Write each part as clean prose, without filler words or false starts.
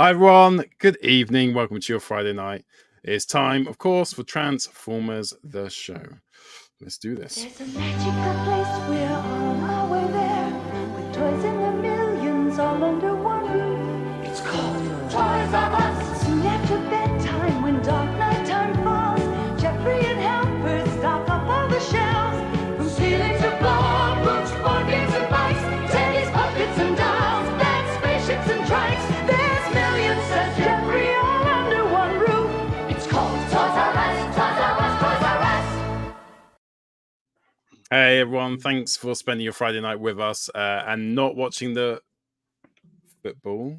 Hi everyone, good evening, welcome to your Friday night. It's time, of course, for Transformers the show. Let's do this. There's a magical place, we're on our way there, with toys in the millions all under one roof. It's called Toys R Us. Soon after bedtime, when dark nighttime falls, Jeffrey and helpers stock up all the shelves. From ceilings to floor, books, board games and bikes, teddies, puppets and dolls, beds, spaceships and trikes. There's millions, says Jeffrey, all under one roof. It's called Toys R Us, Toys R Us, Toys R Us. Hey everyone, thanks for spending your Friday night with us and not watching the football.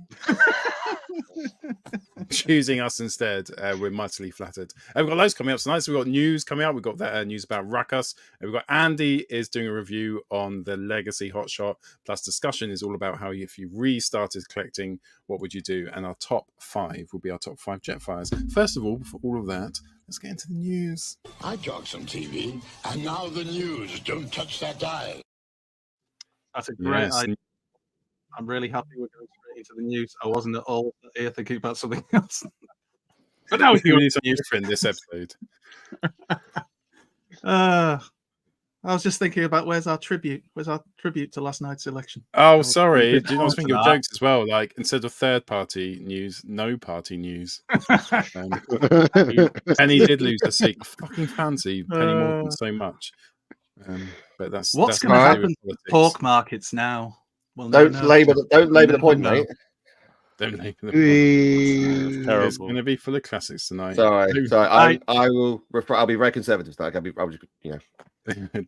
Choosing us instead. We're mightily flattered. We've got loads coming up tonight. So we've got news coming up. We've got that news about Ruckus. We've got Andy is doing a review on the Legacy Hotshot. Plus discussion is all about how if you restarted collecting, what would you do? And our top 5 will be our top 5 Jetfires. First of all, before all of that, let's get into the news. I talk some TV, and now the news. Don't touch that dial. That's a great Yes. idea. I'm really happy we're going straight into the news. I wasn't at all here thinking about something else. But now we We can need something different this episode. I was just thinking about where's our tribute? Where's our tribute to last night's election? Oh, sorry. Do you not forward think to of that. jokes as well? Like instead of third party news, no party news. Penny did lose a seat. I fucking fancy Penny Morgan so much. But that's What's that's going to nothing happen do with to politics. pork markets now? Well, Don't labour the point, No. mate. Don't make the It's Terrible. going to be full of classics tonight. Sorry. I- I will. I'll be very conservative tonight. I'll just,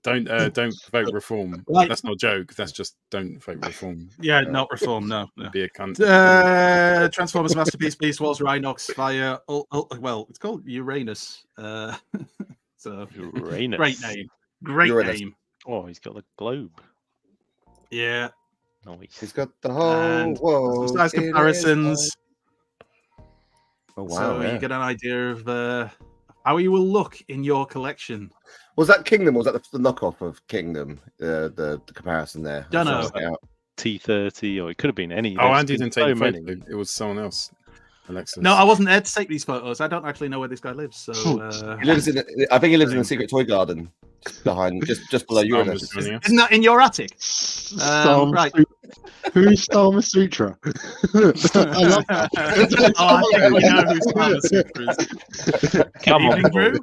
don't vote reform. Right. That's not a joke. That's just don't vote reform. Yeah, not reform. No. Be a cunt. Transformers Masterpiece Beast Wars Rhinox Fire. Well, it's called Uranus. So Uranus. great name. Great Uranus. name. Oh, he's got the globe. Yeah. Nice. he's got the whole And world. Size in his comparisons. hand. Oh wow! So yeah. you get an idea of how you will look in your collection. Was that Kingdom? Or was that the knockoff of Kingdom? The comparison there. Dunno. I was trying to work T30, or it could have been any. Oh, there's Andy been didn't take so the many. photo. It was someone else. Alexis. No, I wasn't there to take these photos. I don't actually know where this guy lives. So out. He lives in. I think he lives in the secret toy garden, just behind, just below Sam Uranus. was joining us. isn't that in your attic? Storm Right. Who's Storm Sutra? I love that. Oh, I think we know who Sparta Super is. Come on, Evening, Drew.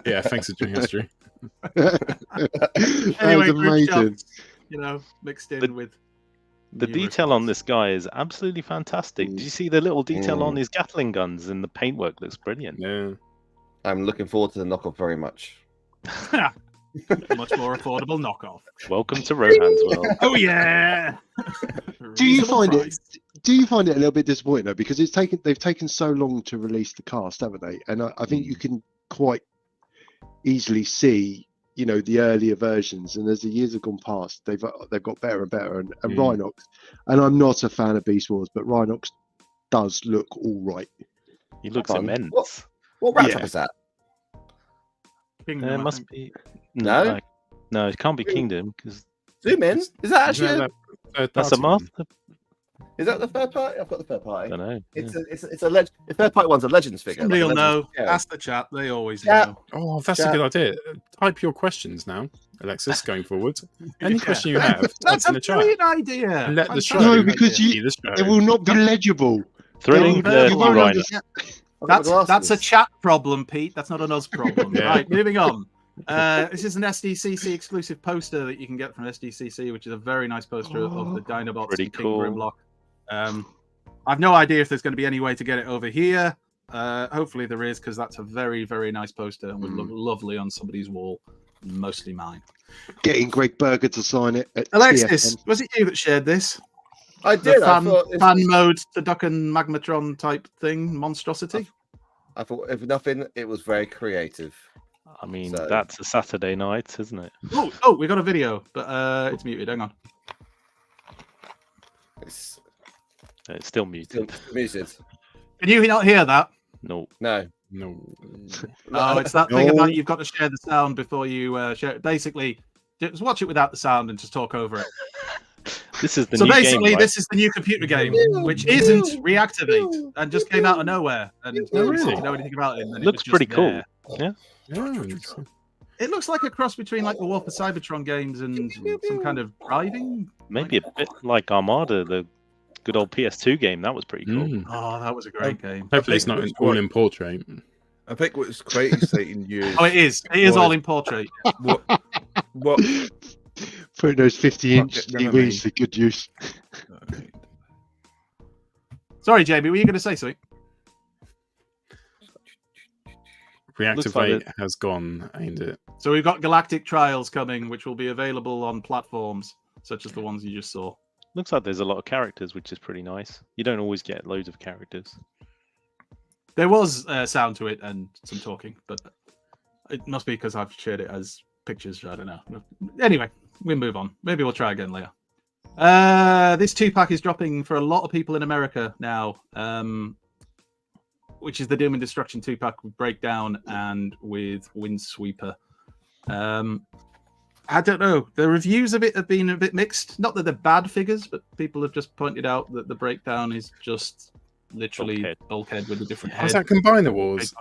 Yeah, thanks for joining us, Drew. That Anyway, was group amazing. shots, mixed in with The numerous detail on ones. this guy is absolutely fantastic. Did you see the little detail on his Gatling guns, and the paintwork looks brilliant. Yeah. I'm looking forward to the knockoff very much. Much more affordable knockoff. Welcome to Rohan's world. Oh yeah. Do you Reasonable find price. it? Do you find it a little bit disappointing though? Because they've taken so long to release the cast, haven't they? And I think you can quite easily see, the earlier versions. And as the years have gone past, they've got better and better. And Rhinox, and I'm not a fan of Beast Wars, but Rhinox does look all right. He looks Fun. immense. What wrap Yeah. up is that? Kingdom, It I must think. be. No? No, it can't be Kingdom because Zoom in. Is that actually? Isn't that third that's a party one? master. Is that the third party? I've got the third I party. don't know. It's a the third party one's a Legends figure. Somebody will like a know. Legends- yeah. Ask the chat. They always Yeah. know. Oh, that's Yeah. a good idea. Type your questions now, Alexis, going forward. Any Yeah. question you have, That's type in a the chat. brilliant idea. And let the show. No, because see the show. It will not be legible. Thrilling You the won't Rhino. understand. I've got the That's a glasses. chat problem, Pete. That's not an us problem. Yeah. Right, moving on. This is an SDCC exclusive poster that you can get from SDCC, which is a very nice poster of the Dinobots Pretty and King cool. Grimlock. I've no idea if there's going to be any way to get it over here. Hopefully there is, because that's a very, very nice poster and would look lovely on somebody's wall, mostly mine. Getting Greg Berger to sign it. At Alexis, TFN. was it you that shared this? I The did. I thought, fan mode Turducken Magmatron type thing, monstrosity? I thought, if nothing, it was very creative. I mean, So- that's a Saturday night, isn't it? Oh, we got a video, but it's muted. Hang on. It's It's still still muted. muted. Can you not hear that? No. No. No. Oh, it's that thing No. about you've got to share the sound before you share it. Basically, just watch it without the sound and just talk over it. This is the So new basically, game, right? this is the new computer game, which isn't Reactivate and just came out of nowhere. And Oh, we really? didn't know anything about it. And then Looks it was pretty just cool. there. Yeah. Yeah, It looks like a cross between like the Wolf of Cybertron games and some kind of driving. Maybe a bit like Armada, the good old PS2 game. That was pretty cool. Oh, that was a great game. Hopefully, it's not all in portrait. I think what's great is they can use. Oh, it is. It is all in portrait. What? Putting those 50-inch Fuck it, never mind. TVs to good use. Sorry, JB, were you going to say something? Reactivate has gone, ain't it? So we've got Galactic Trials coming, which will be available on platforms such as the ones you just saw. Looks like there's a lot of characters, which is pretty nice. You don't always get loads of characters. There was sound to it and some talking, but it must be because I've shared it as pictures. I don't know. Anyway, we'll move on. Maybe we'll try again later. This 2-pack is dropping for a lot of people in America now, which is the Doom and Destruction 2-pack with Breakdown and with Windsweeper. I don't know. The reviews of it have been a bit mixed. Not that they're bad figures, but people have just pointed out that the Breakdown is just literally bulkhead with a different head. Was that Combiner Wars?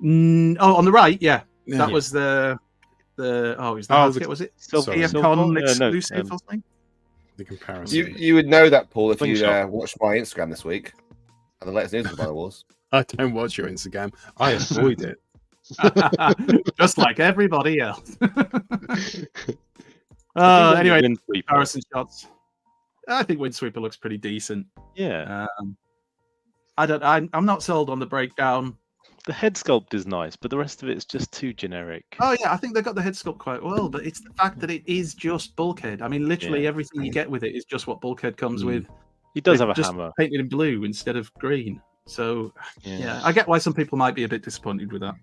Oh, on the right, yeah. Yeah. That was the was it Sorry. TFCon exclusive or something? The comparison. You would know that, Paul, if you Slingshot. watched my Instagram this week. And the latest news about the wars. I don't watch your Instagram. I avoid it. Just like everybody else. Anyway, comparison shots. I think Windsweeper looks pretty decent. Yeah. I'm not sold on the Breakdown. The head sculpt is nice, but the rest of it is just too generic. Oh yeah, I think they got the head sculpt quite well, but it's the fact that it is just Bulkhead. I mean, literally everything you get with it is just what Bulkhead comes with. He does They've have a just hammer. painted in blue instead of green. So yeah, I get why some people might be a bit disappointed with that.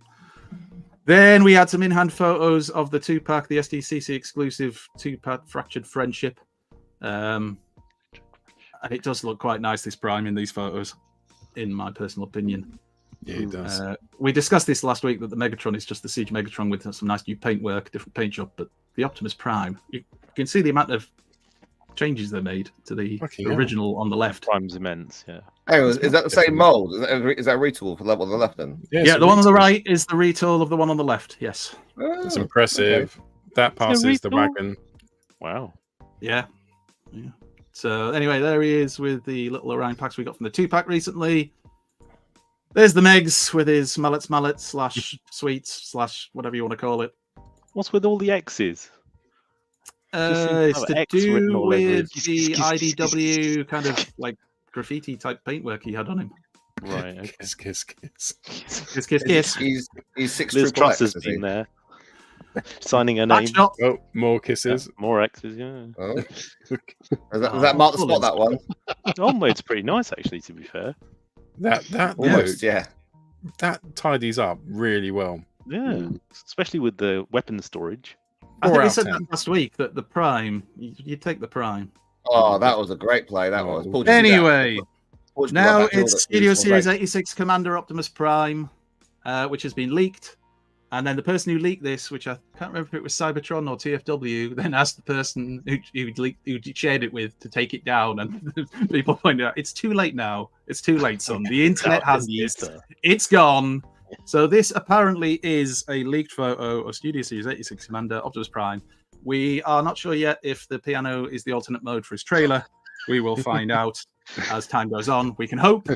Then we had some in-hand photos of the 2-pack, the SDCC exclusive 2-pack Fractured Friendship. And it does look quite nice, this Prime, in these photos, in my personal opinion. Yeah, it does. We discussed this last week, that the Megatron is just the Siege Megatron with some nice new paintwork, different paint job, but the Optimus Prime, you can see the amount of changes they made to the original on the left. Prime's immense, yeah. Hang on, is that the same mold? Is that a retool for the one on the left then? Yeah, the one on the right is the retool of the one on the left. Yes. It's impressive. Okay. That passes the wagon. Wow. Yeah. So anyway, there he is with the little Orion packs we got from the 2-pack recently. There's the Megs with his mallet / sweets / whatever you want to call it. What's with all the X's? It's to do with the IDW kind of like graffiti type paintwork he had on him. Right. Okay. Kiss. Kiss. He's 6 Liz triple Truss has X, been there. Signing her name. Oh, more kisses. Yeah, more X's, yeah. Oh. Does that mark the spot, that one? Oh, it's pretty nice, actually, to be fair. That almost, yeah. That tidies up really well. Yeah, especially with the weapon storage. I think we said that last week, that the Prime, you take the Prime. Oh, that was a great play, that was. Paul, anyway, Paul, now it's Studio Series 86 Commander Optimus Prime, which has been leaked. And then the person who leaked this, which I can't remember if it was Cybertron or TFW, then asked the person who shared it with to take it down. And people pointed out, it's too late now. It's too late, son. The internet has this. It's gone. So this apparently is a leaked photo of Studio Series 86 Commander Optimus Prime. We are not sure yet if the piano is the alternate mode for his trailer. We will find out as time goes on. We can hope.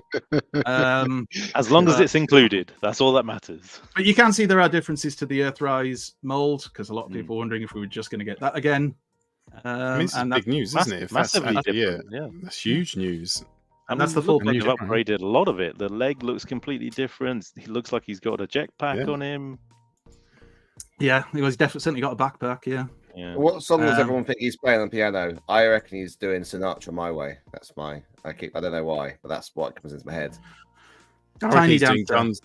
As long as it's included, that's all that matters. But you can see there are differences to the Earthrise mold, because a lot of people are wondering if we were just going to get that again. I mean, it's big news, isn't it? If massively different. Yeah, that's huge news. And that's the full they've upgraded a lot of it. The leg looks completely different. He looks like he's got a jetpack on him. Yeah, he's definitely certainly got a backpack. Yeah. What song does everyone think he's playing on piano? I reckon he's doing Sinatra My Way. That's I don't know why, but that's what comes into my head. Tiny Guns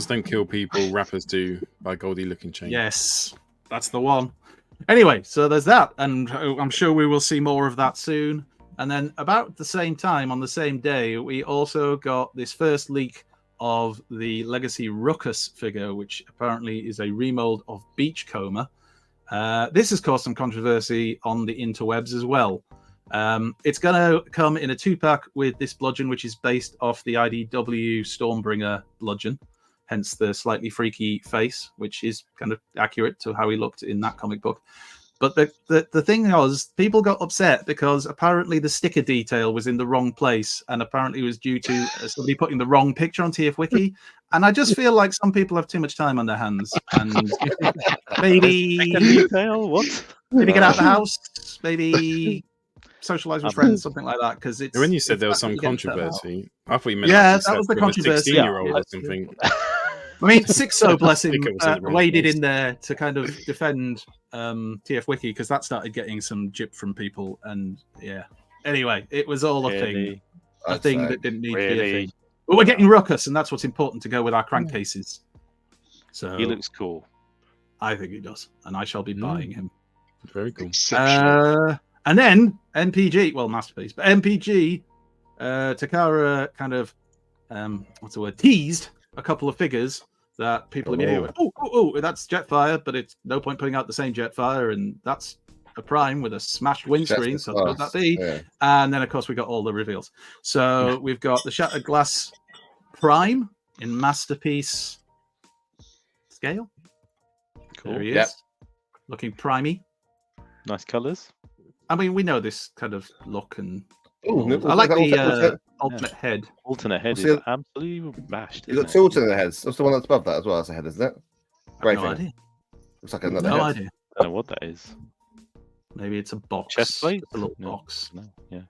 don't kill people, rappers do, by Goldie Looking Chain. Yes, that's the one. Anyway, so there's that, and I'm sure we will see more of that soon. And then about the same time, on the same day, we also got this first leak of the Legacy Ruckus figure, which apparently is a remold of Beachcomber. This has caused some controversy on the interwebs as well. It's going to come in a 2-pack with this bludgeon, which is based off the IDW Stormbringer bludgeon, hence the slightly freaky face, which is kind of accurate to how he looked in that comic book. But the thing was, people got upset because apparently the sticker detail was in the wrong place, and apparently it was due to somebody putting the wrong picture on TF Wiki. And I just feel like some people have too much time on their hands, and maybe detail, what? Maybe get out of the house, maybe socialize with friends, something like that. Because it's when you said there was some controversy, I thought you meant that was the controversy. 16-year-old or something. I mean, Sixo, bless him, waded in there to kind of defend TF Wiki because that started getting some jip from people, and yeah. Anyway, it was all a thing that didn't need to be a thing. But we're getting Ruckus, and that's what's important to go with our crankcases. So he looks cool. I think he does, and I shall be buying him. Very cool. And then MPG, well, Masterpiece, but MPG, Takara kind of teased a couple of figures that people immediately went, oh, that's Jetfire, but it's no point putting out the same Jetfire, and that's a Prime with a smashed windscreen, so what would that be? Yeah. And then, of course, we got all the reveals. So we've got the Shattered Glass Prime in Masterpiece scale. Cool. There he is, looking primey. Nice colours. I mean, we know this kind of look, and I like the alternate head. Alternate head is absolutely mashed. You've got two alternate heads. That's the one that's above that as well as a head, isn't it? Great no idea. Looks like another no head. idea. I don't know what that is. Maybe it's a box. Chest plate? It's a little box. No, yeah.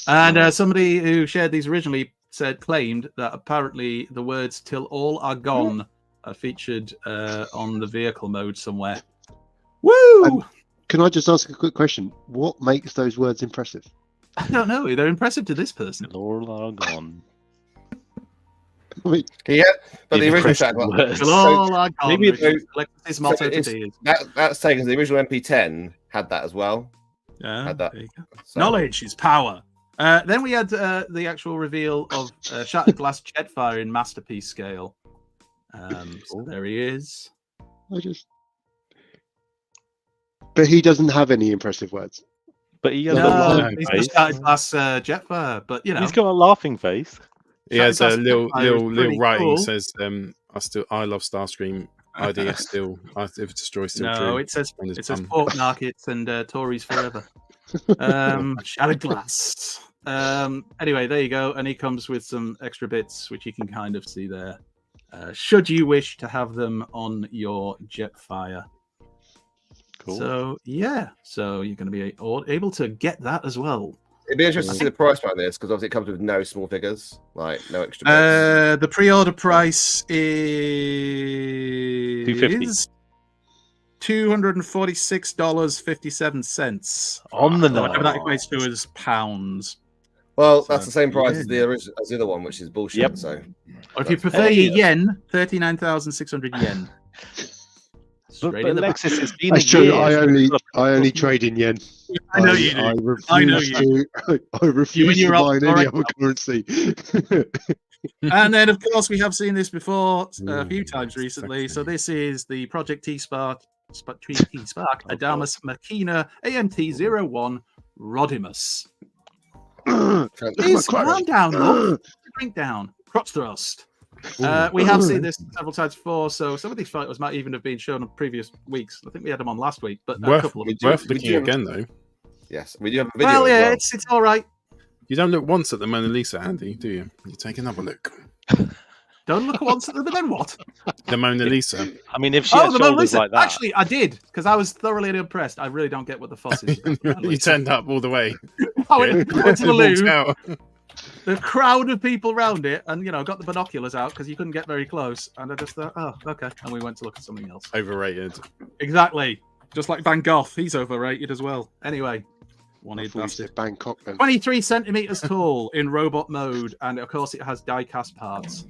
And somebody who shared these originally claimed that apparently the words "till all are gone" are featured on the vehicle mode somewhere. Woo! Can I just ask a quick question? What makes those words impressive? I don't know. They're impressive to this person. All are gone. But the original Shattered Glass. Maybe that's taken. The original MP10 had that as well. Yeah, had that. So. Knowledge is power. Then we had the actual reveal of Shattered Glass Jetfire in Masterpiece scale. So there he is. But he doesn't have any impressive words. But he has a laughing he's face. Shattered Glass Jetfire, but you know he's got a laughing face. He has a little writing cool. says, I love Starscream. ID is still, if it's destroyed, still true. No, it says pork markets and Tories forever. Shattered Glass. Anyway, there you go. And he comes with some extra bits, which you can kind of see there. Should you wish to have them on your Jetfire. Cool. So, yeah. So you're going to be able to get that as well. It'd be interesting to see the price behind this, because obviously it comes with no small figures, like no extra bits. The pre-order price is $246.57 on the whatever that equates to as pounds. Well, that's the same price as the original, as the other one, which is bullshit. Yep. So, or if you prefer your yen, 39,600 yen. But Lexus has been That's true. I only trade in yen. I know you do. I refuse to buy in any other currency. And then, of course, we have seen this before a few times recently. So this is the Project T-Spark Adamus Machina AMT-01 Rodimus. Calm down, look. Drink down. Crotch thrust. We have seen this several times before, so some of these fighters might even have been shown on previous weeks. I think we had them on last week, but a couple of them. Worth looking again, though. Yes, we do have a video. Well, yeah, well. it's all right. You don't look once at the Mona Lisa, Andy, do you? You take another look. Don't look once at them, then what? The Mona Lisa. I mean, if she had shoulders like that. Actually, I did, because I was thoroughly impressed. I really don't get what the fuss is. You turned up all the way. I went to the loo. The crowd of people around it, and got the binoculars out because you couldn't get very close. And I just thought, oh, okay. And we went to look at something else. Overrated. Exactly. Just like Van Gogh, he's overrated as well. Anyway, one-eared bastard. Bangkok, then. 23 centimeters tall in robot mode, and of course it has die-cast parts.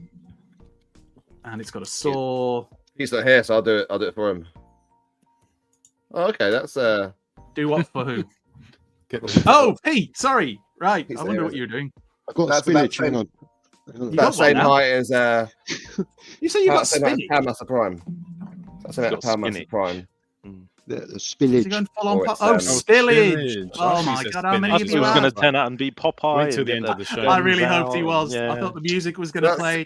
And it's got a saw. He's not here, so I'll do it for him. Oh, okay, that's Do what for who? Oh, Pete. Sorry. Right. I wonder what you're doing. I've got spinach. Hang on. That same height as You say you got spinach? Headmaster Prime. That's about Headmaster Prime. The Is he spillage. going full on Or pop? it's, Oh, um, spillage! spillage. Oh She my says god, how many I of thought spillage. he you was have? going to turn out and be Popeye. Wait till and the get end the of the show. I guns really hoped he out, was. Yeah. I thought the music was going to play.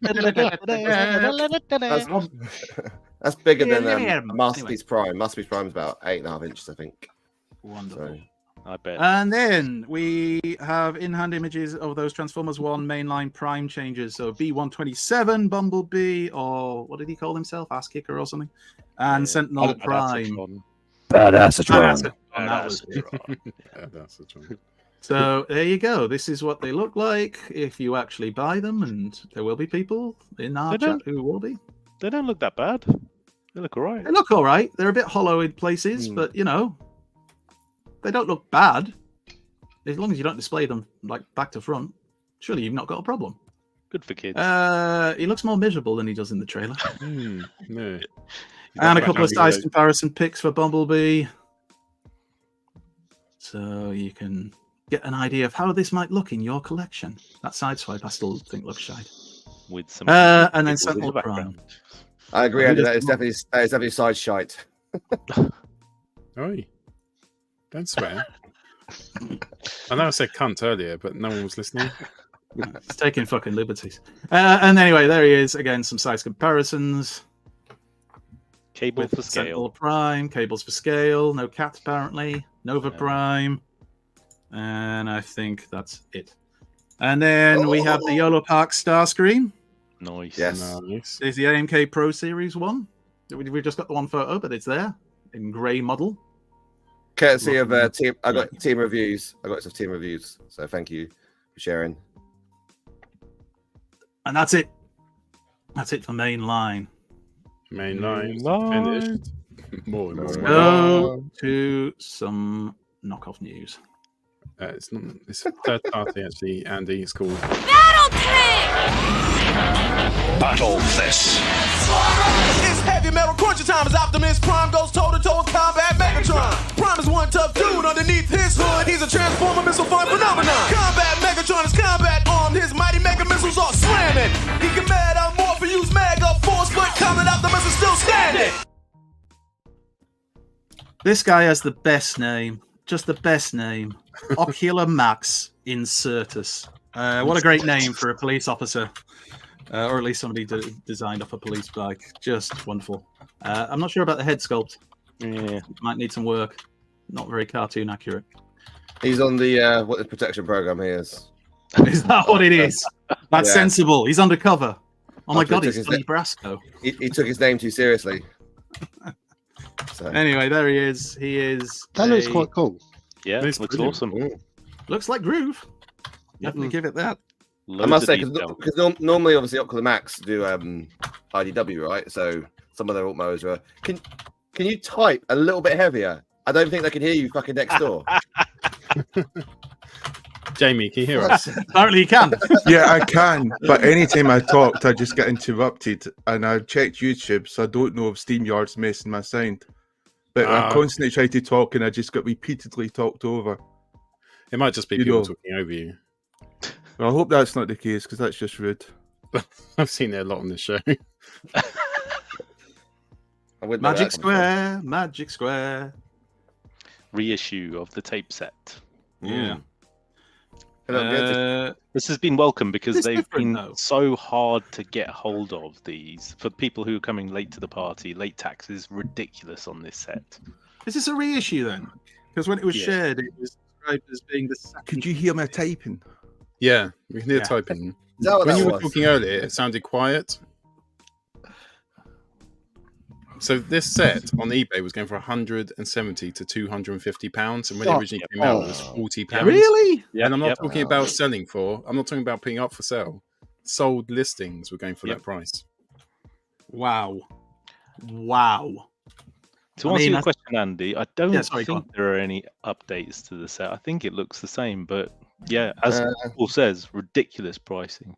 That's bigger than Anyway. Masterpiece Prime. Masterpiece Prime's about 8.5 inches, I think. Wonderful. So I bet. And then we have in-hand images of those Transformers 1 mainline prime changes. So B127, Bumblebee, or what did he call himself? Ass Kicker or something? And Sentinel Prime. Badassatron. That was it. Yeah, that's the truth. So there you go. This is what they look like if you actually buy them, and there will be people in our They chat don't- who will be. They don't look that bad. They look alright. They look all right. They're a bit hollow in places, but you know, they don't look bad. As long as you don't display them like back to front, surely you've not got a problem. Good for kids. He looks more miserable than he does in the trailer. No. And a couple of size Happy comparison pics for Bumblebee. So you can get an idea of how this might look in your collection. That sideswipe I still think looks shite. With some and then people in Sentinel the Prime. background. I agree, Who Andy. does That is definitely side shite. Oi. Don't swear. I know I said cunt earlier, but no one was listening. He's taking fucking liberties. And anyway, there he is. Again, some size comparisons. Cable With for Sentinel scale. Prime, cables for scale. No cat, apparently. Nova No. Prime. And I think that's it. And then we have the YOLO Park Star Screen. Nice. Yes. Nice. There's the AMK Pro Series one. We've just got the one photo, but it's there in grey model. Courtesy of team. I got team reviews. I got some team reviews. So thank you for sharing. And that's it. That's it for Mainline. Mainline Mainline. finished. More. Go to some knockoff news. It's not. It's a third party actually. Andy. It's called. Battle this. It's heavy metal cruncher time as Optimus Prime goes toe-to-toe with Combat Megatron. Prime is one tough dude underneath his hood. He's a Transformer missile fire phenomenon. Combat Megatron is combat armed. His mighty mega missiles are slamming. He can mad out more for use mega force, but Combat Optimus is still standing. This guy has the best name. Just the best name. Ocular Max Insertus. What a great name for a police officer. Or at least somebody designed off a police bike. Just wonderful. I'm not sure about the head sculpt. Yeah. Might need some work. Not very cartoon accurate. He's on the what the protection program he is. Is that what it is? That's Yeah. sensible. He's undercover. Oh my After god, he he's took his Sonny Brasco. He took his name too seriously. So. Anyway, there he is. He is. That looks quite cool. Yeah, Looks looks brilliant. awesome. Looks like Groove. Definitely give it that. I Loads must of say, detail. because normally, obviously, Ocular Max do IDW, right? So some of their Ultimos are. Can you type a little bit heavier? I don't think they can hear you fucking next door. Jamie, can you hear us? Apparently, you can. Yeah, I can, but anytime I talked, I just get interrupted, and I've checked YouTube, so I don't know if StreamYard's messing my sound. But I constantly try to talk, and I just got repeatedly talked over. It might just be You people know. talking over you. Well, I hope that's not the case, because that's just rude. I've seen it a lot on this show. I wouldn't know Magic that. Square. Magic Square. Reissue of the tape set. Yeah. This has been welcome because It's they've different, been though. so hard to get hold of these. For people who are coming late to the party, late tax is ridiculous on this set. Is this a reissue then? Because when it was Yeah. shared, it was described as being the second. Could you hear me typing? Yeah, we can hear Yeah. typing. Is that what When that you were was? talking earlier, it sounded quiet. So this set on eBay was going for 170 to 250 pounds, and when it originally came out, it was 40 pounds. Really? And I'm not Yep. talking about selling for. I'm not talking about putting up for sale. Sold listings were going for that price. Wow. Wow. To I answer mean, your I- question, Andy, I don't Yeah, sorry, go think on. there are any updates to the set. I think it looks the same, but yeah, as Uh, Paul says, ridiculous pricing.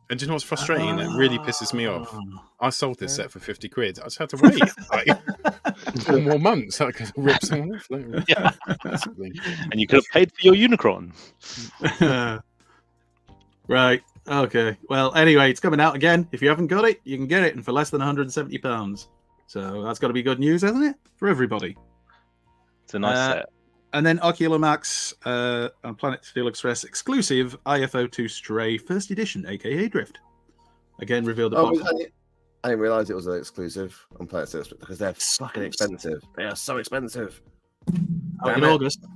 And do you know what's frustrating? That really pisses me off. Ah. I sold this set for 50 quid. I just had to wait like 4 more months. I could rip someone off. Yeah. Basically. And you could have paid for your Unicron. Right. Okay. Well, anyway, it's coming out again. If you haven't got it, you can get it, and for less than £170. So that's got to be good news, hasn't it, for everybody? It's a nice set. And then Oculamax and Planet Steel Express exclusive IFO2 Stray first edition, aka Drift. Again, revealed at BotCon. I didn't realize it was an exclusive on Planet Steel Express because they're fucking expensive. They are so expensive. Out in August.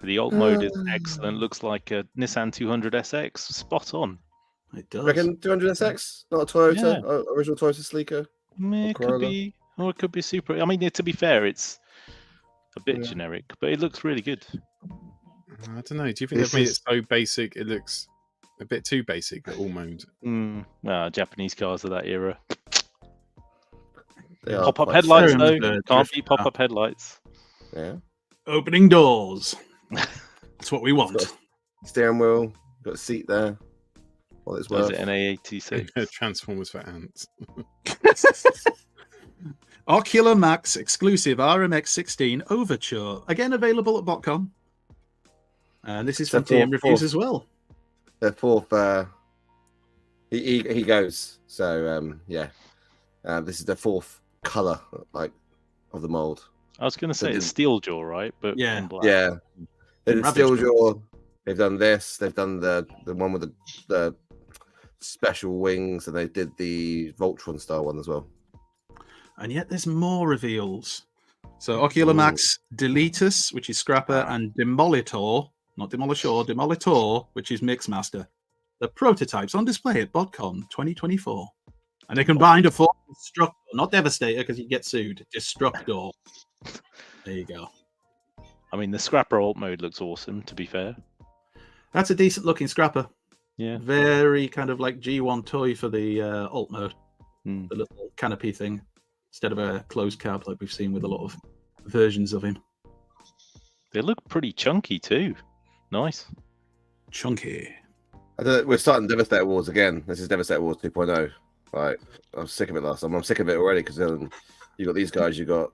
The alt mode is excellent. Looks like a Nissan 200SX. Spot on. It does. Reckon 200SX, not a Toyota, original Toyota Sleeker. It could be, or it could be super. I mean, to be fair, it's a bit generic, but it looks really good. I don't know. Do you think they've made it so basic? It looks a bit too basic. The alt mode. Japanese cars of that era. Pop-up headlights, though. Can't be pop-up headlights. Yeah. Opening doors. That's what we want. Steering wheel. Got a seat there. Well, it's worth. Is it an A86? Transformers for ants. Oculamax exclusive RMX 16 Overture. Again, available at BotCon. And this is from TM Reviews as well. The fourth. He goes. So this is the fourth color of the mold. I was going to say it's steel jaw, right? But in black. Yeah. It's steel jaw. They've done this. They've done the one with the special wings, and they did the Voltron style one as well. And yet there's more reveals. So Oculamax Deletus, which is Scrapper, and Demolitor, not Demolisher, Demolitor, which is Mixmaster. The prototypes on display at BotCon 2024. And they combined a full Destructor, not Devastator because you get sued. Destructor. There you go. I mean, the Scrapper alt mode looks awesome, to be fair. That's a decent looking Scrapper. Yeah. Very kind of like G1 toy for the alt mode. The little canopy thing. Instead of a closed cab like we've seen with a lot of versions of him. They look pretty chunky too. Nice. Chunky. We're starting Devastator Wars again. This is Devastator Wars 2.0. Like, I was sick of it last time. I'm sick of it already because then you got these guys, you got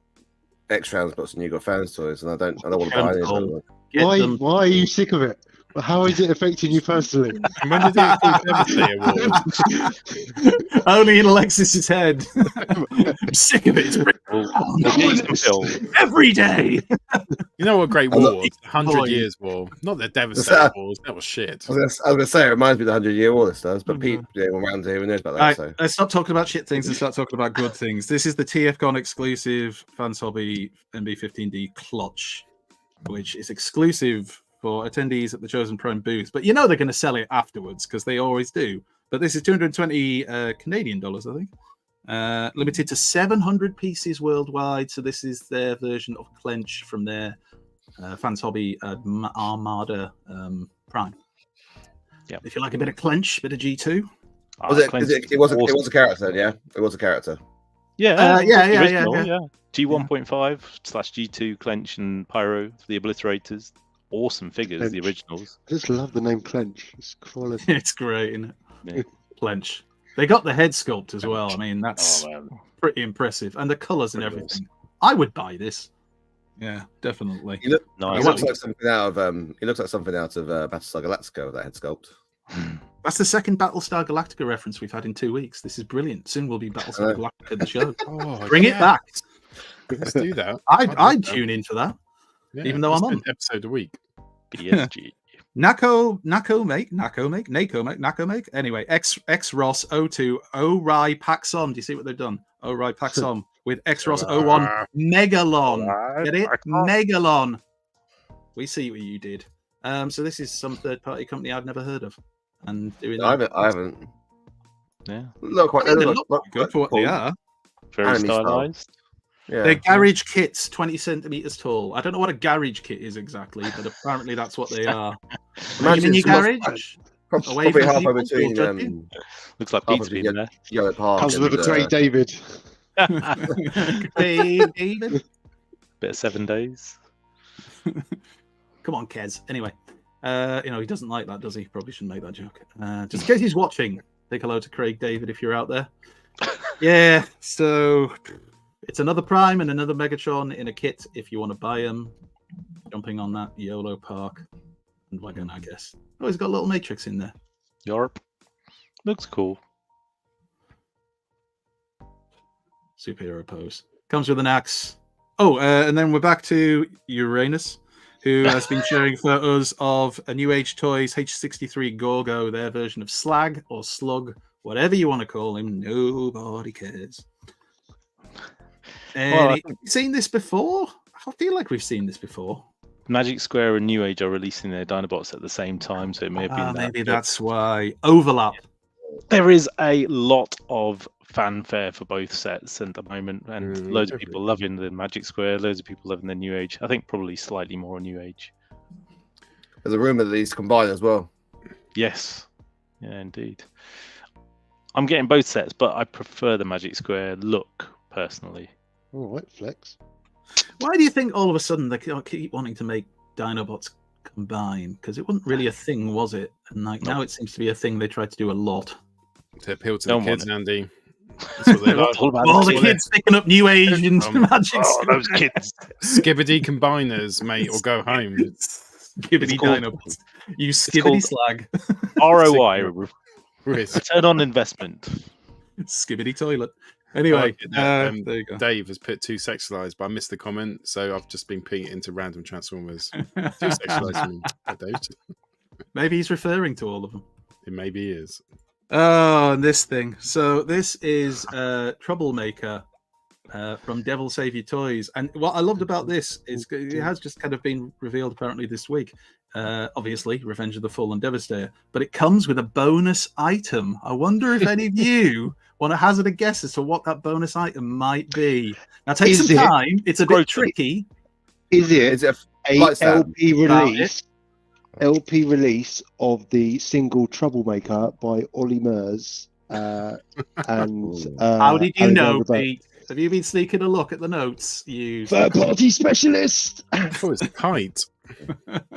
X-Transbots, and you got Fans Toys, and I don't want to buy any of them. Why are you sick of it? How is it affecting you personally? When did it include Devastator Wars? Only in Alexis's head. I'm sick of it. It's every day. You know what great war was? 100 Years War. Not the Devastator Wars. That was shit. I was going to say, it reminds me of the 100-Year War, this does, but Pete around here who knows about that. Right, So. let's stop talking about shit things and start talking about good things. This is the TFCon exclusive Fans Hobby MB15D Clutch, which is exclusive for attendees at the Chosen Prime booth. But you know they're going to sell it afterwards because they always do. But this is 220 Canadian dollars, I think. Limited to 700 pieces worldwide. So this is their version of Clench from their Fans Hobby Armada Prime. Yeah. If you like a bit of Clench, a bit of G2. It was a character, yeah? It was a character. Yeah. Yeah. G1.5/G2 Clench and Pyro, the Obliterators. Awesome figures, Clench. the originals. I just love the name Clench. It's quality. It's great, isn't it? Yeah. Clench. They got the head sculpt as well. I mean, that's pretty impressive. And the colours and everything. I would buy this. Yeah, definitely. He looks like something out of Battlestar Galactica with that head sculpt. That's the second Battlestar Galactica reference we've had in 2 weeks. This is brilliant. Soon will be Battlestar Galactica the show. Bring it back. Let's do that. I'd tune in for that. Yeah, even though I'm on an episode a week. BSG. Nako make. Anyway, X Ross 02 Ori Paxon. Do you see what they've done? Ori Paxon with X Ross 01 Megalon. Get it? Megalon. We see what you did. So this is some third party company I've never heard of. And doing I haven't. Yeah. Look good for what they are. Very stylized. Yeah. They're garage kits, 20 centimeters tall. I don't know what a garage kit is exactly, but apparently that's what they are. Imagine your garage. Probably halfway between. Looks like Pete's been there. Yellow Park. Comes with a Craig David. Craig David. Bit of 7 days. Come on, Kez. Anyway, he doesn't like that, does he? Probably shouldn't make that joke. Just in case he's watching, say hello to Craig David if you're out there. Yeah, so it's another Prime and another Megatron in a kit if you want to buy them. Jumping on that YOLO Park and wagon, I guess. Oh, he's got a little Matrix in there. Yarp. Looks cool. superhero pose. Comes with an axe. Oh, and then we're back to Uranus, who has been sharing photos of a New Age Toys H63 Gorgo, their version of Slag or Slug, whatever you want to call him. Nobody cares. Well, You've seen this before? I feel like we've seen this before. Magic Square and New Age are releasing their Dinobots at the same time, so it may have been Maybe that's why. Overlap. There is a lot of fanfare for both sets at the moment, and loads of people loving the Magic Square, loads of people loving the New Age. I think probably slightly more New Age. There's a rumor that these combine as well. Yes, yeah, indeed. I'm getting both sets, but I prefer the Magic Square look personally. All right, flex. Why do you think all of a sudden they keep wanting to make Dinobots combine? Because it wasn't really a thing, was it? And like now it seems to be a thing they try to do a lot. To appeal to the kids, Andy. That's what they like. All the kids picking up New Age and Magic Square. Those kids. Skibbity combiners, mate, or go home. Skibbity Dinobots. You skibbity slag. ROI. Return on investment. Skibbity toilet. Anyway, there you go. Dave has put 2 sexualized, but I missed the comment, so I've just been peeing into random Transformers. 2 sexualized, Dave. Maybe he's referring to all of them. It maybe is. Oh, and this thing. So this is Troublemaker from Devil Save Your Toys. And what I loved about this is it has just kind of been revealed apparently this week. Obviously, Revenge of the Fallen Devastator. But it comes with a bonus item. I wonder if any of you want to hazard a guess as to what that bonus item might be. Now, take some time. It's a bit tricky. Is it a LP release? LP release of the single Troublemaker by Ollie Murs. And how did you know, Pete? Have you been sneaking a look at the notes? You third-party specialist. Oh, it's tight.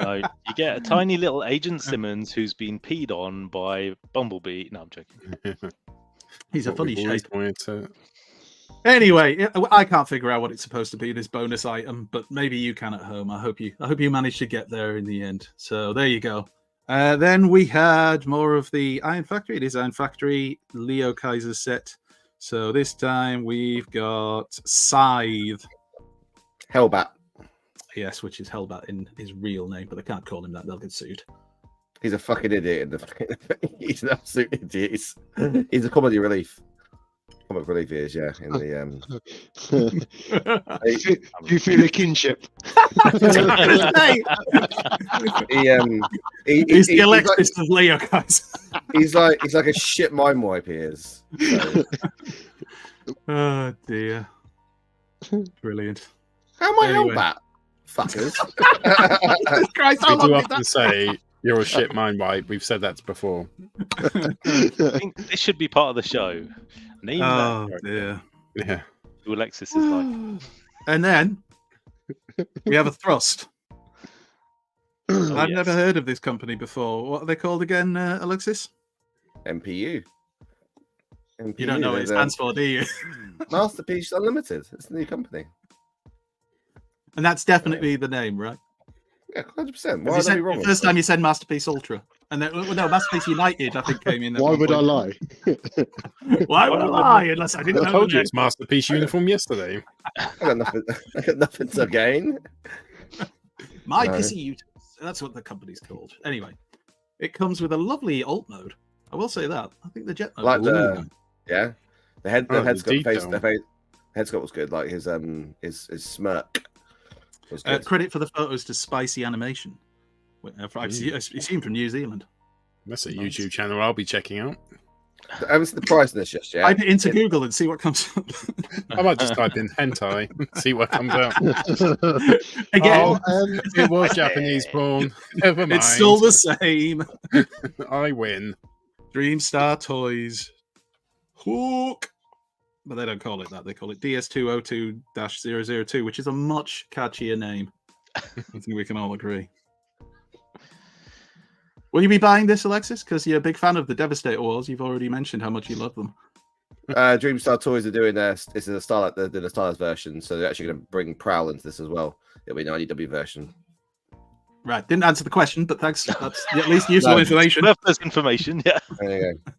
You get a tiny little Agent Simmons who's been peed on by Bumblebee. No, I'm joking. He's a funny shape. Anyway, I can't figure out what it's supposed to be, this bonus item, but maybe you can at home. I hope you managed to get there in the end. So there you go. Then we had more of the Iron Factory. It is Iron Factory Leo Kaiser set. So this time we've got Scythe. Hellbat. Yes, which is Hellbat in his real name, but they can't call him that. They'll get sued. He's a fucking idiot. He's an absolute idiot. He's a comedy relief. Comic relief he is, yeah. In the do you feel a kinship? He's the Alexis of Leo, guys. He's like a shit mind wipe. He is. So. Oh dear. Brilliant. How am I Hellbat? Fuckers. Christ, we do often say you're a shit mind wipe. We've said that before. I think this should be part of the show. Name that dear. Yeah. Who Alexis is like. And then we have a Thrust. I've never heard of this company before. What are they called again, Alexis? MPU. You don't know what it stands for, do you? Masterpiece Unlimited. It's a new company. And that's definitely the name, right? Yeah, 100%. Why would I be wrong? The first time you said Masterpiece Ultra. And then, no, Masterpiece United, I think, came in. Why would I lie? Why would I lie? Unless I didn't know. I told you it's Masterpiece uniform yesterday. I got nothing to gain. My PC Utils. That's what the company's called. Anyway, it comes with a lovely alt mode. I will say that. I think the jet mode. Like the head sculpt was good. Like his smirk was good. Credit for the photos to Spicy Animation. I've seen from New Zealand. That's a YouTube channel I'll be checking out. I haven't seen the price in this just yet. Type it into Google and see what comes up. I might just type in hentai, see what comes out. Again, it was Japanese porn. Never mind. It's still the same. I win. Dreamstar Toys. Hook. But they don't call it that. They call it DS202-002, which is a much catchier name. I think we can all agree. Will you be buying this, Alexis? Because you're a big fan of the Devastator Wars. You've already mentioned how much you love them. Dreamstar Toys are doing this is a Starlight. They're doing a Starlight version, so they're actually going to bring Prowl into this as well. It'll be an IDW version. Right, didn't answer the question, but thanks. That's at least useful information. Surplus information, yeah. There you go.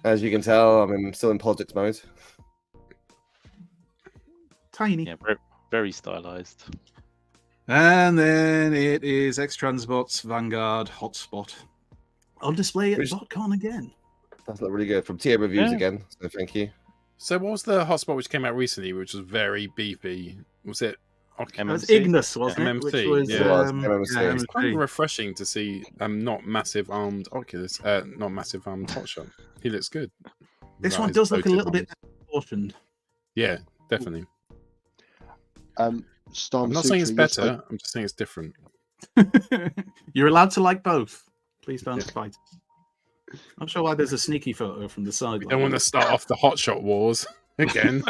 As you can tell, I'm still in politics mode. Tiny. Yeah, very stylized. And then it is X-Transbots Vanguard Hotspot on display at BotCon again. That's not really good. From TM Reviews Yeah. again, so thank you. So what was the hotspot which came out recently, which was very beefy? Was it? It was Ignis, wasn't it? MMC, Which was, yeah. It was, yeah, MMC. It's kind of MMC. refreshing to see not massive armed Oculus, not massive armed Hotshot. He looks good. This Right, one his does look a bloated little bit arms. proportioned. Yeah, definitely. Storm I'm not saying it's Sutra, yes, better. I'm just saying it's different. You're allowed to like both. Please don't fight. I'm sure why there's a sneaky photo from the side. We don't want to start off the Hotshot wars again.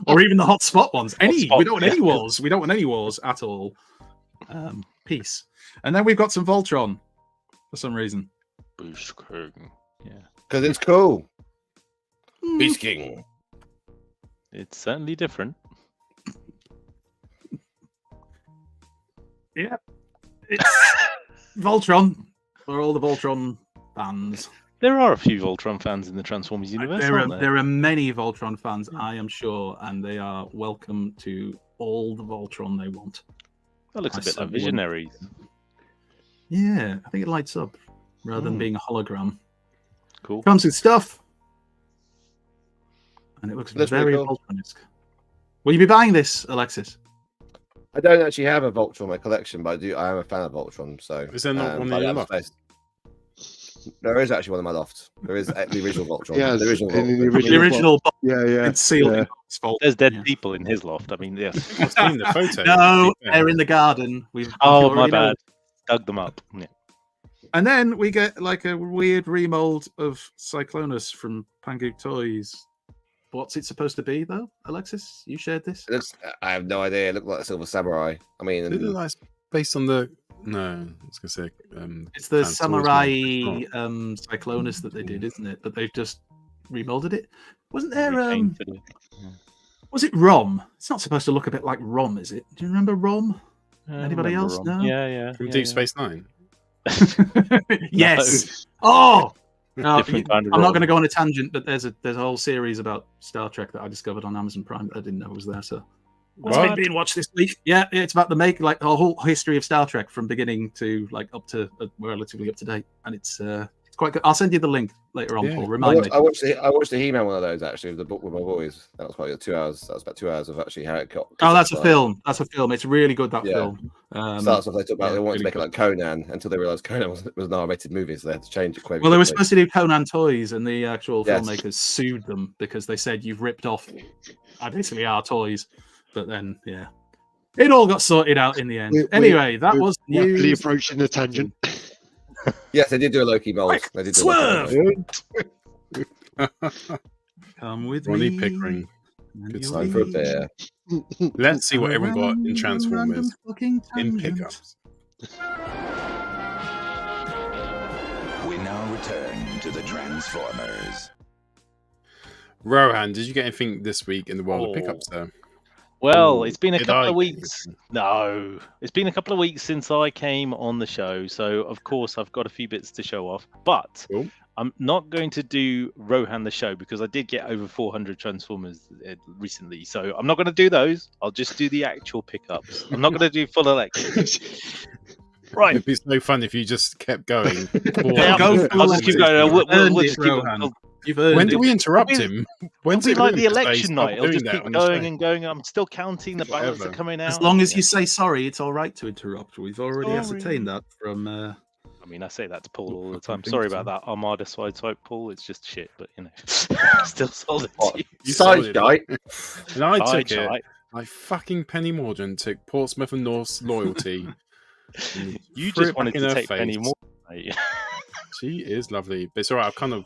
Or even the hotspot ones. We Hotspot, don't want any wars. We don't want any wars at all. Peace. And then we've got some Voltron for some reason. Beast King. Yeah. Because it's cool. Beast King. It's certainly different. Yeah. It's Voltron for all the Voltron fans. There are a few Voltron fans in the Transformers universe, aren't there? There are many Voltron fans, I am sure, and they are welcome to all the Voltron they want. That looks I a bit so like Visionaries. Yeah, I think it lights up rather than being a hologram. Cool. Comes with stuff. And it looks That's very pretty cool. Voltron-esque. Will you be buying this, Alexis? I don't actually have a Voltron in my collection, but I am a fan of Voltron. So Is there not one in I your have loft? space. There is actually one in my loft. There is the original Voltron. Yeah, the original. in the Voltron. The original box. Yeah, yeah. It's sealed yeah. in box vault. There's dead Yeah. people in his loft. I mean, yes. I've seen the photo. No, to be fair. they're in the garden. Oh, my already know. bad. Dug them up. Yeah. And then we get like a weird remold of Cyclonus from Pangook Toys. What's it supposed to be, though, Alexis? You shared this? It looks. I have no idea. It looked like a Silver Samurai. I mean, Did it look like it's based on the? No, I was gonna say. It's the Fantoys Samurai one. It's Cyclonus that they did, isn't it? But they've just remolded it. Wasn't there? Repainted it. Was it Rom? It's not supposed to look a bit like Rom, is it? Do you remember Rom? I Anybody remember else? Rom. No? Yeah. from yeah, Deep yeah. Space Nine. Yes. Oh. No, Different kind of I'm not Rom. going to go on a tangent, but there's a whole series about Star Trek that I discovered on Amazon Prime that I didn't know was there. So it's What? being watched this week. Yeah, it's about the whole history of Star Trek from beginning to up to relatively up to date, and it's quite good. I'll send you the link later on, Yeah. Paul. Remind me. I watched the He-Man one of those actually, the book with my boys. That was probably 2 hours. That was about 2 hours of actually how it got. Oh, that's a film. That's a film. It's really good. That Yeah. film. Starts off they talk about yeah, they wanted to really make it like Conan until they realized Conan was an R-rated movie, so they had to change it. Quite Well, they were quickly. supposed to do Conan toys, and the actual Yes. filmmakers sued them because they said you've ripped off basically our toys. But then, yeah, it all got sorted out in the end. Anyway, that was Rapidly news. approaching the tangent. Yes, they did do a Loki mold. Quick, They did do swerve! A Loki mold. Come with Ronnie me. Pickering. and Good you'll Time for a be beer. Let's see what everyone got in around Transformers random fucking in tangent. pickups. We now return to the Transformers. Rohan, did you get anything this week in the world of pickups there? Well, Ooh, it's been a did couple I of get weeks. No, it's been a couple of weeks since I came on the show, so of course I've got a few bits to show off. But Cool. I'm not going to do Rohan the show because I did get over 400 Transformers recently, so I'm not going to do those. I'll just do the actual pickups. I'm not going to do full electric. Right. It'd be so fun if you just kept going. Yeah, Go I'll just keep going. We'll Earned just it, keep- Rohan. You've earned When it. do we interrupt It'll him? It'll When's be it like the ruined to say election stop night. It'll doing just that keep on the going show? and going. I'm still counting. The ballots are Whatever. coming out. As long as Yeah. you say sorry, it's all right to interrupt. We've already Sorry. ascertained that from. I mean, I say that to Paul all the I time. think Sorry so. about that Armada sideswipe, Paul. It's just shit, but you know, still sold it to What? you. You Side sold it. guy. And I Side took it. shite. Like fucking Penny Mordaunt took Portsmouth and North's loyalty. and You threw just it wanted back in to her take Penny face. more. Mate. She is lovely, but it's all right. I've kind of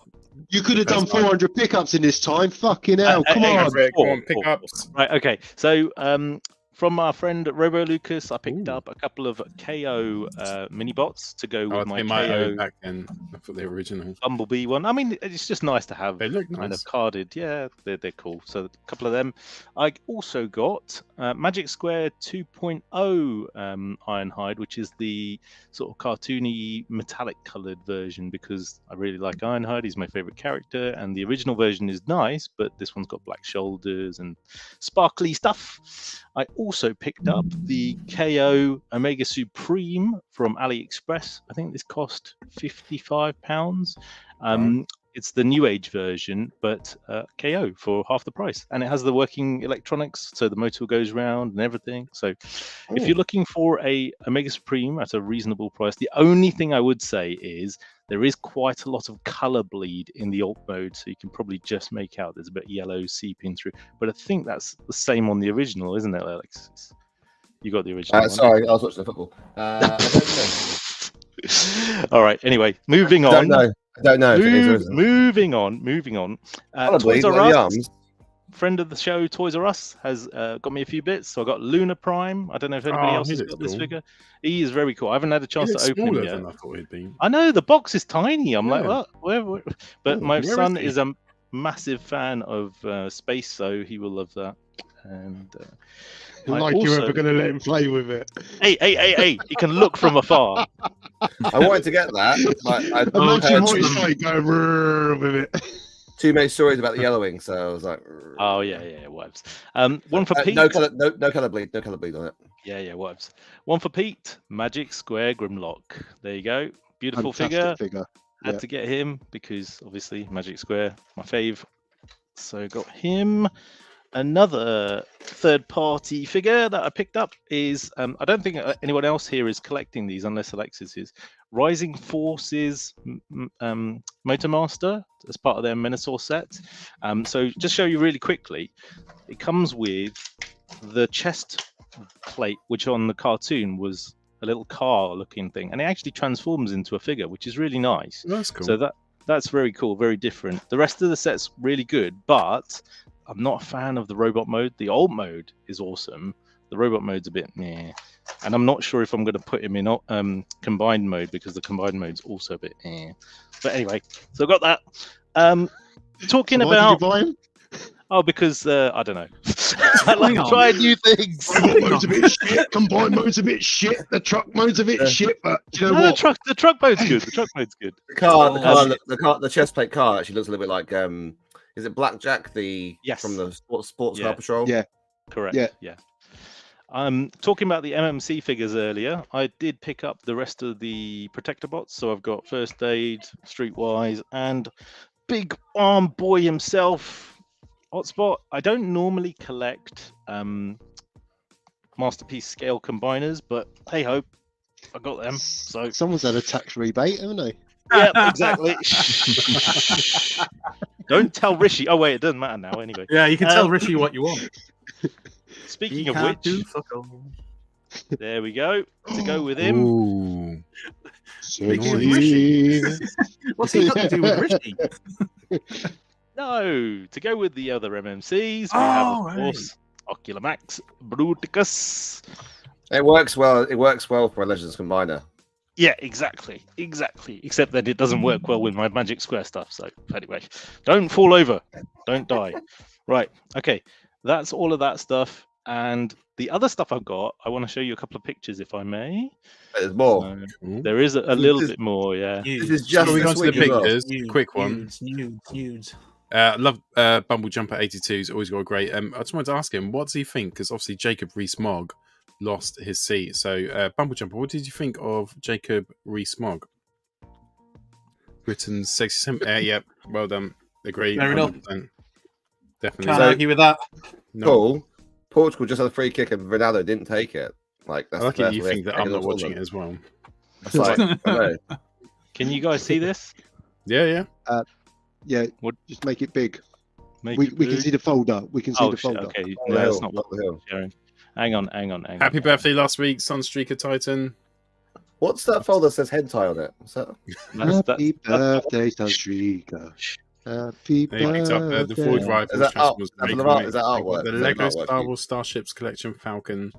You could have done That's fine. 400 pickups in this time. Fucking hell. Come hey, on. Come on, Paul, pick Paul. ups. Right. Okay. So From our friend Robo Lucas, I picked up a couple of KO mini bots to go with my KO back then for the original Bumblebee one. I mean, it's just nice to have. They look kind nice. of carded. Yeah, they're cool. So a couple of them. I also got Magic Square 2.0 Ironhide, which is the sort of cartoony metallic coloured version because I really like Ironhide. He's my favourite character, and the original version is nice, but this one's got black shoulders and sparkly stuff. I also picked up the KO Omega Supreme from AliExpress. I think this cost £55. It's the New Age version, but KO for half the price. And it has the working electronics, so the motor goes round and everything. So if you're looking for a Omega Supreme at a reasonable price, the only thing I would say is there is quite a lot of color bleed in the alt mode, so you can probably just make out there's a bit of yellow seeping through. But I think that's the same on the original, isn't it, Alex? You got the original one. Sorry, I was watching the football. I don't know. All right, anyway, moving on. I don't know. Moving on. Toys R Us, friend of the show, Toys R Us, has got me a few bits. So I got Luna Prime. I don't know if anybody else has got this figure. He is very cool. I haven't had a chance to open him yet. Than I thought he'd be. I know, the box is tiny. I'm like, what? Where? But my son is a massive fan of space, so he will love that. And you're ever going to let him play with it. Hey! He can look from afar. I wanted to get that. Imagine what he's like going with it. Too many stories about the yellowing, so I was like, oh yeah, wipes. One for Pete. No color bleed on it. Yeah, wipes. One for Pete. Magic Square Grimlock. There you go. Beautiful figure. Had to get him because obviously Magic Square, my fave. So got him. Another third-party figure that I picked up is I don't think anyone else here is collecting these unless Alexis is. Rising Forces Motormaster as part of their Menasor set. So just show you really quickly, it comes with the chest plate, which on the cartoon was a little car-looking thing, and it actually transforms into a figure, which is really nice. That's cool. So that's very cool, very different. The rest of the set's really good, but I'm not a fan of the robot mode. The alt mode is awesome. The robot mode's a bit meh. And I'm not sure if I'm going to put him in combined mode because the combined mode's also a bit meh. But anyway, so I got that. Talking about... Did you buy him? Oh, because I don't know. I like to try new things. Robot mode's a bit shit. Combined mode's a bit shit. The truck mode's a bit shit. But you know what? The truck mode's good. The truck mode's good. The chest plate car actually looks a little bit like is it Blackjack from the Sports Car Patrol? Yeah, correct. Yeah. Talking about the MMC figures earlier, I did pick up the rest of the Protector bots. So I've got First Aid, Streetwise, and Big Arm Boy himself, Hotspot. I don't normally collect Masterpiece scale combiners, but hey ho, I got them. So someone's had a tax rebate, haven't they? Yeah, exactly. Don't tell Rishi. Oh wait, it doesn't matter now anyway. Yeah, you can tell Rishi what you want. Speaking of which, there we go. To go with him. Ooh. Speaking of Rishi. What's he got to do with Rishi? No, to go with the other MMCs, we have of course Ocular Max Bruticus. It works well. It works well for a Legends Combiner. Yeah, exactly. Except that it doesn't work well with my Magic Square stuff. So anyway, don't fall over, don't die. Right. Okay, that's all of that stuff. And the other stuff I've got, I want to show you a couple of pictures, if I may. There's more. There is a little bit more. Yeah. This is just we got to the pictures. Nudes, Quick one. Nudes. Love Bumble Jumper 82. He's always got a great. I just wanted to ask him, what does he think? Because obviously Jacob Rees-Mogg lost his seat. So Bumble Jumper, what did you think of Jacob Rees-Mogg? Britain's sexy sim. Yeah, well done. Agree. Fair enough. Definitely. Can't argue with that. No. Cool. Portugal just had a free kick and Ronaldo didn't take it. Like that's I like it. You think that I'm not watching it as well. That's like, I know. Can you guys see this? Yeah. Yeah. What? Just make it big. Make We it can big? see the folder. We can see the folder. Okay, Oh, no, that's no, not the hill. sharing. Hang on. Happy birthday last week, Sunstreaker Titan. What's that folder that says head tie on it? What's that? Happy birthday, Sunstreaker. Happy He picked up the birthday. Void Rifles. Is that art- Transformers is that Great art- Comic. is that We've got artwork? The Is that Lego artwork, Star Pete? Wars Starships Collection Falcon.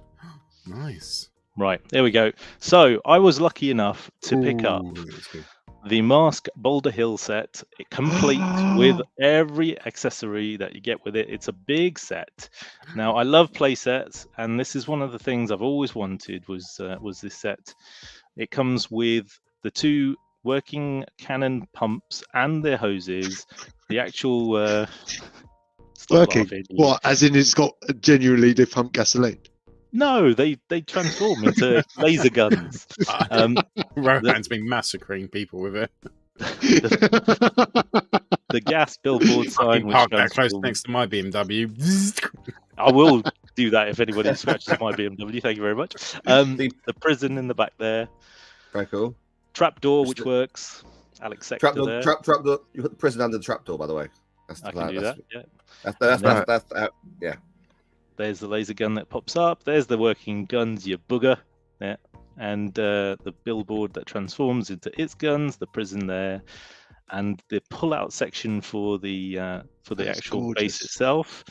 Nice. Right, there we go. So I was lucky enough to pick up Ooh, that's good. the Mask Boulder Hill set, complete with every accessory that you get with it. It's a big set. Now I love play sets, and this is one of the things I've always wanted was this set. It comes with the 2 working cannon pumps and their hoses, the actual Working. What? As in, it's got genuinely they pump gasoline. No, they transform into laser guns. Rohan's been massacring people with it. The gas billboard sign, which Park that goes close to- next to my BMW. I will do that if anybody scratches my BMW. Thank you very much. The prison in the back there. Very cool. Trapdoor, which works. Alex Sector Trapdoor. there. Trapdoor. You put the prison under the trapdoor, by the way. That's the I can plan. do that. Yeah. That's yeah. There's the laser gun that pops up. There's the working guns, you bugger. Yeah. And the billboard that transforms into its guns. The prison there, and the pull-out section for the actual base itself.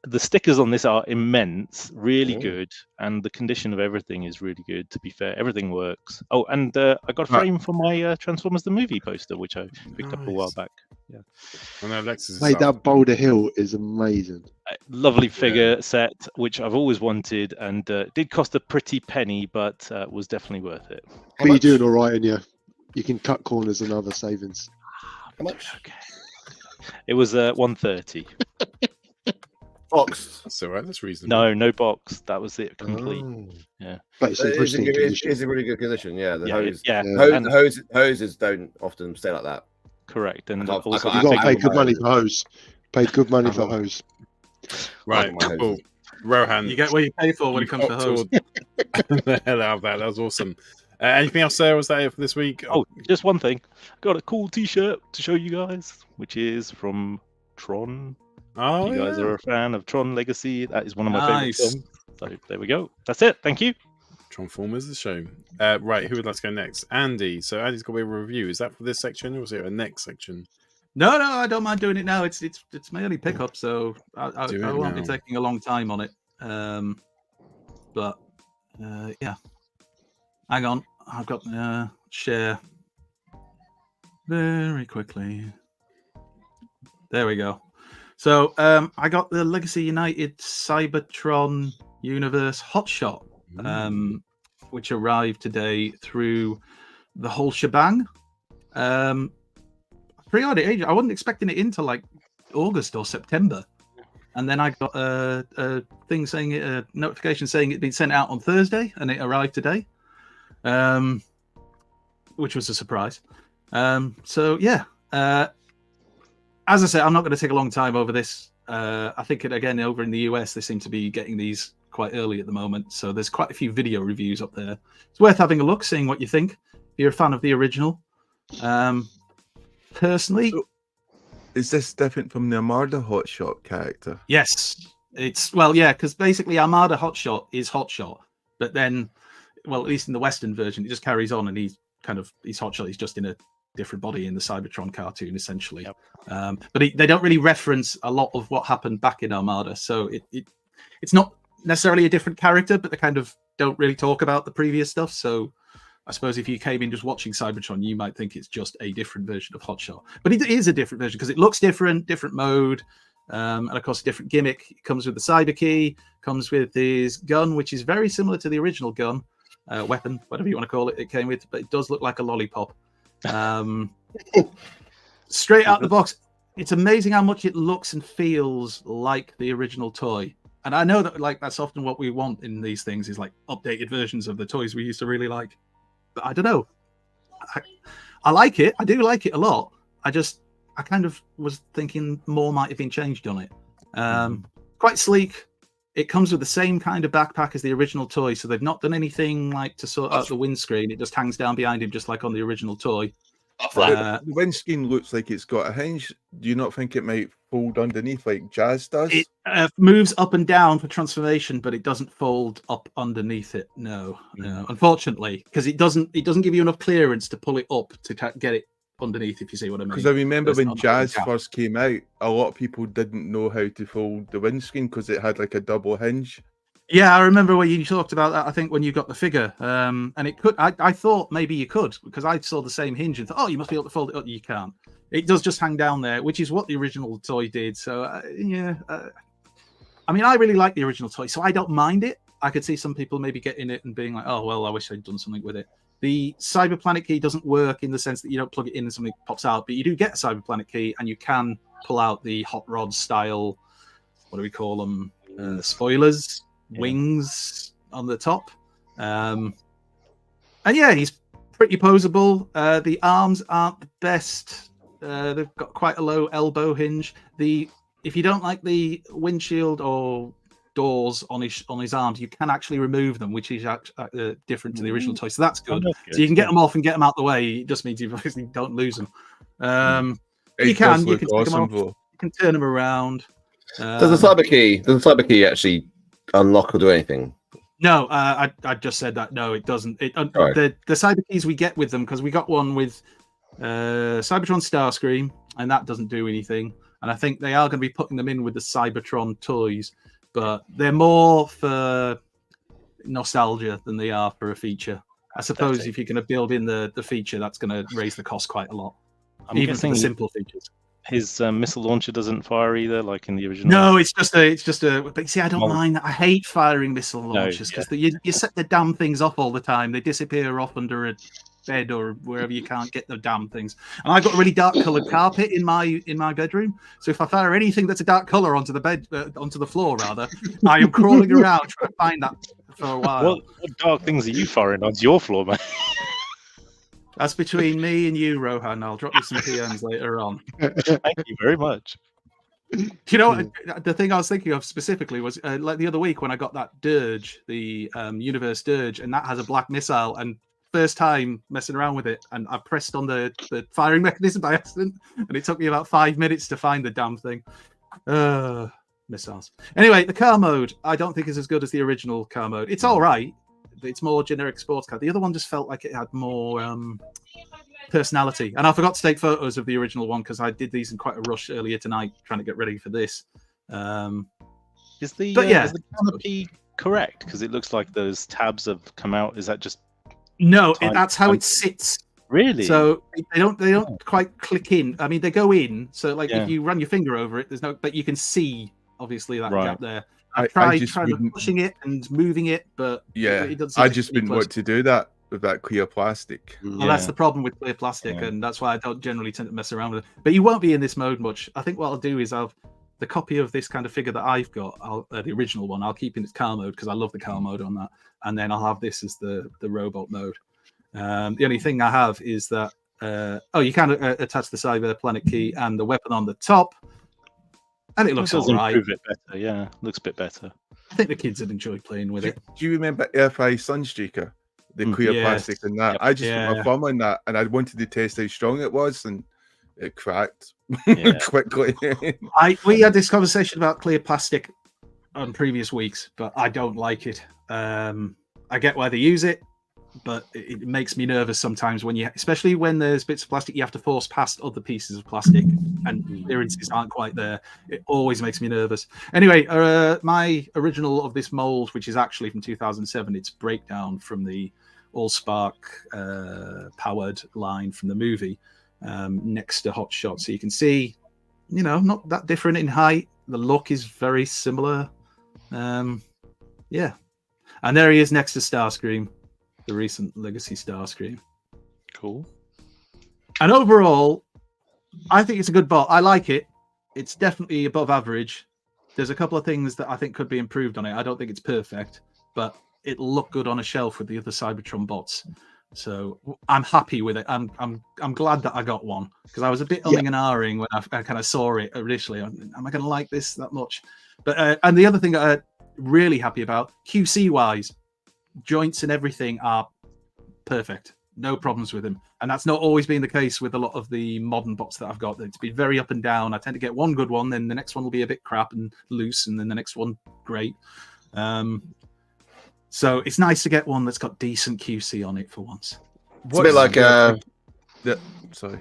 The stickers on this are immense, really good, and the condition of everything is really good. To be fair, everything works. Oh, and I got a frame for my Transformers the movie poster, which I picked up a while back. Yeah. I know Alexis. Mate, that Boulder Hill is amazing. Lovely figure set, which I've always wanted, and did cost a pretty penny, but was definitely worth it. But you're doing all right, and you can cut corners and other savings. How much? Okay. It was 130. Box. That's all right. That's reasonable. No box. That was it, complete. Yeah. But it's in pristine condition. It's in really good condition. Yeah, the hose. Yeah. And hoses don't often stay like that. Correct. And I can't- also I You got to pay can't- good money for hose. Pay good money for hose. Right. Cool. Rohan, You get what you pay for when it comes to hose. the hell out of that. That was awesome. Anything else there? Was that it for this week? Oh, just one thing. Got a cool T-shirt to show you guys, which is from Tron. Oh, You guys yeah. are a fan of Tron Legacy. That is one of my favorite Nice. films. So there we go. That's it. Thank you. Transformers the show. Right, who would like to go next? Andy. So Andy's got a review. Is that for this section or is it a next section? No, I don't mind doing it now. It's my only pickup, so I Do it won't be now. taking a long time on it. But yeah, hang on. I've got share very quickly. There we go. So I got the Legacy United Cybertron Universe Hotshot, which arrived today through the whole shebang. Pre-ordered it. I wasn't expecting it into like August or September, and then I got a thing saying a notification saying it'd been sent out on Thursday, and it arrived today, which was a surprise. So yeah, as I said, I'm not going to take a long time over this. I think again over in the US they seem to be getting these quite early at the moment, so there's quite a few video reviews up there. It's worth having a look, seeing what you think. If you're a fan of the original. Personally, is this different from the Armada Hotshot character? yes, it's because basically Armada Hotshot is Hotshot, but then, well, at least in the Western version, it just carries on, and he's Hotshot. He's just in a different body in the Cybertron cartoon, essentially. Yep. But they don't really reference a lot of what happened back in Armada, so it's not necessarily a different character, but they kind of don't really talk about the previous stuff. So I suppose if you came in just watching Cybertron, you might think it's just a different version of Hotshot. But it is a different version because it looks different mode, and of course a different gimmick. It comes with the cyber key, comes with his gun, which is very similar to the original gun, weapon, whatever you want to call it. It came with, but it does look like a lollipop. Straight out the box, it's amazing how much it looks and feels like the original toy. And I know that that's often what we want in these things is like updated versions of the toys we used to really like. But I don't know. I like it. I do like it a lot. I kind of was thinking more might have been changed on it. Quite sleek. It comes with the same kind of backpack as the original toy, so they've not done anything like to sort out the windscreen. It just hangs down behind him, just like on the original toy. The windscreen looks like it's got a hinge. Do you not think it might fold underneath like Jazz does? It moves up and down for transformation, but it doesn't fold up underneath it. No, unfortunately, because it doesn't give you enough clearance to pull it up to get it underneath, if you see what I mean. Because I remember There's when not a Jazz gap. first came out, a lot of people didn't know how to fold the windscreen because it had like a double hinge. Yeah, I remember when you talked about that. I think when you got the figure, and it could. I thought maybe you could because I saw the same hinge and thought, oh, you must be able to fold it up. You can't. It does just hang down there, which is what the original toy did. So I mean, I really like the original toy, so I don't mind it. I could see some people maybe getting it and being like, oh, well, I wish I'd done something with it. The Cyberplanet key doesn't work in the sense that you don't plug it in and something pops out, but you do get a Cyberplanet key and you can pull out the hot rod style, what do we call them? Spoilers, wings on the top. And yeah, he's pretty poseable. The arms aren't the best. They've got quite a low elbow hinge. If you don't like the windshield or doors on his arms, you can actually remove them, which is different to the original toy. So that's good. So you can get them off and get them out the way. It just means you obviously don't lose them. You can take them off. You can turn them around. Does the cyber key actually unlock or do anything? No, I just said that. No, it doesn't. The cyber keys we get with them, because we got one with Cybertron Starscream, and that doesn't do anything. And I think they are going to be putting them in with the Cybertron toys, but they're more for nostalgia than they are for a feature. I suppose if you're going to build in the feature, that's going to raise the cost quite a lot, even for the simple features. His missile launcher doesn't fire either, like in the original. No, it's just a. But see, I don't mind that. I hate firing missile launchers because you set the damn things off all the time. They disappear off under a bed or wherever you can't get the damn things. And I've got a really dark coloured carpet in my bedroom, so if I fire anything that's a dark colour onto the bed, onto the floor rather, I am crawling around trying to find that for a while. What dark things are you firing onto your floor, man? That's between me and you, Rohan. I'll drop you some PMs later on. Thank you very much. You know, the thing I was thinking of specifically was like the other week when I got that Dirge, the Universe Dirge, and that has a black missile. And first time messing around with it, and I pressed on the firing mechanism by accident, and it took me about 5 minutes to find the damn thing. Missiles. Anyway, the car mode I don't think is as good as the original car mode. It's all right. It's more generic sports car. The other one just felt like it had more personality. And I forgot to take photos of the original one because I did these in quite a rush earlier tonight, trying to get ready for this. Is the canopy correct? Because it looks like those tabs have come out. Is that just that's how it sits. Really? So they don't quite click in. I mean, they go in. So like if you run your finger over it, there's no. But you can see obviously that gap there. I tried pushing it and moving it, but it doesn't. I just wouldn't want to do that with that clear plastic. Well, that's the problem with clear plastic, and that's why I don't generally tend to mess around with it. But you won't be in this mode much. I think what I'll do is the copy of this kind of figure that I've got, the original one, I'll keep in its car mode because I love the car mode on that, and then I'll have this as the robot mode. The only thing I have is that you can attach the Cyber Planet key and the weapon on the top. And it looks all right. Improve it better, yeah. Looks a bit better. I think the kids would enjoy playing with it. Do you remember FI Sunstreaker? The clear plastic and that. I just put my thumb on that and I wanted to test how strong it was and it cracked quickly. We had this conversation about clear plastic on previous weeks, but I don't like it. I get why they use it, but it makes me nervous sometimes especially when there's bits of plastic you have to force past other pieces of plastic and clearances aren't quite there. It always makes me nervous. Anyway, my original of this mold, which is actually from 2007, it's breakdown from the Allspark powered line from the movie next to Hot Shot. So you can see, not that different in height. The look is very similar. And there he is next to Starscream, the recent Legacy Starscream. Cool. And overall, I think it's a good bot. I like it. It's definitely above average. There's a couple of things that I think could be improved on it. I don't think it's perfect, but it'll look good on a shelf with the other Cybertron bots. So I'm happy with it. I'm glad that I got one because I was a bit umming and ahhing when I kind of saw it initially. Am I going to like this that much? But and the other thing that I'm really happy about, QC wise, joints and everything are perfect. No problems with them. And that's not always been the case with a lot of the modern bots that I've got. It's been very up and down. I tend to get one good one, then the next one will be a bit crap and loose, and then the next one great. So it's nice to get one that's got decent QC on it for once. It's a bit like sorry.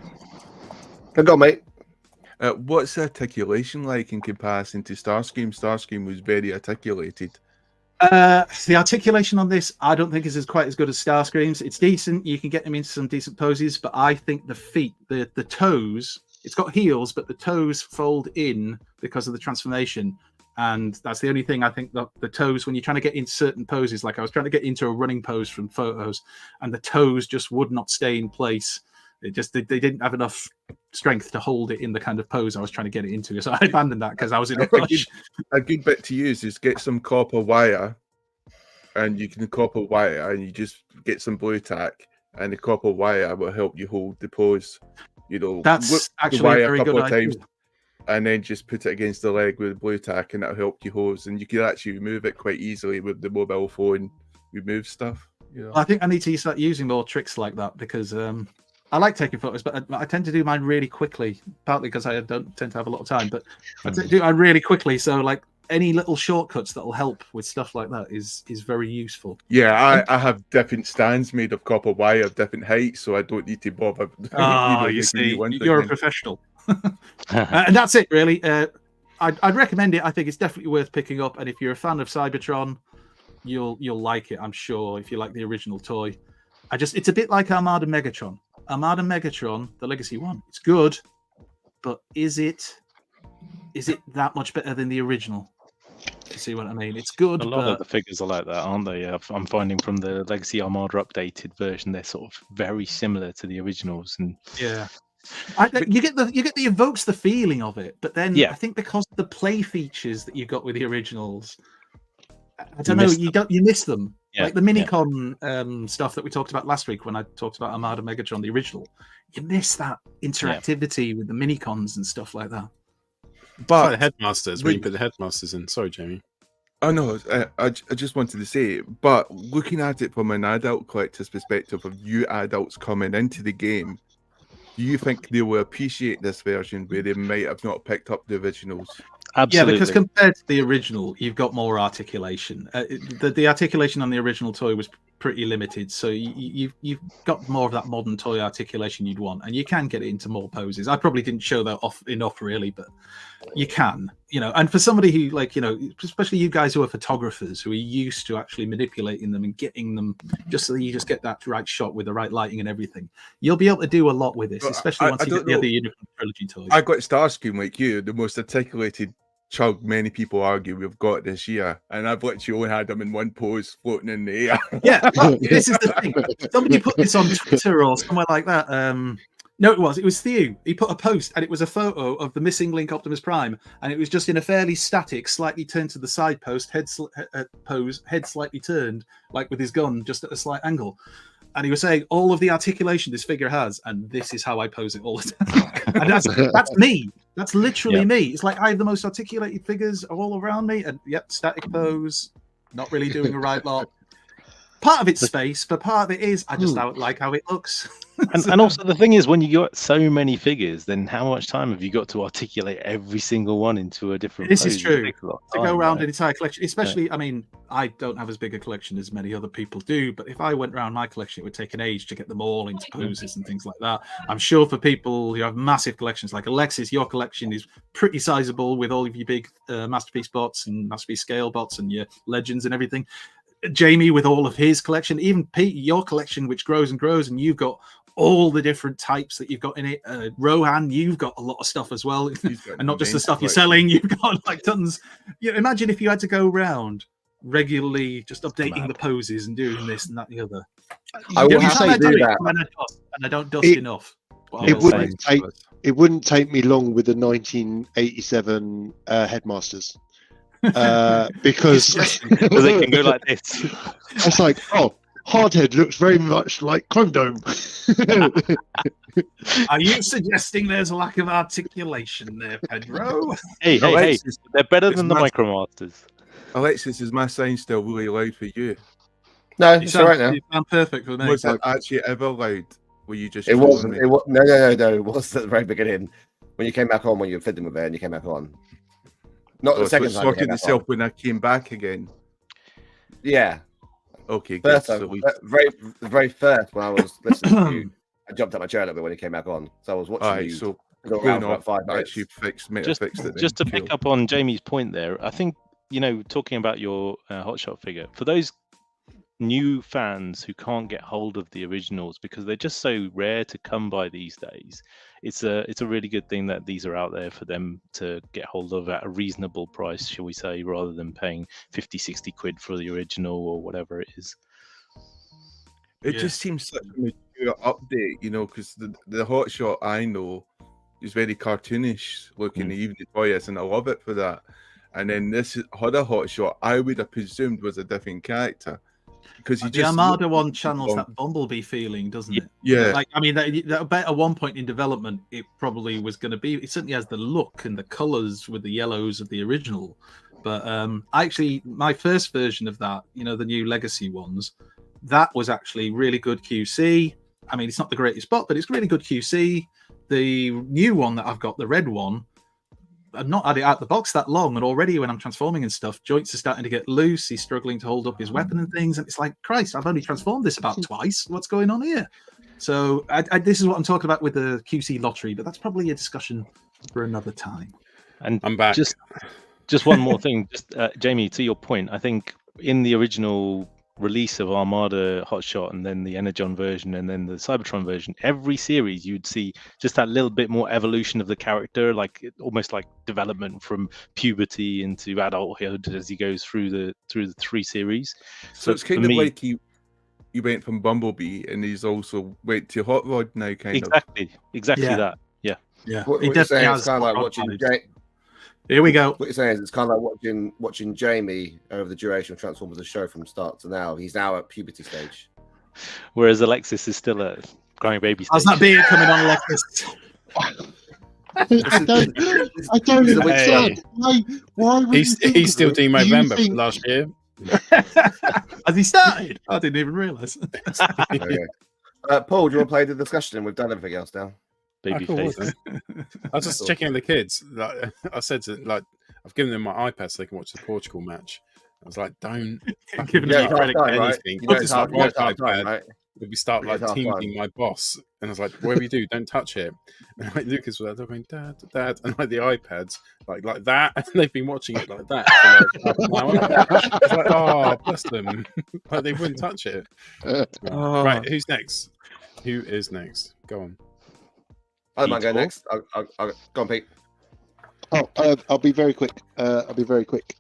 Go on, mate. What's the articulation like in comparison to Starscream? Starscream was very articulated. The articulation on this, I don't think is quite as good as Starscream's. It's decent. You can get them into some decent poses, but I think the feet, the toes, it's got heels, but the toes fold in because of the transformation. And that's the only thing I think that the toes, when you're trying to get into certain poses, like I was trying to get into a running pose from photos, and the toes just would not stay in place. It just they didn't have enough strength to hold it in the kind of pose I was trying to get it into. So I abandoned that because I was in a rush. A good bit to use is get some copper wire, and you can copper wire, and you just get some blue tack, and the copper wire will help you hold the pose. You know, that's actually a very good idea. And then just put it against the leg with blue tack, and that'll help you hose. And you can actually remove it quite easily with the mobile phone. Remove stuff. You know? I think I need to start using more tricks like that because I like taking photos, but I tend to do mine really quickly. Partly because I don't tend to have a lot of time, but I do mine really quickly. So like any little shortcuts that will help with stuff like that is very useful. Yeah, I have different stands made of copper wire of different heights, so I don't need to bother. You see, you're a professional. And that's it, really. I'd recommend it. I think it's definitely worth picking up. And if you're a fan of Cybertron, you'll like it, I'm sure. If you like the original toy, it's a bit like Armada Megatron. Armada Megatron, the Legacy one, it's good, but is it that much better than the original? You see what I mean? It's good. A lot of the figures are like that, aren't they? I'm finding from the Legacy Armada updated version, they're sort of very similar to the originals. And yeah. You get the evokes the feeling of it, but then I think because of the play features that you've got with the originals, I don't know, you miss them. Yeah, like the Minicon stuff that we talked about last week when I talked about Armada Megatron, the original. You miss that interactivity with the Minicons and stuff like that. But the Headmasters, when you put the Headmasters in. Sorry, Jamie. Oh no, I just wanted to say, but looking at it from an adult collector's perspective of you adults coming into the game, do you think they will appreciate this version where they might have not picked up the originals? Absolutely. Yeah, because compared to the original, you've got more articulation. The articulation on the original toy was pretty limited, so you've got more of that modern toy articulation you'd want, and you can get it into more poses. I probably didn't show that off enough, really, but you can, And for somebody who, like, especially you guys who are photographers who are used to actually manipulating them and getting them just so that you just get that right shot with the right lighting and everything, you'll be able to do a lot with this, especially once you get the other Unicorn Trilogy toys. I got Starscream like you, the most articulated chug many people argue we've got this year, and I've literally only had them in one pose floating in the air. Yeah, this is the thing. Somebody put this on Twitter or somewhere like that. No, it was Theo. He put a post, and it was a photo of the missing Link Optimus Prime, and it was just in a fairly static, slightly turned to the side post, head slightly turned, like with his gun just at a slight angle. And he was saying all of the articulation this figure has, and this is how I pose it all the time. And that's me. That's literally me. It's like I have the most articulated figures all around me, and static pose, not really doing a right lot. Part of it's space, but part of it is I just like how it looks. And also the thing is, when you got so many figures, then how much time have you got to articulate every single one into a different pose? This is true. To go around an entire collection, especially, I mean, I don't have as big a collection as many other people do, but if I went around my collection, it would take an age to get them all into poses and things like that. I'm sure for people who have massive collections, like Alexis, your collection is pretty sizable with all of your big Masterpiece bots and Masterpiece scale bots and your Legends and everything. Jamie with all of his collection, even Pete, your collection, which grows and grows, and you've got all the different types that you've got in it. Rohan, you've got a lot of stuff as well, and not just the stuff you're selling. You've got like tons. Imagine if you had to go around regularly, just updating the poses and doing this and that and the other. I would say do that, and I don't dust enough. It wouldn't take me long with the 1987 Headmasters. Because it can go like this. It's like, Hardhead looks very much like Chrome Dome. Are you suggesting there's a lack of articulation there, Pedro? Hey, they're better than the Micromasters. Alexis, is my sign still really loud for you? No, it's all right now. You sound perfect for me. Was it actually ever loud? Were you just? It wasn't. No. It was at the very beginning when you came back on, when you were fiddling with it and you came back on. Not the second time. Sorted itself when I came back again. Yeah. Okay. First time, very first when I was listening to you, I jumped up my chair a little bit when he came back on. So I was watching you. Been going around for off about 5 that minutes. actually fixed Just, it. just to then pick kill. up on Jamie's point there, I think, talking about your hotshot figure, for those new fans who can't get hold of the originals because they're just so rare to come by these days, it's a really good thing that these are out there for them to get hold of at a reasonable price, shall we say, rather than paying 50-60 quid for the original or whatever it is. It just seems such a mature update, because the hot shot I know is very cartoonish looking, even the toys, and I love it for that. And then this other hot shot, I would have presumed was a different character because the Armada one channels that Bumblebee feeling, doesn't it? Yeah. Like, I mean, at one point in development, it probably was going to be. It certainly has the look and the colors with the yellows of the original. But actually, my first version of that, the new Legacy ones, that was actually really good QC. I mean, it's not the greatest bot, but it's really good QC. The new one that I've got, the red one, I've not had it out the box that long, and already when I'm transforming and stuff, joints are starting to get loose. He's struggling to hold up his weapon and things, and it's like, Christ, I've only transformed this about twice. What's going on here? So this is what I'm talking about with the QC lottery, but that's probably a discussion for another time. And I'm back. Just one more thing, Jamie, to your point, I think in the original release of Armada Hotshot and then the Energon version and then the Cybertron version, every series you'd see just that little bit more evolution of the character, like almost like development from puberty into adulthood as he goes through the 3 series. So it's kind of like you went from Bumblebee and he's also went to Hot Rod now, kind of. Exactly that. Yeah. What you're saying is kind of like watching Here we go. What you're saying is it's kind of like watching Jamie over the duration of Transformers the show from start to now. He's now at puberty stage. Whereas Alexis is still at crying baby stage. How's that being coming on, Alexis? I don't understand. Why he's still doing November last year. Has he started? I didn't even realise. Paul, do you want to play the discussion? We've done everything else now. Baby face. I was just checking on the kids. Like, I said I've given them my iPad so they can watch the Portugal match. I was like, don't give me credit for anything. It's like my iPad. We start teaming my boss, and I was like, whatever you do, don't touch it. And like Lucas was like, Dad, and like the iPads, like that, and they've been watching it like that. For like, I was like, oh, bless them, like they wouldn't touch it. Right, who's next? Who is next? Go on. I might go next. I'll go on, Pete. I'll be very quick.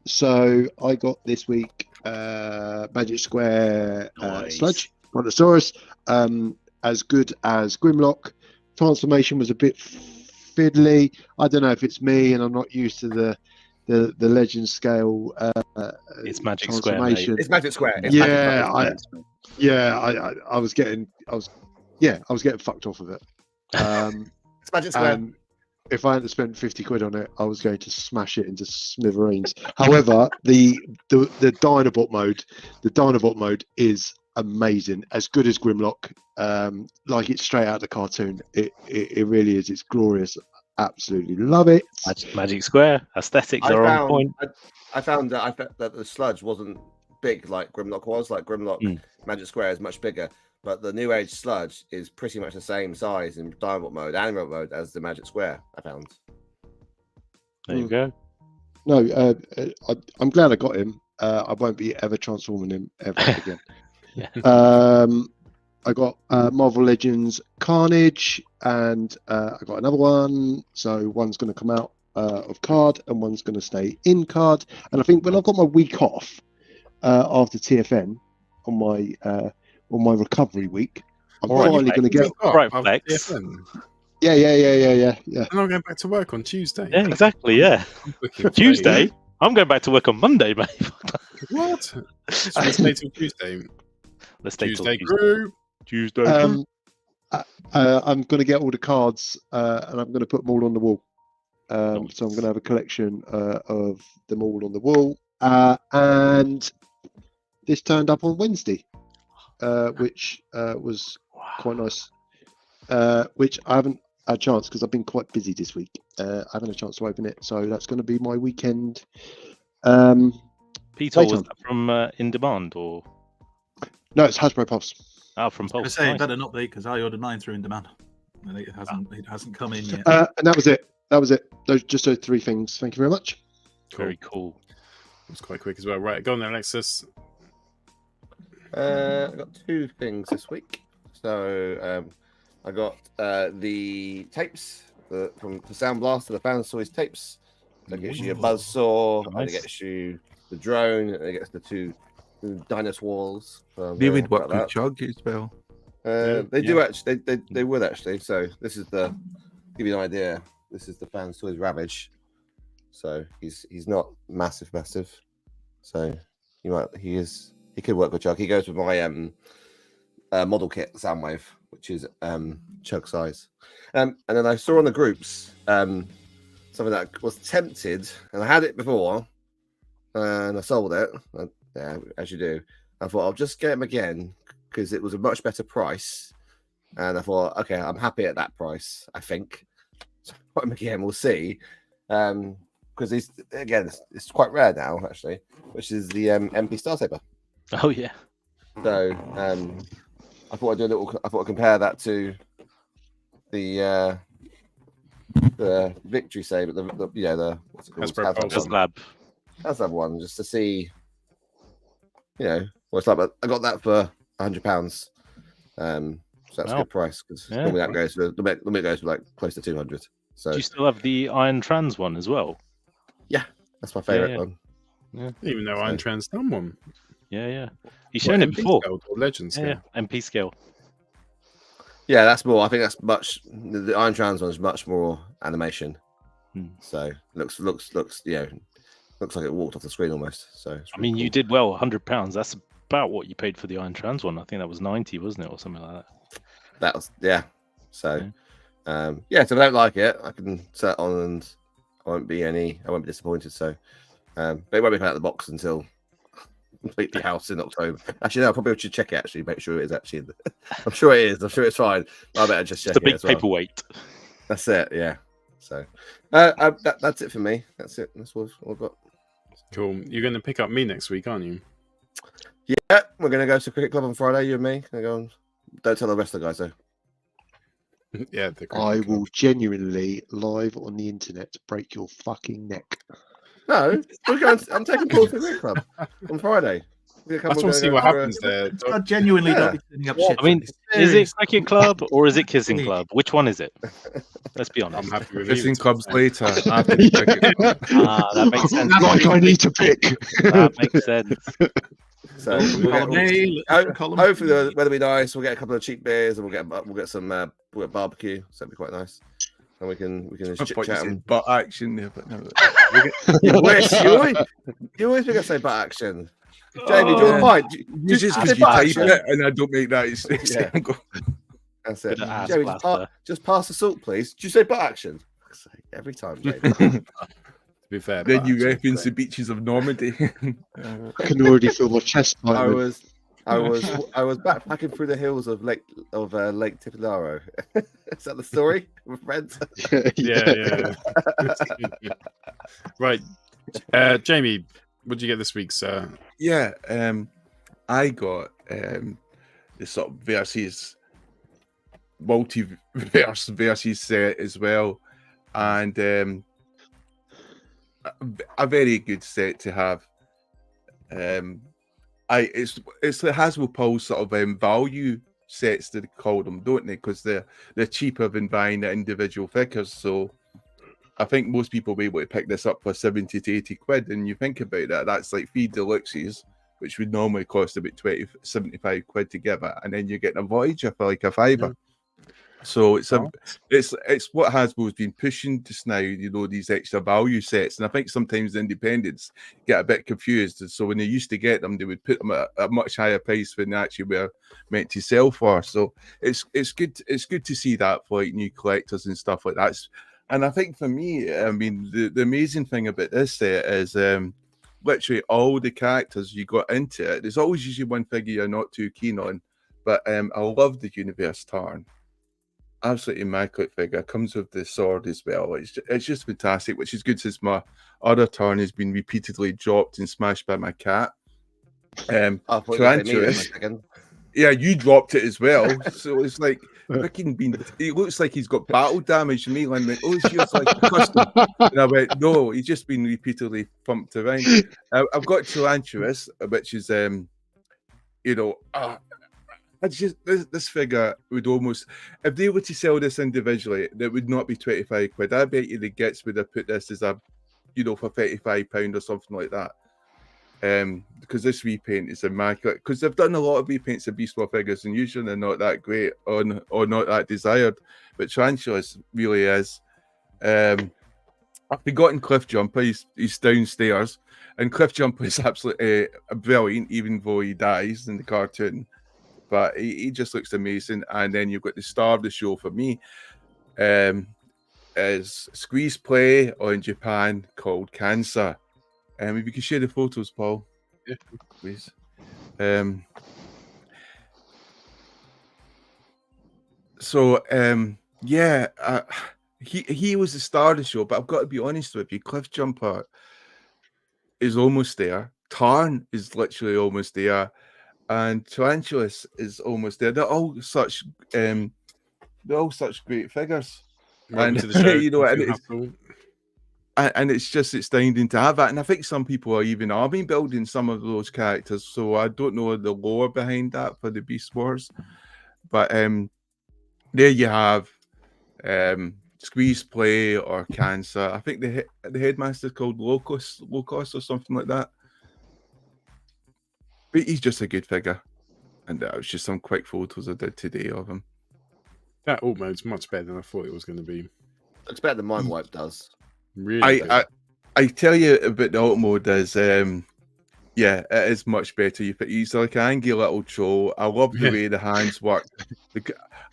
So I got this week Magic Square Sludge Brontosaurus, as good as Grimlock. Transformation was a bit fiddly. I don't know if it's me and I'm not used to the legend scale. It's Magic Square. Mate. It's Magic Square. I was getting fucked off of it. It's Magic Square. If I hadn't spent 50 quid on it, I was going to smash it into smithereens. However, the Dinobot mode is amazing, as good as Grimlock. Like it's straight out of the cartoon. It really is. It's glorious. Absolutely love it. Magic Square aesthetics are on point. I found that the sludge wasn't big like Grimlock was. Like Grimlock, Magic Square is much bigger. But the New Age Sludge is pretty much the same size in Dinobot mode and Remote mode as the Magic Square, I found. There you go. No, I'm glad I got him. I won't be ever transforming him ever again. I got Marvel Legends Carnage, and I got another one. So one's going to come out of card, and one's going to stay in card. And I think when I've got my week off after TFN on my recovery week, I'm finally going to get right flex. Yeah. And I'm going back to work on Tuesday. Yeah, exactly. Yeah, Tuesday. I'm going back to work on Monday, mate. What? Let's stay till Tuesday. Let's stay Tuesday till Tuesday. I'm going to get all the cards and I'm going to put them all on the wall. So I'm going to have a collection of them all on the wall. And this turned up on Wednesday. Which was quite nice. Which I haven't had a chance because I've been quite busy this week. I haven't had a chance to open it, so that's going to be my weekend. Peter, was that from In Demand or? No, it's Hasbro Pulse. Oh, from Pulse. I say it better not be because I ordered mine through In Demand. and it hasn't come in yet. And that was it. Those 3 things. Thank you very much. Very cool. It was quite quick as well. Right, go on then, Alexis. I got 2 things this week. So I got the tapes from the Sound Blaster, the Fans Toys tapes. That gives you a buzzsaw, and it gets you the drone, and it gets the 2 dinosaurs. They would work with Chug as well. They do actually. They would actually. So this is the give you an idea. This is the Fans Toys Ravage. So he's not massive. So he could work with Chug. He goes with my model kit Soundwave, which is Chug size. And then I saw on the groups something that I was tempted, and I had it before, and I sold it. Yeah, as you do. I thought I'll just get him again because it was a much better price, and I thought, okay, I'm happy at that price. I think. So put him again. We'll see. Because he's again, it's quite rare now actually, which is the MP Star Saber. Oh yeah. So I thought I'd do a little. I thought I'd compare that to the Victory Saber, the what's it called? HasLab one, just to see, what it's like. But I got that for £100. So that's a good price because normally that goes for like close to 200. So do you still have the Iron Trans one as well? Yeah, that's my favorite one. Yeah, even though Iron Trans done one. Yeah. He's shown it before. Scale or Legend scale? Yeah, MP scale. Yeah, that's more. I think that's much. The Iron Trans one is much more animation. So looks like it walked off the screen almost. So I mean, you did well. £100. That's about what you paid for the Iron Trans one. I think that was 90, wasn't it, or something like that? That was So so if I don't like it, I can set it on and I won't be disappointed. So, but it won't be out of the box until complete the house in October. Actually, no, I probably should check it. Actually, make sure it is actually. I'm sure it is. I'm sure it's fine. I better just check it's a big it as well. paperweight. That's it. Yeah. So that's it for me. That's it. That's what I've got. Cool. You're going to pick up me next week, aren't you? Yeah, we're going to go to Cricket Club on Friday. You and me. Gonna go on. Don't tell the rest of the guys though. Yeah, I will genuinely live on the internet break your fucking neck. No, we're going. I'm taking Paul to the Cricket Club on Friday. I just want to see what happens there. I genuinely don't be turning up shit. I mean, is it Cricket Club or is it Kissing Club? Which one is it? Let's be honest. I'm happy with Kissing it. Club's later. After the Cricket Club. That makes sense. Like I need to pick. That makes sense. So hopefully the weather will be nice. We'll get a couple of cheap beers and we'll get some barbecue. So it'll be quite nice. And we can just chit chat. Butt action there, but no. You always think I say butt action. Jamie, do you want a pint? Just because you type it and I don't make that. That's it. Jamie, just pass the salt, please. Did you say butt action? Every time, Jamie. To be fair, then you reference the beaches of Normandy. I can already feel my chest. I was backpacking through the hills of Lake Tipilaro. Is that the story with friends? Yeah. Right, Jamie, what did you get this week, sir? Yeah, I got the sort of versus multiverse versus set as well, and a very good set to have. It's the Hasbro sort of value sets that they call them, don't they? Because they're cheaper than buying the individual figures. So I think most people will be able to pick this up for 70 to 80 quid. And you think about that, that's like 3 deluxes, which would normally cost about 75 quid together, and then you're getting a Voyager for like a £5. So it's what Hasbro's been pushing just now, these extra value sets. And I think sometimes the independents get a bit confused. And so when they used to get them, they would put them at a much higher price than they actually were meant to sell for. So it's good to see that for like new collectors and stuff like that. And I think for me, I mean, the amazing thing about this set is literally all the characters you got into it. There's always usually one figure you're not too keen on, but I love the Universe Tarn. Absolutely immaculate figure. Comes with the sword as well. It's just fantastic, which is good since my other Tarn has been repeatedly dropped and smashed by my cat. Yeah, you dropped it as well. So it's like freaking been. He looks like he's got battle damage. And Mainline went, "Oh, it's just like custom." And I went, "No, he's just been repeatedly pumped around." I've got Tarantulas, which is I just this figure would almost, if they were to sell this individually, that would not be 25 quid. I bet you the Gets would have put this as a, for £35 or something like that. Because this repaint is immaculate. Because they've done a lot of repaints of Beast War figures, and usually they're not that great or not that desired. But Tarantulas really is. I've forgotten Cliff Jumper. He's downstairs, and Cliff Jumper is absolutely brilliant, even though he dies in the cartoon. But he just looks amazing. And then you've got the star of the show for me, is Squeezeplay in Japan called Cancer. If you can share the photos, Paul, yeah, please. He was the star of the show, but I've got to be honest with you, Cliff Jumper is almost there. Tarn is literally almost there. And Tarantulas is almost there. They're all such great figures. Welcome And to the show. and it's astounding to have that. And I think some people are been building some of those characters. So I don't know the lore behind that for the Beast Wars. But there you have Squeezeplay or Cancer. I think the Headmaster is called Locus or something like that. But he's just a good figure. And that was just some quick photos I did today of him. That alt mode's much better than I thought it was going to be. It's better than Mind Wipe does. Really? I tell you about the alt mode is, it is much better. He's like an angry little troll. I love the way the hands work.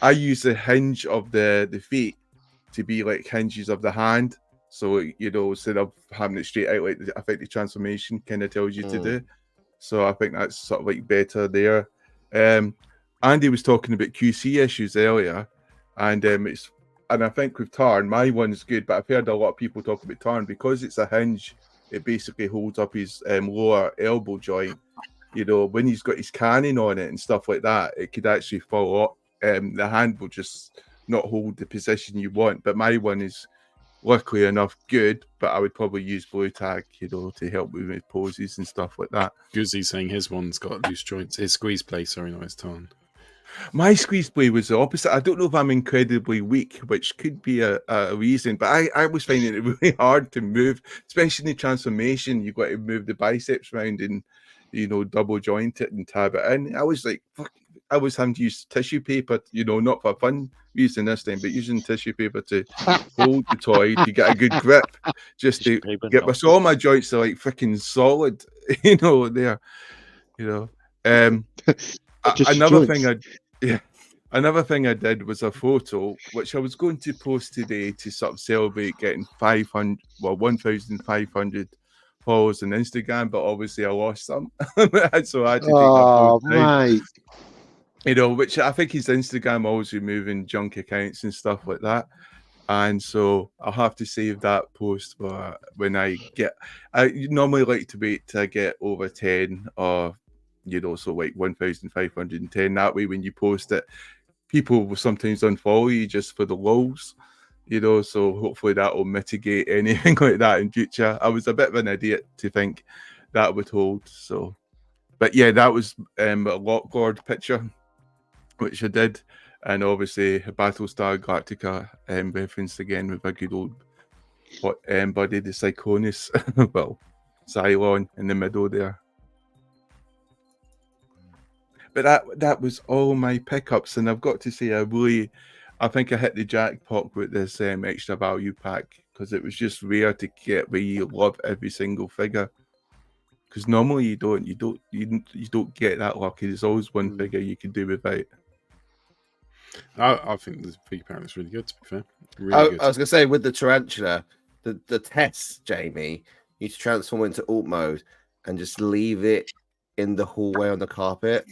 I use the hinge of the feet to be like hinges of the hand. So, instead of having it straight out like I think the transformation kind of tells you to do. So I think that's sort of like better there. Andy was talking about QC issues earlier, and I think with Tarn, my one's good, but I've heard a lot of people talk about Tarn because it's a hinge. It basically holds up his lower elbow joint. When he's got his cannon on it and stuff like that, it could actually fall off. The hand will just not hold the position you want. But my one is luckily enough good, but I would probably use blue tag, to help with his poses and stuff like that. Guzzi's saying his one's got loose joints. His Squeezeplay, sorry, not his Tarn. My Squeezeplay was the opposite. I don't know if I'm incredibly weak, which could be a reason, but I was finding it really hard to move, especially in the transformation. You've got to move the biceps around and, double joint it and tab it in. I was like, fuck. I was having to use tissue paper, not for fun reason this time, but using tissue paper to hold the toy to get a good grip, just to get all my joints are like freaking solid, there, Another thing I did was a photo which I was going to post today to sort of celebrate getting 1,500 followers on Instagram, but obviously I lost some, so I had to take that post down. Which I think his Instagram always removing junk accounts and stuff like that. And so I'll have to save that post for when I normally like to wait till I get over 10 or, so like 1,510. That way, when you post it, people will sometimes unfollow you just for the lols, so hopefully that will mitigate anything like that in future. I was a bit of an idiot to think that would hold. So, but yeah, that was a Locklord picture, which I did, and obviously Battlestar Galactica referenced again with a good old buddy, the Cyclonus, Cylon in the middle there. But that was all my pickups, and I've got to say, I think I hit the jackpot with this extra value pack, because it was just rare to get where you love every single figure. Because normally you don't get that lucky. There's always one figure you can do without. I think the figure pack looks really good, to be fair. Really good. I was going to say, with the tarantula, the test, Jamie, you need to transform into alt mode and just leave it in the hallway on the carpet.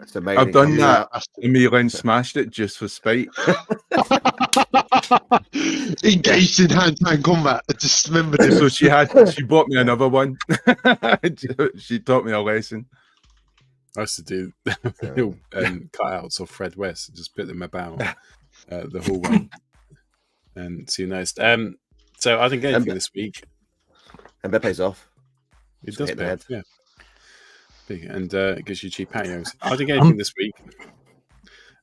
So I've done that, and Mainline smashed it just for spite. Engaged in hand-to-hand combat. I just remembered it. So she bought me another one. She taught me a lesson. I used to do little cutouts of Fred West and just put them about the hallway and see who noticed. So I didn't get anything this week. And that pays off. It does pay off, yeah. Big, and it gives you cheap patios. I didn't get anything this week.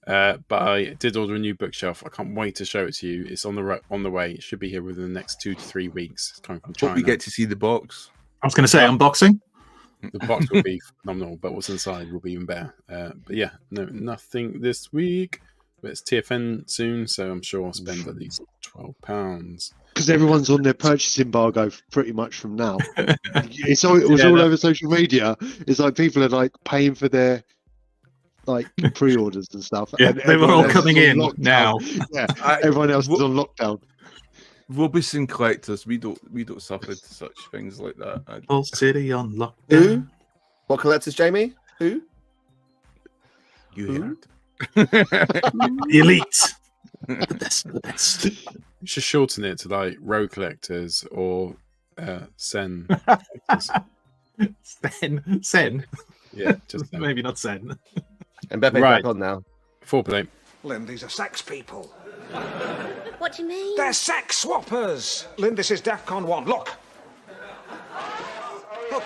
But I did order a new bookshelf. I can't wait to show it to you. It's on the way. It should be here within the next 2 to 3 weeks. It's coming from China. Hope we get to see the box. I was going to say unboxing. The box will be phenomenal, but what's inside will be even better. But yeah, nothing this week. But it's TFN soon, so I'm sure I'll spend at least £12. Because everyone's on their purchase embargo pretty much from now. It was all over social media. It's like people are like paying for their like pre-orders and stuff. Yeah, and they were all coming in now. Yeah, everyone else is on lockdown. Robinson collectors, we don't suffer to such things like that. Whole city on lockdown. Who? What collectors, Jamie? Who? You heard? The elite. The best of the best. You should shorten it to like row collectors or Sen. Sen. Yeah, just maybe not Sen. And Bepe's back on now. Foreplay. Lynn, these are sex people. What do you mean? They're sex swappers. Lynn, this is DEFCON 1. Look. Look.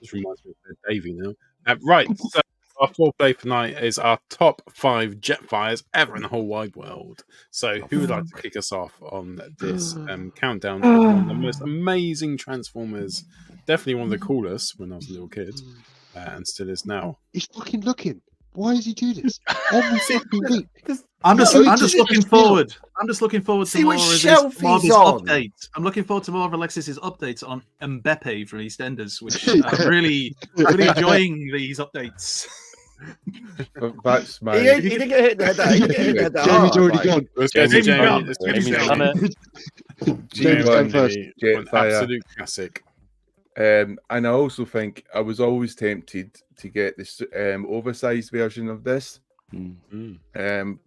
This reminds me of Davey now. Right, so our foreplay for tonight is our top 5 Jetfires ever in the whole wide world. So who would like to kick us off on this countdown of one of the most amazing Transformers? Definitely one of the coolest when I was a little kid, and still is now. He's fucking looking. Why does he do this? Every fucking week. I'm just looking forward. I'm just looking forward to more of his updates. I'm looking forward to more of Alexis's updates on Mbappe from EastEnders, which I'm really enjoying these updates. That's my. He didn't get hit in the head. He didn't get hit in the head. Jamie's already gone. Let's go to Jamie. Jamie's going first. An absolute classic. And I also think I was always tempted to get this oversized version of this,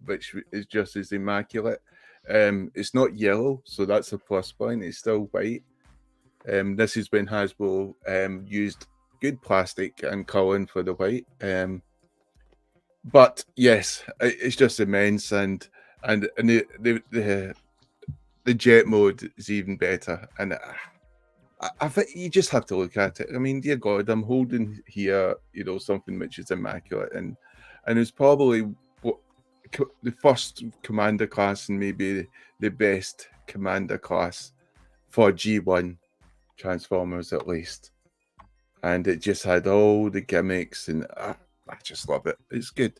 which is just as immaculate. It's not yellow, so that's a plus point. It's still white. This is when Hasbro used good plastic and culling for the white. But yes, it's just immense, and the jet mode is even better. And I think you just have to look at it. I mean, dear God, I'm holding here, something which is immaculate, and it's probably the first commander class and maybe the best commander class for G1 Transformers at least. And it just had all the gimmicks, and I just love it. It's good.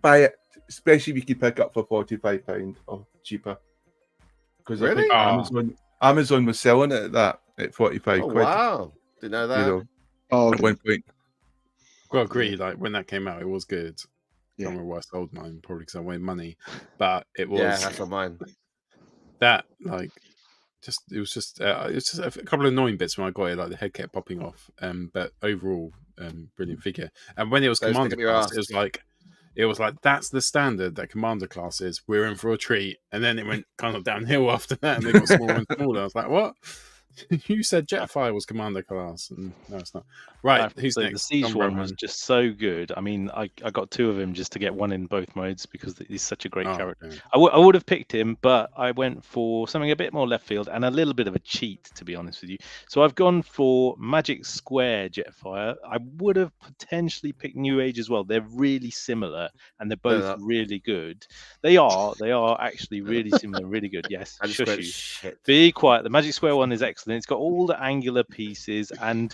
Buy it, especially if you can pick up for £45 or cheaper. Because really? I think Amazon was selling it at 45 quid. Wow. Didn't know that. At one point. Well, agree. Like when that came out, it was good. I don't remember why I sold mine, probably because I wanted money. But it was. Yeah, that's on mine. That it was just a couple of annoying bits when I got it. Like the head kept popping off. But overall, brilliant figure. And when it was commander class, it was like that's the standard that commander class is. We're in for a treat. And then it went kind of downhill after that, and they got smaller and smaller. I was like, what? You said Jetfire was commander class, and no, it's not. Right, who's next? The Siege one was just so good. I mean, I got 2 of him just to get one in both modes because he's such a great character. Okay. I would have picked him, but I went for something a bit more left field and a little bit of a cheat, to be honest with you. So I've gone for Magic Square Jetfire. I would have potentially picked New Age as well. They're really similar, and they're both really good. They are actually really similar, really good. Yes, shush you. Be quiet. The Magic Square one is excellent. It's got all the angular pieces, and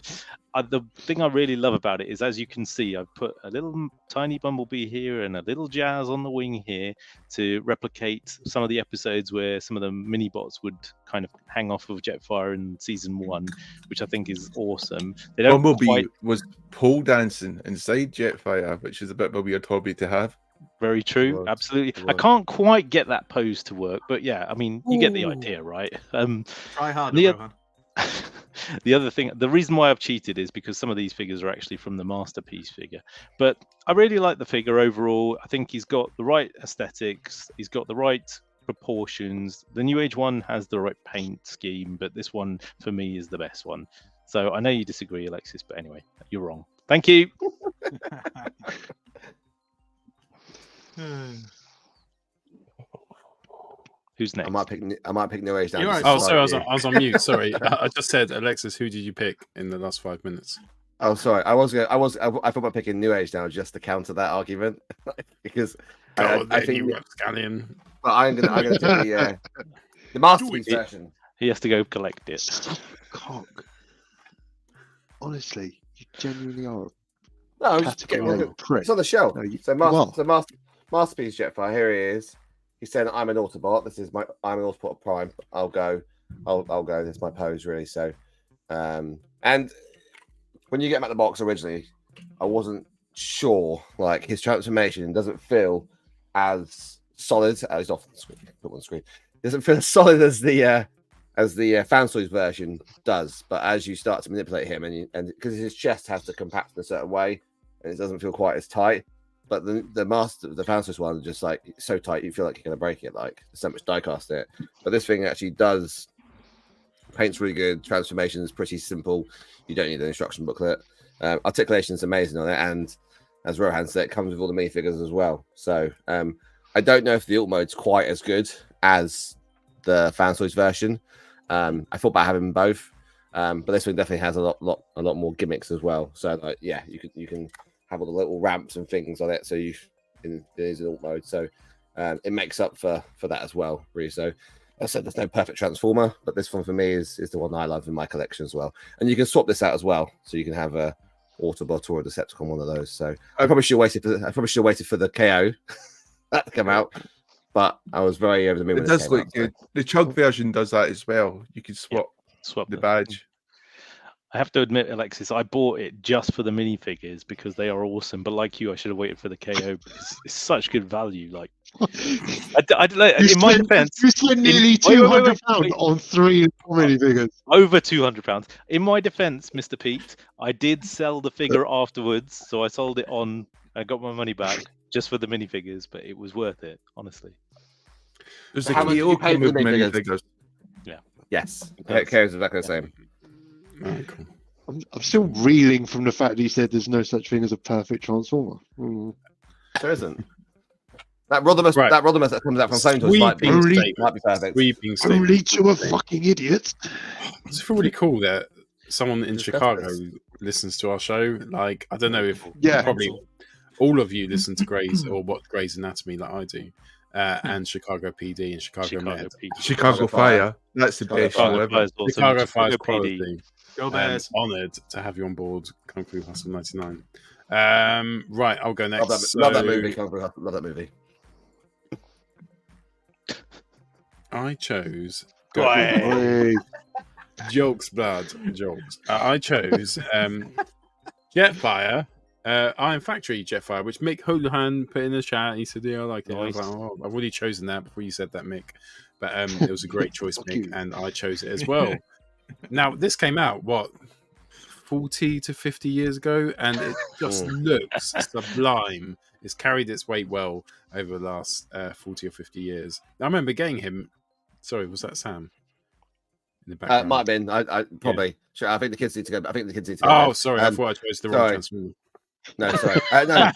the thing I really love about it is, as you can see, I've put a little tiny bumblebee here and a little jazz on the wing here to replicate some of the episodes where some of the mini bots would kind of hang off of Jetfire in season 1, which I think is awesome. They don't Bumblebee was pole dancing inside Jetfire, which is a bit of a weird hobby to have. Very true, absolutely. I can't quite get that pose to work, but yeah, I mean, you get the idea, right? Try harder, Rohan. The other thing, the reason why I've cheated is because some of these figures are actually from the Masterpiece figure. But I really like the figure overall. I think he's got the right aesthetics. He's got the right proportions. The New Age one has the right paint scheme, but this one, for me, is the best one. So I know you disagree, Alexis, but anyway, you're wrong. Thank you. Who's next? I might pick New Age down. Oh, sorry, I was on mute. Sorry, I just said, Alexis, who did you pick in the last 5 minutes? Oh, sorry. I thought about picking New Age now just to counter that argument because I think you rapscallion. But I'm gonna take the masterpiece version. He has to go collect it. Cock. Honestly, you genuinely are. No, it's on the shelf. Masterpiece Jetfire. Here he is. He said, "I'm an Autobot. I'm an Autobot Prime. I'll go. This is my pose, really." So, and when you get him out the box originally, I wasn't sure. Like his transformation doesn't feel as solid as off the screen. Put on the screen. It doesn't feel as solid as the fan toys version does. But as you start to manipulate him, and because his chest has to compact in a certain way, and it doesn't feel quite as tight. But the fan toys one is just like so tight, you feel like you're gonna break it. Like there's so much die cast in it. But this thing actually does. Paint's really good. Transformation is pretty simple. You don't need an instruction booklet. Articulation is amazing on it, and as Rohan said, it comes with all the minifigures as well. So I don't know if the alt mode's quite as good as the fan toys version. I thought about having both, but this one definitely has a lot more gimmicks as well. So like, yeah, you can have all the little ramps and things on it. So it is an alt mode. So it makes up for that as well, really. So I said there's no perfect Transformer, but this one for me is the one I love in my collection as well. And you can swap this out as well, so you can have a Autobot or a Decepticon, one of those. So I probably should have waited for the KO that to come out, but I was very over the moon. It does look good. The Chug version does that as well. You can swap the badge. I have to admit, Alexis, I bought it just for the minifigures because they are awesome. But like you, I should have waited for the KO because it's such good value. Like, in my defense, you spent nearly £200 on 3 minifigures. Over £200. In my defense, Mr. Pete, I did sell the figure afterwards, so I sold it on. I got my money back just for the minifigures, but it was worth it, honestly. There's a KO came with minifigures. Yeah. Yes. KO is exactly the same. Oh, cool. I'm still reeling from the fact that he said there's no such thing as a perfect Transformer. There isn't. That Rodimus that comes out from Phone Toys might be perfect. Only to a fucking idiot. It's really cool that someone in Chicago listens to our show. Like, I don't know if probably all of you listen to Grey's or what Grey's Anatomy like I do. And Chicago PD and Chicago Med. Chicago Fire. That's the best show ever. Chicago Fire's quality. Go Bears. Honoured to have you on board, Kung Fu Hustle 99. Right, I'll go next. Love that movie. Love that movie. I chose. Jokes, blood, jokes. I chose Jetfire. Iron Factory Jetfire, which Mick Houlihan put in the chat. He said, "Yeah, I like it." I was like, "Oh, I've already chosen that before you said that, Mick." But it was a great choice, Mick, and I chose it as well. Now, this came out 40 to 50 years ago, and it just looks sublime. It's carried its weight well over the last 40 or 50 years. I remember getting him. Sorry, was that Sam? In the background? Might have been. I probably. Yeah. Sure. I think the kids need to go. Oh, sorry. I thought I chose the wrong Transformer. No, sorry. No,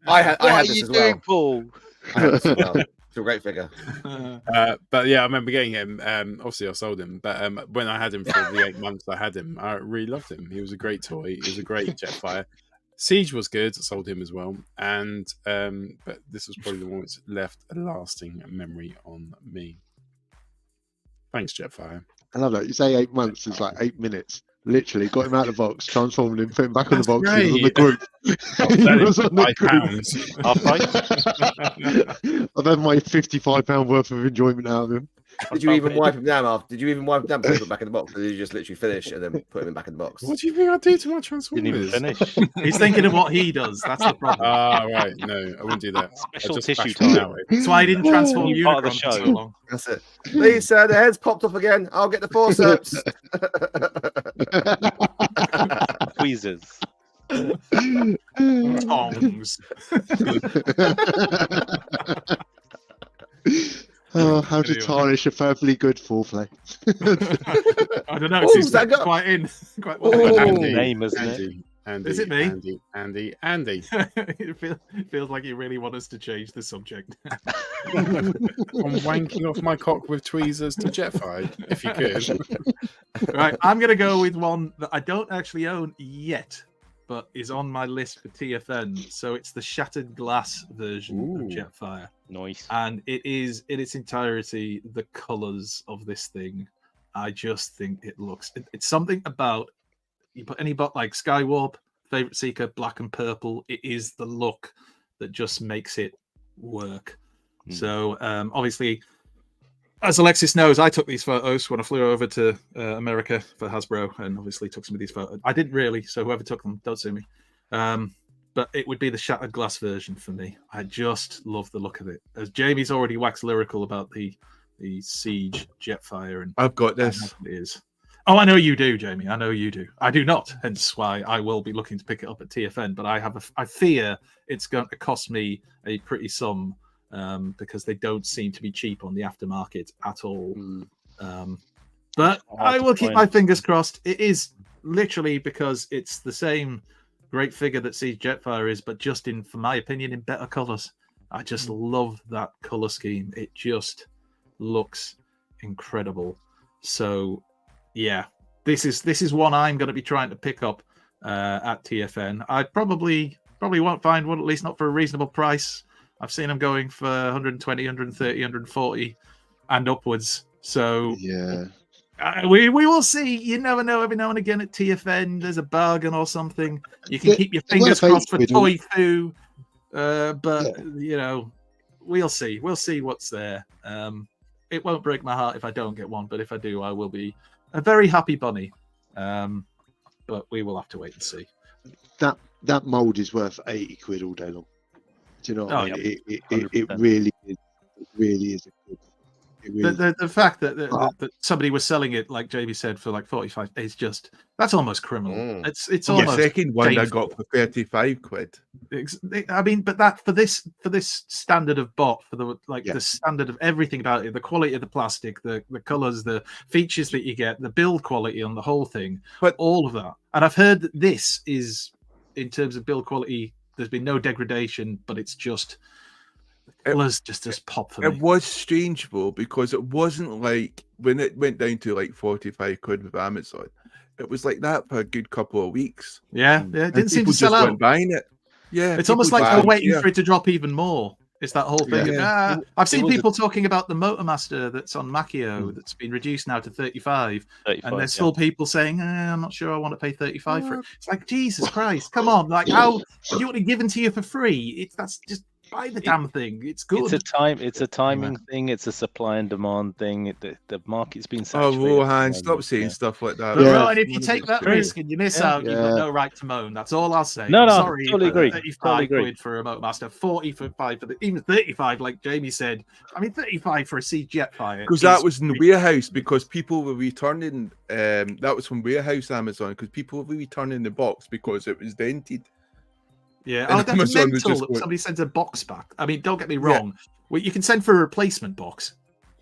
I had this as well. Paul? I had this as well. It's a great figure. But yeah, I remember getting him. Obviously, I sold him. But when I had him for the 8 months I had him, I really loved him. He was a great toy. He was a great Jetfire. Siege was good. I sold him as well. And but this was probably the one that's left a lasting memory on me. Thanks, Jetfire. I love that. You say 8 months, it's like 8 minutes. Literally got him out of the box, transformed him, put him back on the box. He was on the group. He was on the group. I've had my £55 worth of enjoyment out of him. Did you even wipe him down after? Did you even wipe him down before you put him back in the box? Or did you just literally finish and then put him back in the box? What do you think I do to my Transformers? Didn't even finish. He's thinking of what he does. That's the problem. Right. No, I wouldn't do that. Special tissue time. That's why I didn't transform you part of the show. So long. That's it. Please, sir, the head's popped off again. I'll get the forceps. Tweezers. Tongs. Oh, how to tarnish a perfectly good foreplay. I don't know. He's quite in. Quite well. Name, isn't it? Andy, Is it me? Andy. It feels like you really want us to change the subject. I'm wanking off my cock with tweezers to Jetfire, if you could. Right, I'm going to go with one that I don't actually own yet, but is on my list for TFN. So it's the shattered glass version of Jetfire. Nice. And it is, in its entirety, the colours of this thing. I just think it looks... It's something about... You put any bot like Skywarp, Favorite Seeker, black and purple. It is the look that just makes it work. So obviously, as Alexis knows, I took these photos when I flew over to America for Hasbro, and obviously took some of these photos. I didn't really, so whoever took them, don't sue me. But it would be the shattered glass version for me. I just love the look of it. As Jamie's already waxed lyrical about the Siege Jetfire, and I've got this. It is. Oh, I know you do, Jamie. I know you do. I do not. Hence why I will be looking to pick it up at TFN. But I fear it's going to cost me a pretty sum because they don't seem to be cheap on the aftermarket at all. But I will keep my fingers crossed. It is literally because it's the same great figure that Siege Jetfire is, but just in, for my opinion, in better colours. I just love that colour scheme. It just looks incredible. So yeah, this is one I'm going to be trying to pick up at TFN. I probably won't find one, at least not for a reasonable price. I've seen them going for 120, 130, 140 and upwards. So yeah, we will see. You never know. Every now and again at TFN, there's a bargain or something. You can keep your fingers crossed for Toy Foo. But you know, we'll see. We'll see what's there. It won't break my heart if I don't get one, but if I do, I will be a very happy bunny. But we will have to wait and see. That mold is worth 80 quid all day long. Do you know what I mean? It really is. It really is a good. The fact that somebody was selling it, like Jamie said, for like 45 is just, that's almost criminal. It's almost the second one shameful. I got for 35 quid. I mean, but that for this standard of bot, for the standard of everything about it, the quality of the plastic, the colors, the features that you get, the build quality on the whole thing, but all of that. And I've heard that this is, in terms of build quality, there's been no degradation, but it's just colors just pop for me. It was strange though, because it wasn't like when it went down to like 45 quid with Amazon, it was like that for a good couple of weeks. Yeah, it didn't seem to sell out. Buying it. Yeah, it's almost like they're waiting for it to drop even more. It's that whole thing. Yeah. I've seen people talking about the Motormaster that's on Macchio that's been reduced now to 35, and there's still people saying, I'm not sure I want to pay 35 for it. It's like, Jesus Christ, come on. Like, how do you want it given to you for free? That's just buy the damn thing. It's good. It's a timing thing. It's a supply and demand thing. The market's been saturated. Oh, Rohan, stop saying stuff like that. But Rohan, if you take that risk and you miss out, you've got no right to moan. That's all I'll say. No, sorry, totally agree. 35 quid for a Motormaster, 45 for even 35, like Jamie said. I mean, 35 for a Siege Jetfire. Because that was in the warehouse, because people were returning. That was from warehouse Amazon, because people were returning the box because it was dented. Yeah, that's Amazon mental that somebody sends a box back. I mean, don't get me wrong. Well, you can send for a replacement box,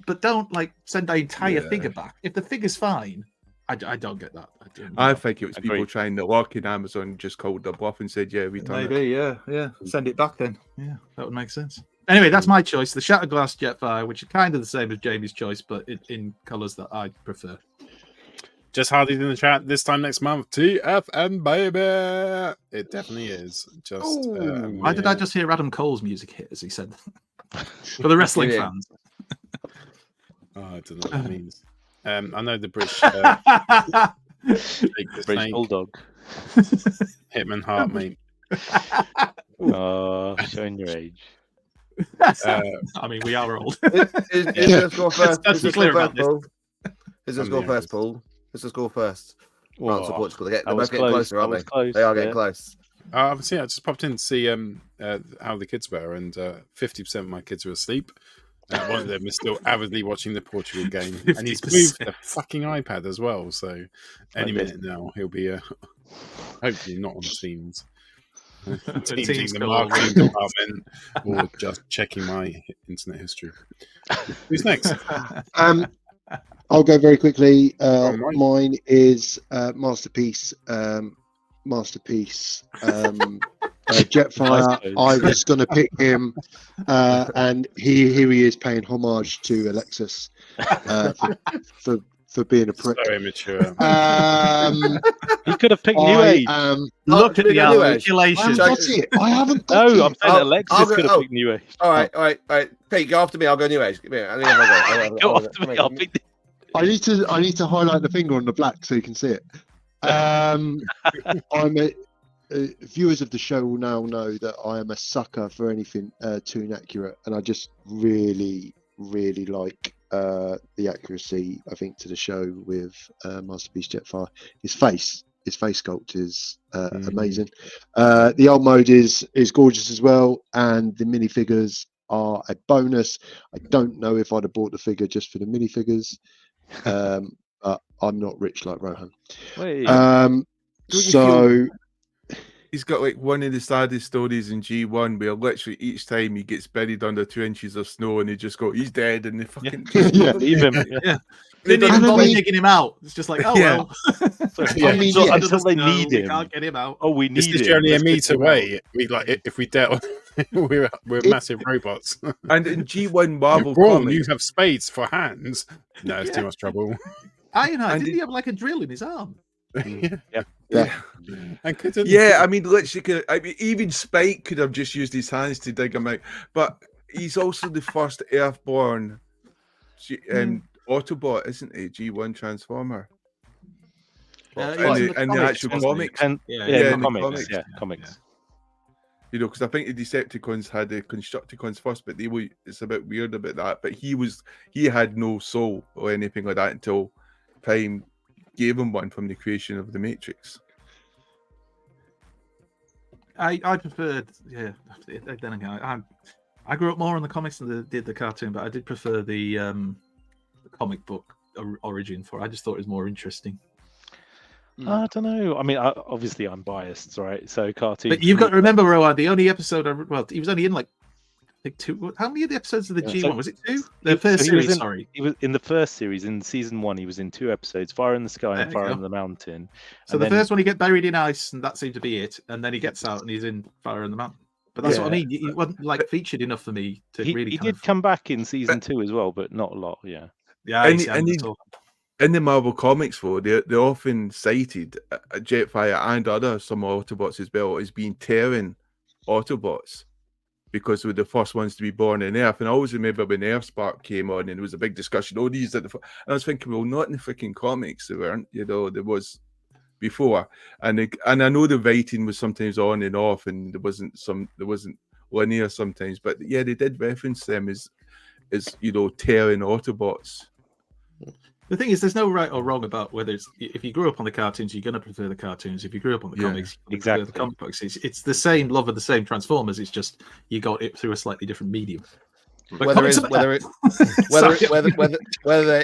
but don't like send the entire figure back. If the figure's fine, I don't get that. I think it was people trying to lock in Amazon, just called their bluff and said, return it. Maybe, yeah. Send it back then. Yeah, that would make sense. Anyway, that's my choice. The Shattered Glass Jetfire, which is kind of the same as Jamie's choice, but in colours that I prefer. Just Hardy's in the chat this time next month. TFN, baby. It definitely is. Just why did I just hear Adam Cole's music hit as he said that? For the wrestling fans? I don't know what it means. I know the British British Bulldog. Hitman Hart, mate. Showing your age. I mean, we are old. Is this go first? Let's be clear about this. Is this go first, Paul? Let's just go first. France or Portugal. They're getting closer, aren't they? Close, they are getting close. I just popped in to see how the kids were, and 50% of my kids were asleep. One of them is still avidly watching the Portugal game, 50%. And he's moved the fucking iPad as well. So any minute now he'll be hopefully not on Teams. Teaming the marketing department or just checking my internet history. Who's next? I'll go very quickly. Mine is Masterpiece masterpiece. Jetfire. I was going to pick him, and here he is paying homage to Alexis for being a prick. So immature. He could have picked New Age. Look at the articulation. I haven't got No, it. I'm saying Alexis could have picked New Age. All right. Pete, go after me. I'll go New Age. Give me a- Go after me. I'll pick I need to highlight the finger on the black so you can see it. Viewers of the show will now know that I am a sucker for anything too inaccurate, and I just really like the accuracy, I think, to the show with Masterpiece Jetfire. His face sculpt is amazing. The old mode is gorgeous as well, and the minifigures are a bonus. I don't know if I'd have bought the figure just for the minifigures, but I'm not rich like Rohan. He's got like one of the saddest stories in G1 where literally each time he gets buried under 2 inches of snow and they just go, he's dead, and they fucking leave him. Didn't even bother digging him out. It's just like, oh well. Until they need him. We can't get him out. Oh, we need him. This is only a meter away. We like if we dealt, we're massive robots. And in G1 Marvel Braun, comics, you have spades for hands. No, it's too much trouble. Ironhide, didn't he have like a drill in his arm? Yeah. And couldn't. Yeah, I mean, literally, even Spike could have just used his hands to dig him out. But he's also the first Earthborn Autobot, isn't he? G1 Transformer. In the actual comics. In the comics. You know, because I think the Decepticons had the Constructicons first, but it's a bit weird about that. But he had no soul or anything like that until Prime gave him one from the creation of the Matrix. I preferred, then again, I grew up more on the comics than did the cartoon, but I did prefer the comic book origin for it. I just thought it was more interesting. I don't know. I mean, obviously I'm biased, right? So cartoon. But you've got to remember, Rohan, the only episode, he was only in like, I think 2. How many of the episodes of the G1? Was it 2? The first series, sorry. He was in the first series, in season 1, he was in 2 episodes, Fire in the Sky and Fire on the Mountain. So the first one, he get buried in ice, and that seemed to be it. And then he gets out and he's in Fire on the Mountain. But that's what I mean. He wasn't like featured enough for me to really. He did come back in season 2 as well, but not a lot. Yeah. In the Marvel comics, though, they often cited Jetfire and other some Autobots as well as being Terran Autobots because they were the first ones to be born in Earth. And I always remember when Earthspark came on and there was a big discussion. Oh, these are the. And I was thinking, well, not in the freaking comics, they weren't. You know, there was before, and I know the writing was sometimes on and off, and there wasn't linear sometimes. But yeah, they did reference them as you know, Terran Autobots. The thing is, there's no right or wrong about whether it's if you grew up on the cartoons, you're going to prefer the cartoons. If you grew up on the comics, exactly. The comic books. It's the same love of the same Transformers. It's just you got it through a slightly different medium. But whether it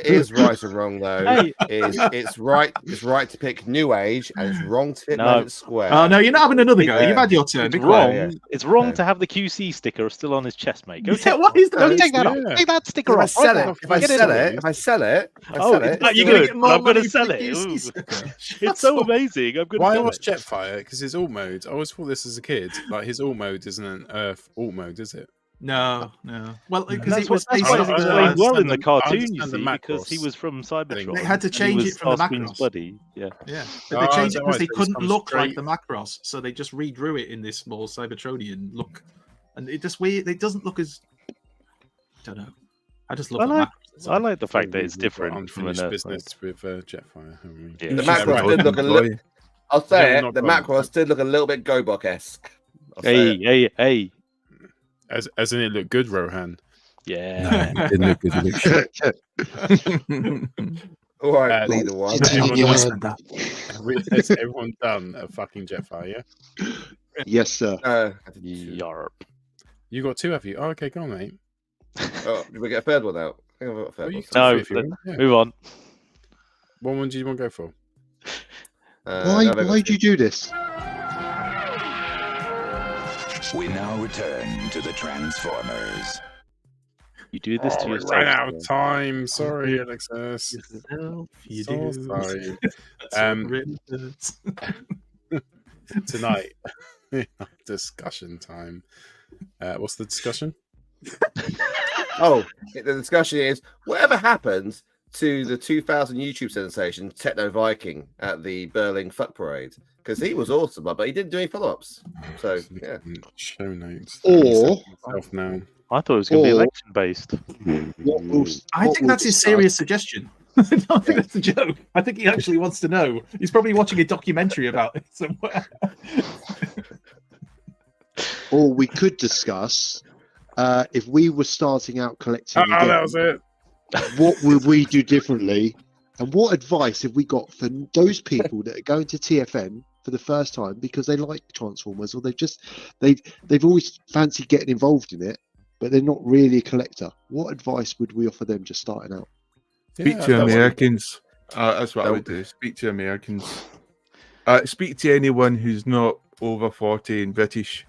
is right or wrong though, it's right to pick New Age and it's wrong to pick Magic Square. Oh no, you're not having another go. You've had your turn. It's wrong. It's wrong to have the QC sticker still on his chest, mate. Go take what is that? Go take that off. Take that sticker off. If I sell it, you're going to get more. I'm going to sell it. It's so amazing. I'm going to. Why was Jetfire? Because his alt mode. I always thought this as a kid. Like his alt mode isn't an Earth alt mode, is it? No. Well, because that's why it's explained well in the cartoon, you see, because he was from Cybertron. They had to change it from the Macross. Buddy. Yeah. But they changed it because they couldn't look like the Macross, so they just redrew it in this small Cybertronian look, and it just weird. It doesn't look as. I don't know. I just love Macross. I like the fact that it's different from unfinished business with Jetfire. The Macross did look a little. I'll say it. The Macross did look a little bit Gobok-esque. Hey. As in it looked good, Rohan. Yeah. No, it didn't look good. All right, leader one. Has everyone done a fucking Jetfire? Yeah. Yes, sir. Yarp. You got 2, have you? Oh, okay, go on, mate. Oh, did we get a third one out? I think I've got a third one. No, move on. What one do you want to go for? Why did you do this? We now return to the Transformers. You do this to yourself. Ran out of time. Sorry, Alexis. You so do. sorry. tonight. Discussion time. What's the discussion? Oh, the discussion is whatever happens to the 2000 YouTube sensation Techno Viking at the Berlin Fuck Parade, because he was awesome, but he didn't do any follow-ups. So yeah, show notes. Or now. I thought it was going to be election based. I think that's his serious suggestion. I don't think that's a joke. I think he actually wants to know. He's probably watching a documentary about it somewhere. Or we could discuss if we were starting out collecting again, that was it. what would we do differently, and what advice have we got for those people that are going to TFN for the first time because they like Transformers, or they've always fancied getting involved in it, but they're not really a collector? What advice would we offer them just starting out? Speak to Americans. That's what I would do. Speak to Americans. Speak to anyone who's not over 40 and British.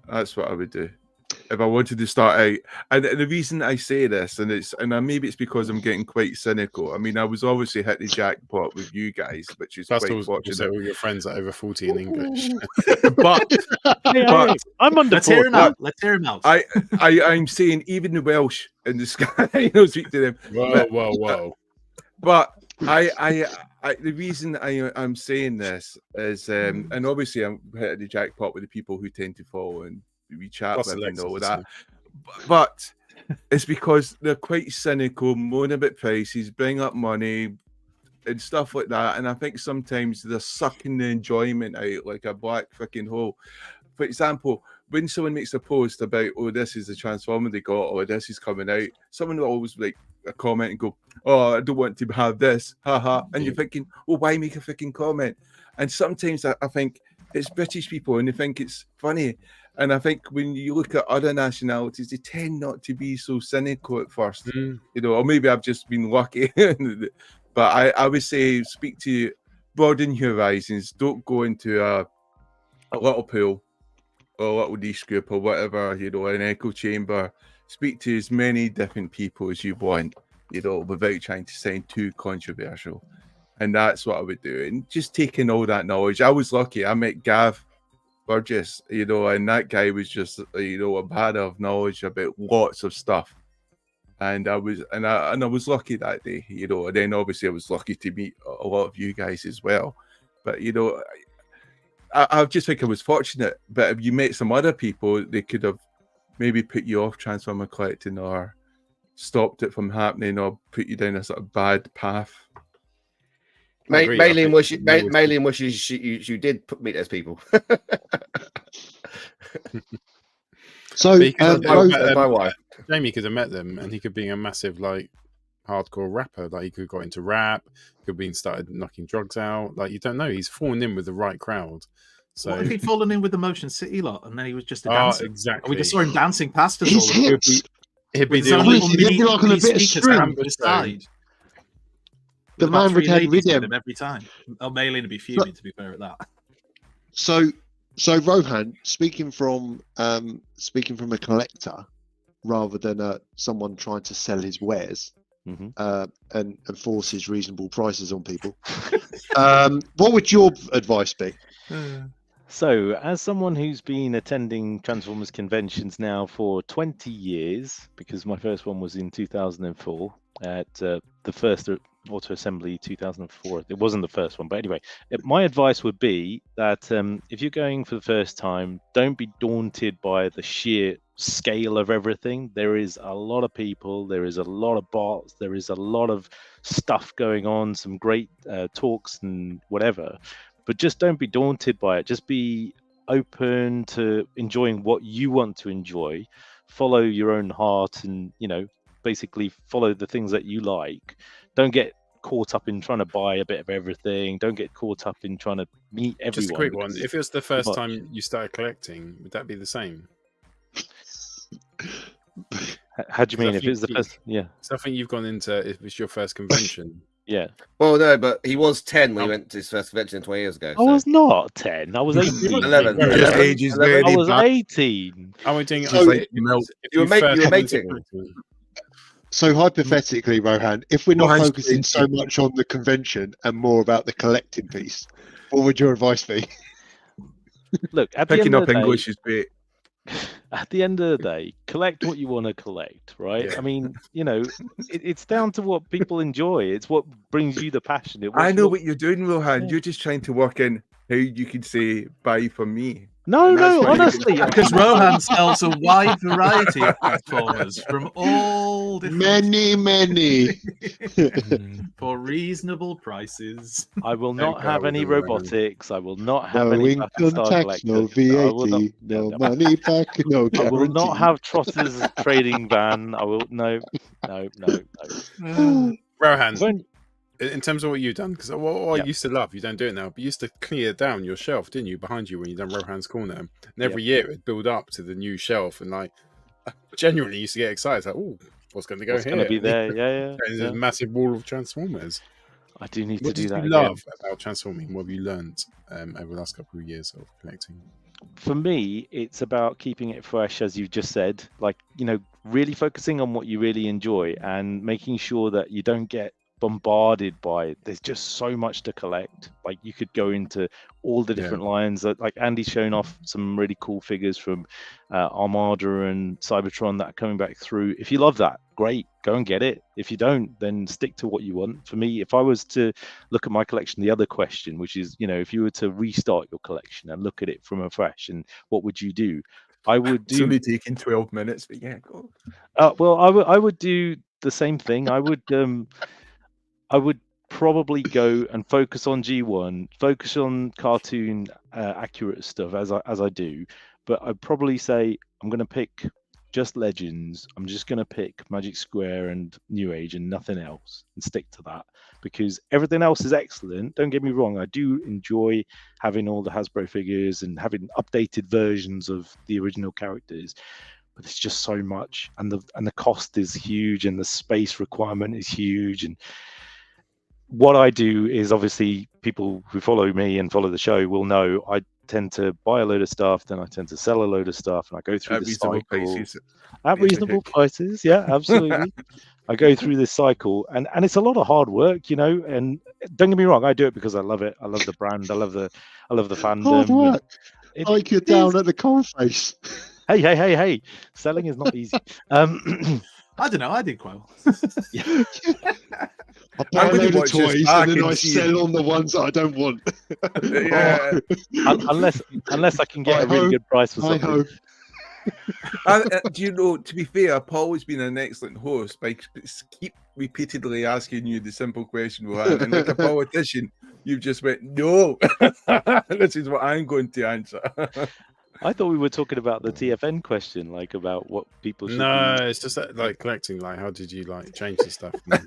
That's what I would do if I wanted to start out. And the reason I say this, and maybe it's because I'm getting quite cynical. I mean, I was obviously hit the jackpot with you guys, which is quite fortunate. All your friends are over 40 in English. but I'm under. Let's hear him out. Let's hear him out. I'm saying even the Welsh in the sky, I don't speak to them. Whoa. But the reason I'm saying this is, and obviously I'm hitting the jackpot with the people who tend to follow and we chat with and all that. But it's because they're quite cynical, moan about prices, bring up money and stuff like that. And I think sometimes they're sucking the enjoyment out like a black freaking hole. For example, when someone makes a post about, oh, this is the Transformer they got, or this is coming out, someone will always like a comment and go, oh, I don't want to have this, haha. And you're thinking, well, why make a freaking comment? And sometimes I think it's British people and they think it's funny. And I think when you look at other nationalities, they tend not to be so cynical at first, you know, or maybe I've just been lucky. But I would say broaden your horizons. Don't go into a little pool or a little niche group or whatever, you know, an echo chamber. Speak to as many different people as you want, you know, without trying to sound too controversial. And that's what I would do. And just taking all that knowledge. I was lucky. I met Gav Burgess, you know, and that guy was just, you know, a bad of knowledge about lots of stuff. And I was lucky that day, you know, and then obviously I was lucky to meet a lot of you guys as well. But, you know, I just think I was fortunate. But if you met some other people, they could have maybe put you off Transformer collecting or stopped it from happening or put you down a sort of bad path. Mainline wishes you did meet those people. So my wife. Jamie could have met them, and he could be a massive like hardcore rapper. Like he could have got into rap, could have been started knocking drugs out. Like you don't know. He's fallen in with the right crowd. So what if he'd fallen in with the Motion City lot, and then he was just a dancer? Exactly. And we just saw him dancing past us. He's all. He'd be With the some only little mini like on a bit of speakers string. around the side. The man would have with him every time. Oh, Mainline would be fuming, to be fair at that. So Rohan, speaking from a collector rather than someone trying to sell his wares and force his reasonable prices on people, what would your advice be? So, as someone who's been attending Transformers conventions now for 20 years, because my first one was in 2004 at the first Auto Assembly 2004. It wasn't the first one, but anyway, my advice would be that if you're going for the first time, don't be daunted by the sheer scale of everything. There is a lot of people, there is a lot of bots, there is a lot of stuff going on, some great talks and whatever. But just don't be daunted by it. Just be open to enjoying what you want to enjoy. Follow your own heart and, you know, basically follow the things that you like. Don't get caught up in trying to buy a bit of everything. Don't get caught up in trying to meet everyone. Just a quick one. If it was the first time you started collecting, would that be the same? How do you mean? If it was the first, yeah. So I think you've gone into, if it was your first convention. Yeah. Well, no, but he was 10 when he went to his first convention 20 years ago. I was not 10. I was 18. 11. I was 18. Are we doing you were mating. So hypothetically, Rohan, if we're not focusing so much on the convention and more about the collecting piece, what would your advice be? Look, at the Picking end of up the day, English is great. at the end of the day, collect what you want to collect, right? Yeah. I mean, it's down to what people enjoy. It's what brings you the passion. I know what you're doing, Rohan. Yeah. You're just trying to work in how you could say buy for me. No, And that's no, why you can- honestly, Because Rohan sells a wide variety of Transformers from all different Many. for reasonable prices. I will not Okay, have we'll any do that. robotics. I will not have No any income Battlestar tax, no collectors. I will VAT, not- no money back, no I guarantee. will not have Trotter's trading van. I will no. Rohan, When- in terms of what you've done, because what Yeah. I used to love, you don't do it now, but you used to clear down your shelf, didn't you, behind you when you done Rohan's Corner? And every year it'd build up to the new shelf, and like genuinely used to get excited, like, oh, what's going to go What's here? going to be there? Yeah. And there's a massive wall of Transformers. I do need to What do did that you again. love about transforming? What have you learned over the last couple of years of collecting? For me, it's about keeping it fresh, as you just said. Like, really focusing on what you really enjoy and making sure that you don't get bombarded by there's just so much to collect. Like, you could go into all the different lines. Like Andy's shown off some really cool figures from Armada and Cybertron that are coming back through. If you love that, great, go and get it. If you don't, then stick to what you want. For me, if I was to look at my collection, the other question, which is, if you were to restart your collection and look at it from afresh, and what would you do? I would It's only taking 12 minutes, but yeah, go. Well, I would do the same thing. I would probably go and focus on G1, focus on cartoon accurate stuff as I do. But I'd probably say I'm going to pick just Legends. I'm just going to pick Magic Square and New Age and nothing else, and stick to that, because everything else is excellent. Don't get me wrong. I do enjoy having all the Hasbro figures and having updated versions of the original characters. But it's just so much, and the cost is huge, and the space requirement is huge. And what I do is, obviously, people who follow me and follow the show will know I tend to buy a load of stuff, then I tend to sell a load of stuff, and I go through At the reasonable cycle prices. at reasonable prices. Yeah, absolutely. I go through this cycle, and it's a lot of hard work, And don't get me wrong, I do it because I love it. I love the brand. I love the fandom. Hard work. It Like you're down at the coalface. Hey! Selling is not easy. I don't know. I did quite well. I buy a I'm gonna load of watch this toys back and then and I see- sell on the ones that I don't want. Yeah. unless I can get a really good price for I something. hope. Do you know, to be fair, Paul has been an excellent host by keep repeatedly asking you the simple question, Rohan, and like a politician, you've just went, no, this is what I'm going to answer. I thought we were talking about the TFN question, like about what people should No, do. it's just that, like collecting. Like, how did you change the stuff? And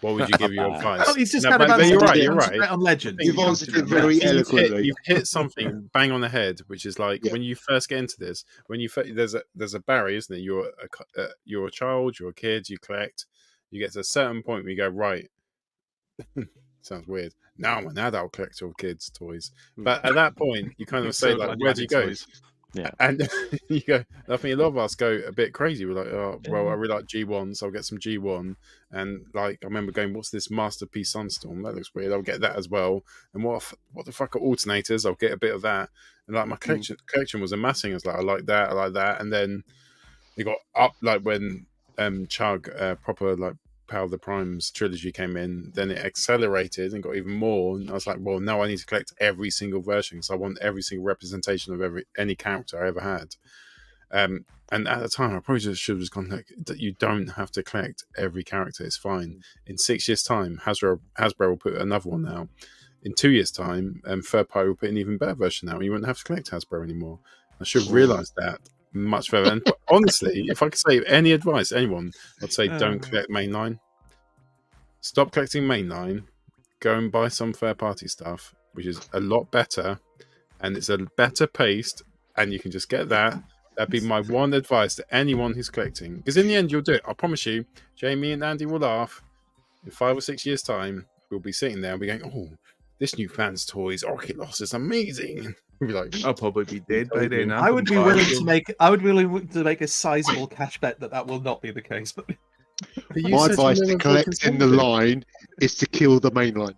what would you give your advice? Oh, he's just No, kind of but you're answered right. it. You're Answered right. it on Legend. You've answered it very eloquently. You've hit something bang on the head, which is like when you first get into this, when you there's a barrier, isn't it? You're a child, you're a kid, you collect. You get to a certain point where you go, right. Sounds weird. Now I'm an adult collector of kids' toys, but at that point you kind of say, So like, glad where you do you had go? toys. Yeah. And you go, I think a lot of us go a bit crazy. We're like, oh, well, I really like G1, so I'll get some G1. And like, I remember going, what's this Masterpiece Sunstorm? That looks weird. I'll get that as well. And what the fuck are alternators? I'll get a bit of that. And like, my collection was amassing. I was like, I like that. And then it got up, like when Chug, proper like Power of the Primes trilogy came in, then it accelerated and got even more. And I was like, well, now I need to collect every single version because I want every single representation of any character I ever had. And at the time, I probably just should have just gone like, that you don't have to collect every character. It's fine. In 6 years' time, Hasbro will put another one out. In 2 years' time, Third Party will put an even better version out. And you wouldn't have to collect Hasbro anymore. I should have realised that much further. And honestly, if I could say any advice to anyone, I'd say don't collect Mainline. Stop collecting Mainline. Go and buy some third party stuff, which is a lot better, and it's a better paced, and you can just get that. That'd be my one advice to anyone who's collecting. Because in the end, you'll do it. I promise you, Jamie and Andy will laugh. In 5 or 6 years' time, we'll be sitting there and be going, oh, this new Fans Toys Orkilos is amazing. We'll be like, I'll probably be dead by then. I would be willing to make a sizable cash bet that will not be the case. But My advice to collecting the line is to kill the main line.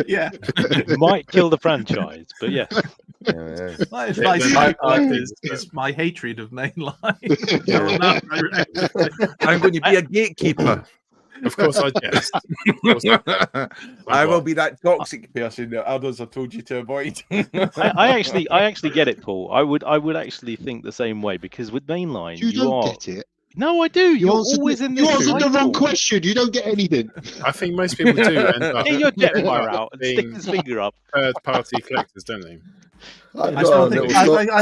Yeah. It might kill the franchise, but yeah. My advice to collectors is my hatred of Mainline. I'm going to be a gatekeeper. Of course, I jest. I will be that toxic person that others have told you to avoid. I actually get it, Paul. I would actually think the same way, because with Mainline, You don't get it. No, I do. You're answered always the, in you this. answered the wrong question. You don't get anything. I think most people do end up Get your Jetfire out and being stick his finger up. third-party collectors, don't they? I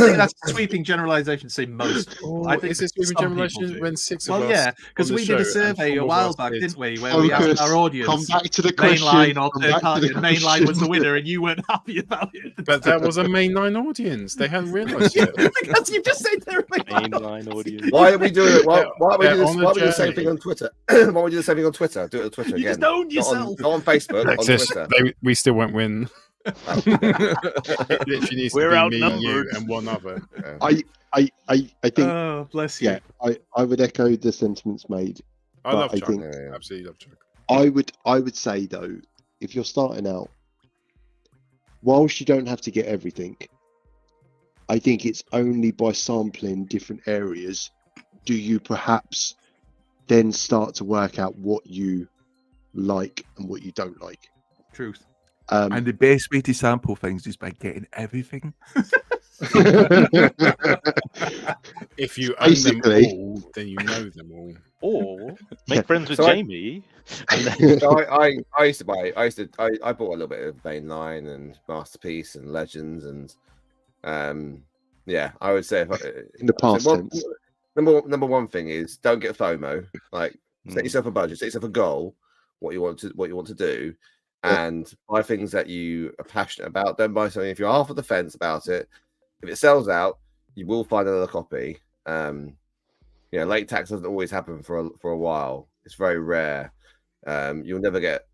think that's a sweeping generalisation to say most. I think is this sweeping generalisation when six of us? Well, yeah, because we did a survey a while back, didn't we, where we asked our audience, come back to the question. Mainline or third party, and Mainline was the winner, and you weren't happy about it. But that was a mainline audience. They hadn't realised it. Because you just said they're a Mainline audience. Why are we doing it? Why are we doing the same thing on Twitter? Why don't we do the same thing on Twitter? Do it on Twitter You again. just own yourself. Not on Facebook, on Twitter. We still won't win. It literally needs We're to be me, outnumbered. you, and one other. I think. Oh, bless you. Yeah, I would echo the sentiments made. I love Chuck. think Absolutely love Chuck. I would say though, if you're starting out, whilst you don't have to get everything, I think it's only by sampling different areas do you perhaps then start to work out what you like and what you don't like. Truth. And the best way to sample things is by getting everything. If you own them all, then you know them all. Or make friends with So Jamie. So I used to buy. I bought a little bit of Mainline and Masterpiece and Legends and yeah. I would say in the past tense. Number one thing is don't get FOMO. Like set yourself a budget, set yourself a goal. What you want to do. And buy things that you are passionate about. Don't buy something if you're half of the fence about it. If it sells out, you will find another copy. Late tax doesn't always happen for a while. It's very rare. You'll never get.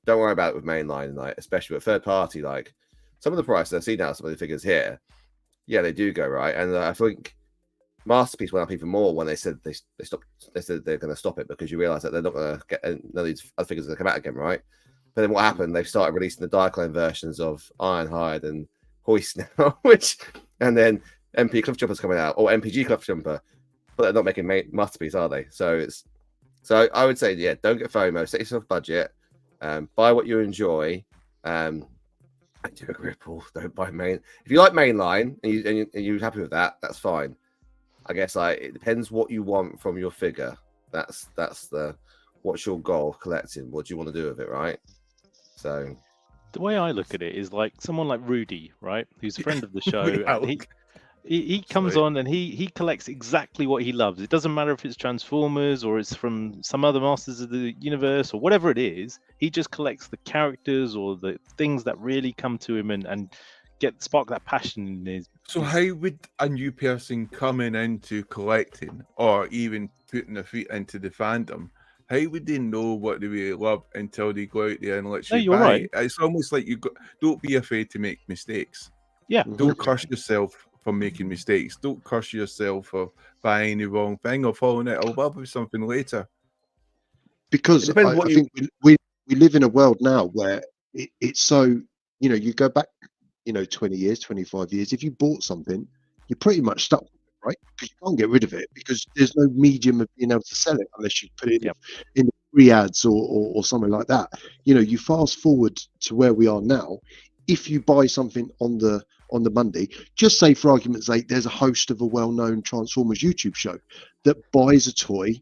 Don't worry about it with Mainline, like especially with third party. Like some of the prices I see now, some of the figures here, yeah, they do go right. And I think Masterpiece went up even more when they said they stopped. They said they're going to stop it because you realise that they're not going to get none of these other figures going to come out again, right? But then what happened? They've started releasing the Diaclone versions of Ironhide and Hoist now, and then MP Cliff Jumper's coming out, or MPG Cliff Jumper, but they're not making Masterpiece, are they? So I would say, yeah, don't get FOMO, set yourself a budget, buy what you enjoy. I do agree, Paul. Don't buy main. If you like Mainline and you're happy with that, that's fine. I guess it depends what you want from your figure. That's the what's your goal of collecting? What do you want to do with it, right? So the way I look at it is like someone like Rudy, right? Who's a friend of the show. And he comes on and he collects exactly what he loves. It doesn't matter if it's Transformers or it's from some other Masters of the Universe or whatever it is. He just collects the characters or the things that really come to him and spark that passion in his. So how would a new person coming into collecting or even putting their feet into the fandom, how would they know what they really love until they go out there and literally buy right. it? It's almost like don't be afraid to make mistakes. Yeah. Don't curse yourself for making mistakes. Don't curse yourself for buying the wrong thing or falling out of love with something later. Because I think we live in a world now where it's so, you go back, 20 years, 25 years. If you bought something, you're pretty much stuck, right? Because you can't get rid of it because there's no medium of being able to sell it unless you put it in free ads or something like that. You fast forward to where we are now. If you buy something on the Monday, just say for argument's sake, there's a host of a well-known Transformers YouTube show that buys a toy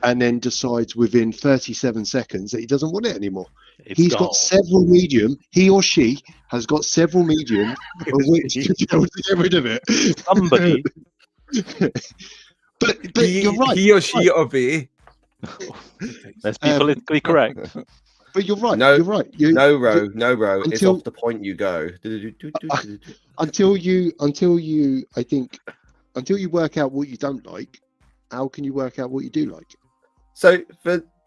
and then decides within 37 seconds that he doesn't want it anymore. He's got several medium. He or she has got several medium of which to be able to get rid of it. Somebody. but you're right. He or she or they. Let's be politically correct. But you're right. No, you're right. No, Ro. It's off the point you go. Until you work out what you don't like, how can you work out what you do like? So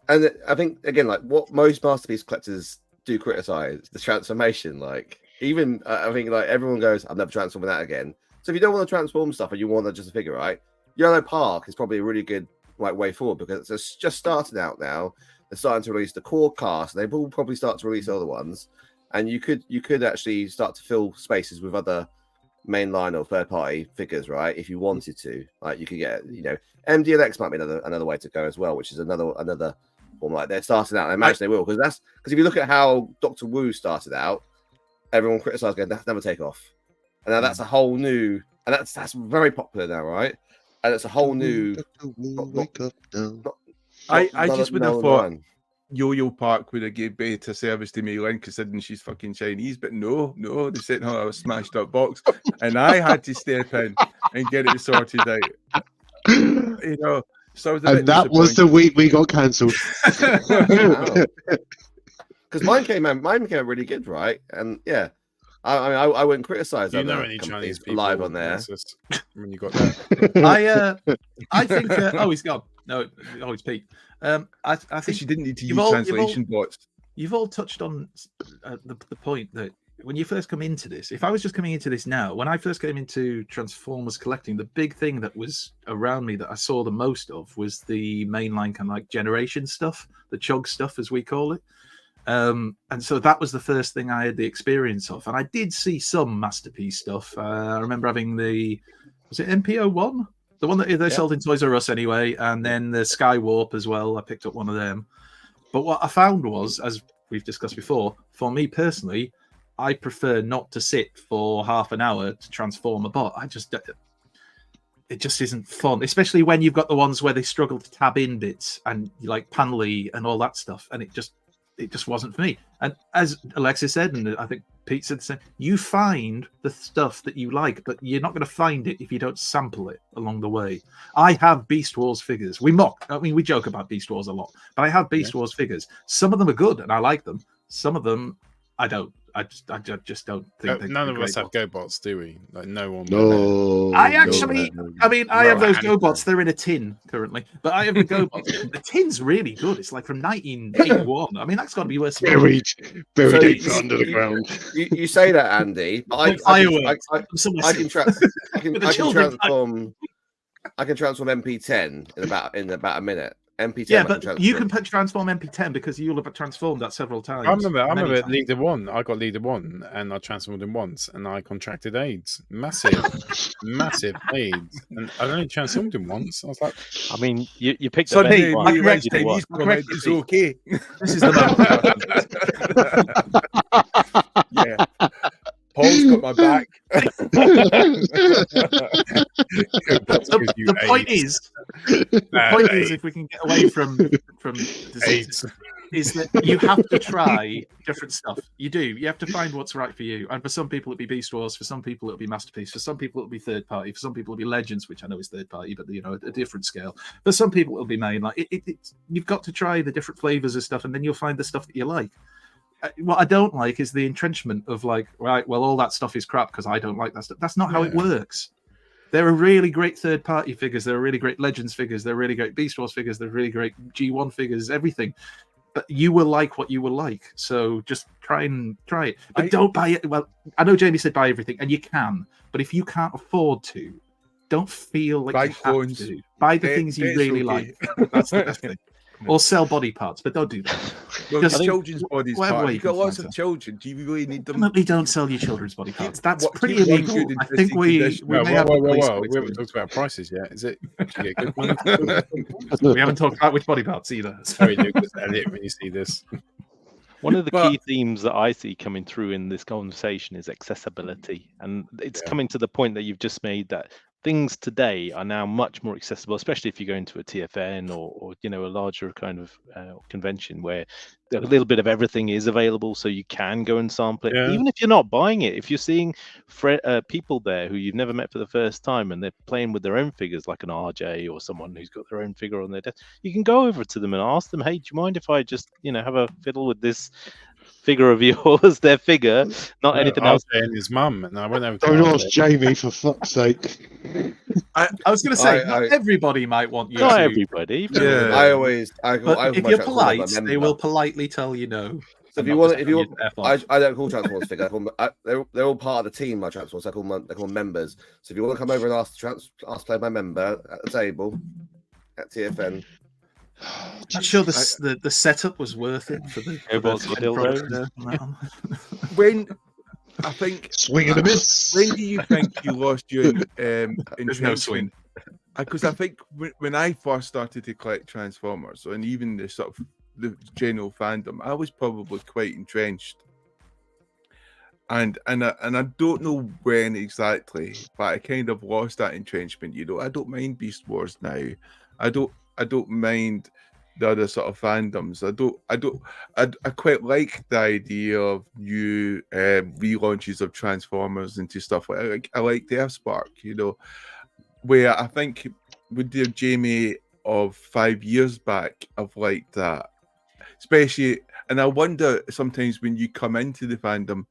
and I think again, like what most Masterpiece collectors do criticize the transformation. Like even I think like everyone goes, "I've never transformed that again." So if you don't want to transform stuff and you want just a figure, right? Yellow Park is probably a really good like way forward because it's just starting out now. They're starting to release the core cast. They will probably start to release other ones, and you could actually start to fill spaces with other mainline or third party figures, right? If you wanted to, like you could get, MDLX might be another way to go as well, which is another form. Like they're starting out. I imagine they will because if you look at how Doctor Wu started out, everyone criticized going that never take off, and now that's a whole new, and that's very popular now, right? And it's a whole new. I just would have thought Yo-Yo Park would have gave better service to Mainline considering she's fucking Chinese, but no, they sent her a smashed up box, and I had to step in and get it sorted out. So and that was the week we got cancelled. Because mine came out really good, right? And yeah, I wouldn't criticize. Do you know any Chinese people live on there when you got that? I think. Oh, he's gone. No, it's Pete. I think she didn't need to use translation bots. You've all touched on the point that when you first come into this, if I was just coming into this now, when I first came into Transformers collecting, the big thing that was around me that I saw the most of was the mainline kind of like generation stuff, the chug stuff as we call it. And so that was the first thing I had the experience of, and I did see some masterpiece stuff. I remember having was it MPO1? The one that they sold in Toys R Us anyway, and then the Skywarp as well. I picked up one of them. But what I found was, as we've discussed before, for me personally, I prefer not to sit for half an hour to transform a bot. It just isn't fun, especially when you've got the ones where they struggle to tab in bits and like Panley and all that stuff, and it just wasn't for me. And as Alexis said, and I think Pete said the same, you find the stuff that you like, but you're not going to find it if you don't sample it along the way. I have Beast Wars figures. We joke about Beast Wars a lot, but I have Beast Wars figures. Some of them are good and I like them. Some of them I don't. I just don't think none of us have GoBots, do we? Like no one. No. I actually, I have those GoBots. They're in a tin currently, but I have the GoBots. The tin's really good. It's like from 1981. I mean, that's got to be worth buried deep under the ground. You say that, Andy, but I can transform MP10 in about a minute. MP10. Yeah, but you can transform MP10 because you'll have transformed that several times. I remember Leader 1. I got Leader 1 and I transformed him once and I contracted AIDS. Massive AIDS. And I only transformed him once. I was like, I mean, you picked up any one. It's okay. This is the moment. Yeah. Paul's got my back. The point is, if we can get away from disease, is that you have to try different stuff. You do. You have to find what's right for you. And for some people, it'll be Beast Wars. For some people, it'll be Masterpiece. For some people, it'll be third party. For some people, it'll be Legends, which I know is third party, but a different scale. For some people, it'll be main. Like you've got to try the different flavors of stuff, and then you'll find the stuff that you like. What I don't like is the entrenchment of like, right, well, all that stuff is crap because I don't like that stuff. That's not how it works. There are really great third-party figures. There are really great Legends figures. There are really great Beast Wars figures. There are really great G1 figures, everything. But you will like what you will like. So just try it. But don't buy it. Well, I know Jamie said buy everything, and you can. But if you can't afford to, don't feel like you have to. Buy the things you really like. That's the best thing. Or sell body parts, but don't do that. Well, just children's bodies parts. You've got lots of children. Do you really need them? Definitely don't sell your children's body parts. That's pretty illegal. I think we may have. We haven't talked about prices yet. Is it? Do you get good money? We haven't talked about which body parts either. Sorry, Lucas, Elliot, when you see this. One of the key themes that I see coming through in this conversation is accessibility, and it's coming to the point that you've just made that things today are now much more accessible, especially if you go into a TFN or a larger kind of convention where a little bit of everything is available, so you can go and sample it, even if you're not buying it. If you're seeing people there who you've never met for the first time and they're playing with their own figures, like an RJ or someone who's got their own figure on their desk, you can go over to them and ask them, hey, do you mind if I just have a fiddle with this figure of yours, their figure, not anything else. And his mum, and I went over. Don't ask Jamie, for fuck's sake. I was going to say, not everybody might want you. Not everybody. But if you're polite, they will politely tell you no. So if you want, I don't call Transformers figures. They're all part of the team. My Transformers, they call them members. So if you want to come over and ask to play my member at the table, at TFN. I'm sure the setup was worth it for the Robots with dildos. When I think Swing and a miss. when do you think you lost your no swing. entrenchment? Because I think when I first started to collect Transformers, and even the sort of the general fandom, I was probably quite entrenched. And I don't know when exactly, but I kind of lost that entrenchment. You know, I don't mind Beast Wars now. I don't mind the other sort of fandoms. I quite like the idea of new relaunches of Transformers into stuff like I like the Earthspark, you know, where I think with the Jamie of 5 years back, I've liked that, especially. And I wonder sometimes when you come into the fandom,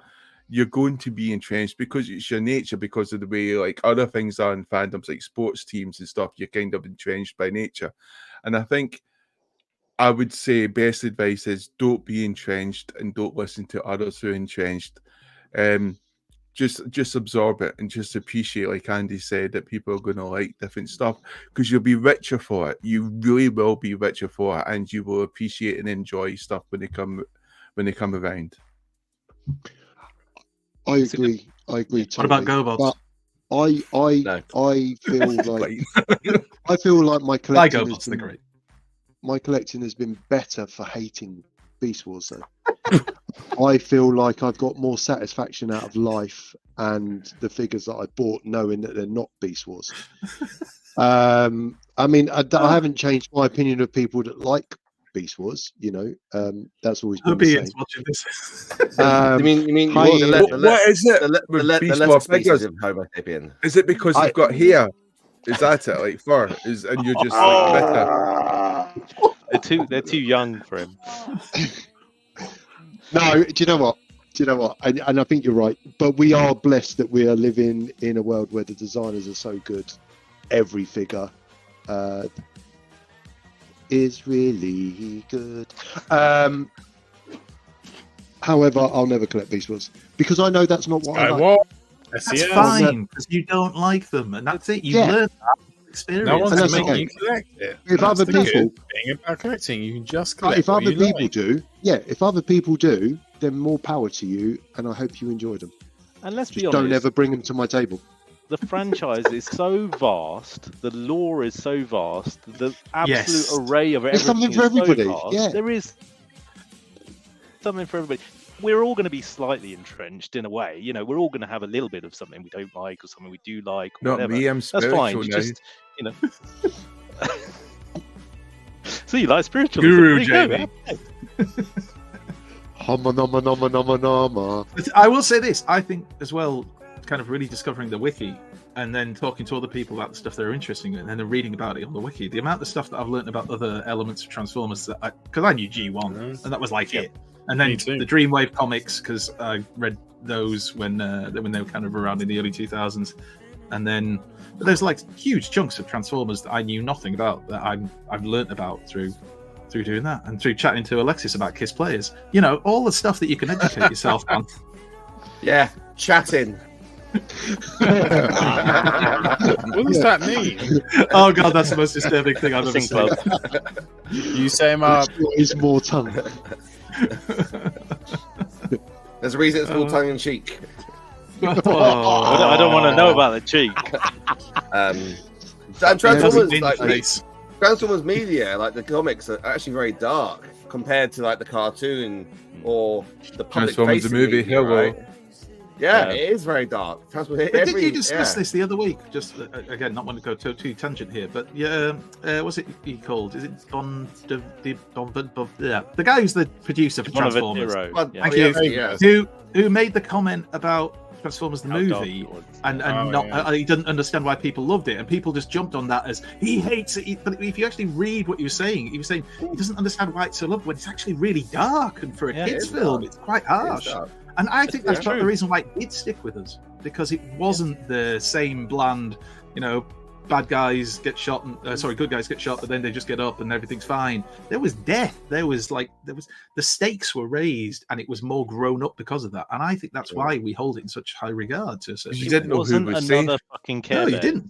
you're going to be entrenched because it's your nature, because of the way like other things are in fandoms, like sports teams and stuff. You're kind of entrenched by nature, and I think I would say best advice is don't be entrenched and don't listen to others who are entrenched. Just absorb it and just appreciate, like Andy said, that people are going to like different stuff because you'll be richer for it. You really will be richer for it, and you will appreciate and enjoy stuff when they come around. I agree. Totally. What about GoBots? But I feel like I feel like my collection has been, my collection has been better for hating Beast Wars though. I feel like I've got more satisfaction out of life and the figures that I bought knowing that they're not Beast Wars. I mean, I haven't changed my opinion of people that like Beast Wars, you know. That's always been the same. Watching this. You mean what is it? The less figures of Homo sapien. Is it because you've got hair? Is that it? Like fur? And you're just like bitter? They're too young for him. No, do you know what? And I think you're right. But we are blessed that we are living in a world where the designers are so good. Every figure is really good. However, I'll never collect Beast Wars because I know that's not what I like. That's fine because you don't like them, and that's it. You learn that experience. No one's that's making okay. you collect it. If other people being about collecting, you can just collect. If what other you people like. do, if other people do, then more power to you, and I hope you enjoy them. And let's be Just honest, don't ever bring them to my table. the franchise is so vast, the lore is so vast, the absolute array of There's everything something for is so everybody. vast. Yeah. There is something for everybody. We're all going to be slightly entrenched in a way. You know, we're all going to have a little bit of something we don't like or something we do like. Or Not whatever. me, I'm That's spiritual fine. now. Just, you know. So you like spiritual? Guru Jamie. Hama nama nama nama nama. I will say this. I think as well, kind of really discovering the wiki and then talking to other people about the stuff they're interested in and then reading about it on the wiki. The amount of stuff that I've learned about other elements of Transformers, because I knew G1 and that was like it. And then the Dreamwave comics, because I read those when they were kind of around in the early 2000s. And then there's like huge chunks of Transformers that I knew nothing about that I've learnt about through doing that and through chatting to Alexis about Kiss Players. You know, all the stuff that you can educate yourself on. Yeah, chatting. What does that mean? Oh god, that's the most disturbing thing I've ever seen. You say him up. Is more tongue. There's a reason it's called tongue in cheek. I don't want to know about the cheek. And Transformers media, like the comics, are actually very dark compared to like the cartoon or the public Transformers the movie. media, Hello. right? Yeah, it is very dark. But did you discuss this the other week? Just again, not want to go too tangent here, but yeah, what's it he called? Is it the guy who's the producer for Transformers? Thank you. Who made the comment about Transformers the movie and he doesn't understand why people loved it, and people just jumped on that as he hates it. But if you actually read what he was saying he doesn't understand why it's so loved when it's actually really dark, and for a kids film it's quite harsh. And I think that's the reason why it did stick with us, because it wasn't the same bland, you know, bad guys get shot and good guys get shot, but then they just get up and everything's fine. There was death. There was the stakes were raised, and it was more grown up because of that. And I think that's why we hold it in such high regard. To a certain It wasn't another fucking Care Bear. No, you didn't.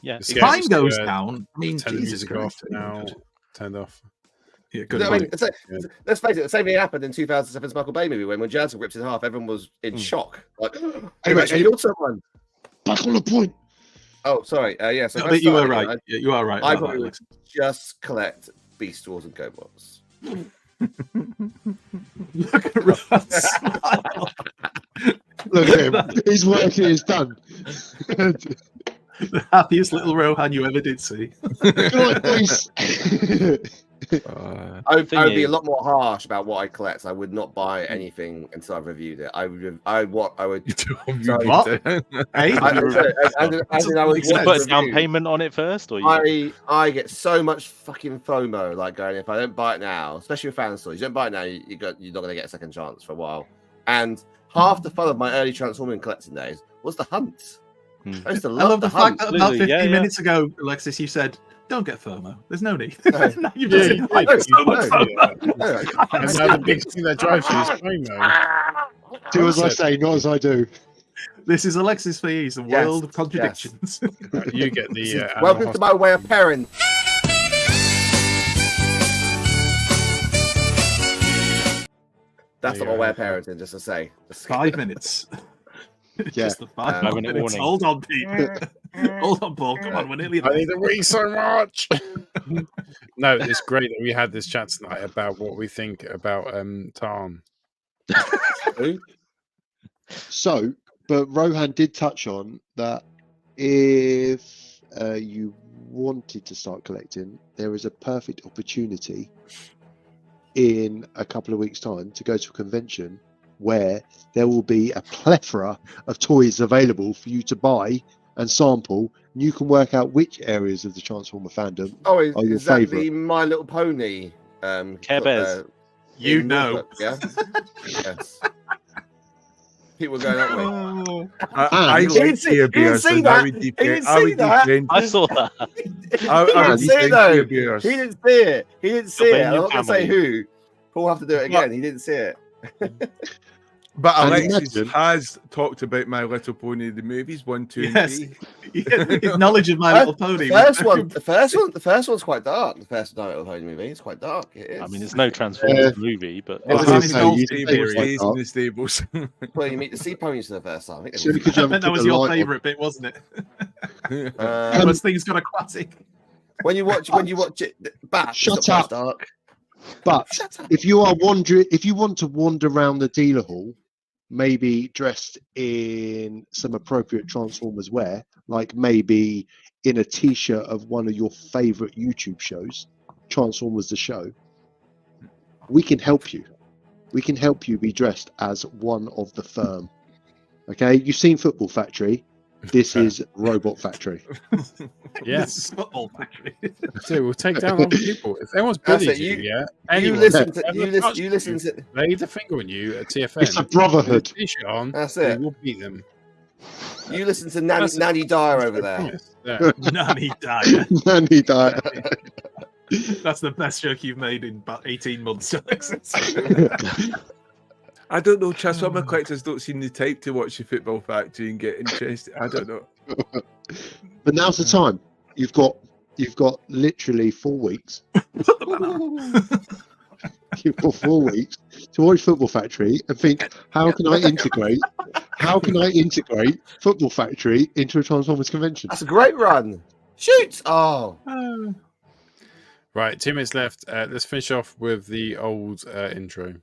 Yeah, It's Time just, goes down. I mean, turn the Jesus music Christ. off now. Turned off. Yeah, You good know what I point. mean? Let's face it, the same thing happened in 2007's Michael Bay movie when Jansen ripped in half. Everyone was in shock. Like, hey, Anyway, killed someone. Back on the point. Oh, sorry. Yeah, so No, if I but you were started right. again, Yeah, you are right. I about probably that, would just collect Beast Wars and GoBots. Look at Rohan smile. Look at him. His work is done. The happiest little Rohan you ever did see. I would be a lot more harsh about what I collect. I would not buy anything until I've reviewed it. I would. What? Hey? I would put a down payment on it first, or I get so much fucking FOMO, like going, if I don't buy it now, especially with fan stores, you don't buy it now, you're not going to get a second chance for a while. And half the fun of my early Transforming collecting days was the hunt. I used to love the fact that about 15 minutes ago, Alexis, you said, "Don't get FOMO. There's no need." You've just said, "I get so much FOMO." And now the big thing that drives you is FOMO. Do as I say, not as I do. This is Alexis Fees, the world of contradictions. You get the welcome to my way of pairing. That's not my way of parenting, just to say. 5 minutes. Yeah. Just the 5 minutes. warning. Hold on, Pete. Hold on, Paul. Come on, we're nearly there. I need to read so much. No, it's great that we had this chat tonight about what we think about Tarn. So, but Rohan did touch on that if you wanted to start collecting, there is a perfect opportunity in a couple of weeks' time to go to a convention where there will be a plethora of toys available for you to buy and sample. And you can work out which areas of the Transformer fandom are your is that favourite. the My Little Pony? Care Bears. You in know. Norfolk, yeah. Yes. People going that way. I He didn't like see- Care he didn't Bears, see and that. I would He defend. didn't I see would that. defend. I saw that. I He would didn't see it defend though. Care Bears. He didn't see it. He didn't see You're it. I'm blaming not going to say family. who. Paul will have to do it again. He didn't see it. But And Alexis imagine- has talked about My Little Pony, the movies 1, 2, Yes. and 3. His knowledge of My Little Pony. The first one's quite dark. The first My Little Pony movie is quite dark. It is. I mean, it's no Transformers movie, but Well, I was it's gonna his say, you golf did say Stables, it was days in like the stables. Well, you meet the sea ponies for the first time. I think So because you haven't that put was the your light on. favourite bit, wasn't it? that. Was things got aquatic? When you watch it back, Shut it's not up. dark. But if you want to wander around the dealer hall, maybe dressed in some appropriate Transformers wear, like maybe in a t-shirt of one of your favorite YouTube shows, Transformers the show, we can help you. We can help you be dressed as one of the firm. Okay, you've seen Football Factory. This is Robot Factory. Yes. This is Football Factory. So we'll take down other people. If anyone's That's bullied it. you, yeah. You anyone listen who's to ever you touched listen to laid a finger on you at TFN. It's a brotherhood. Put a t-shirt on. That's we it. will beat them. You listen to That's it. Nanny Dyer That's over the there. promise. Yeah. Nanny Dyer. Nanny Dyer. That's the best joke you've made in about 18 months, Alexis. I don't know. Transformer collectors don't seem the type to watch the Football Factory and get interested. I don't know. But now's the time. You've got literally 4 weeks. You've got 4 weeks to watch Football Factory and think, how can I integrate Football Factory into a Transformers convention? That's a great run. Shoot! Oh, Right, 2 minutes left. Let's finish off with the old intro.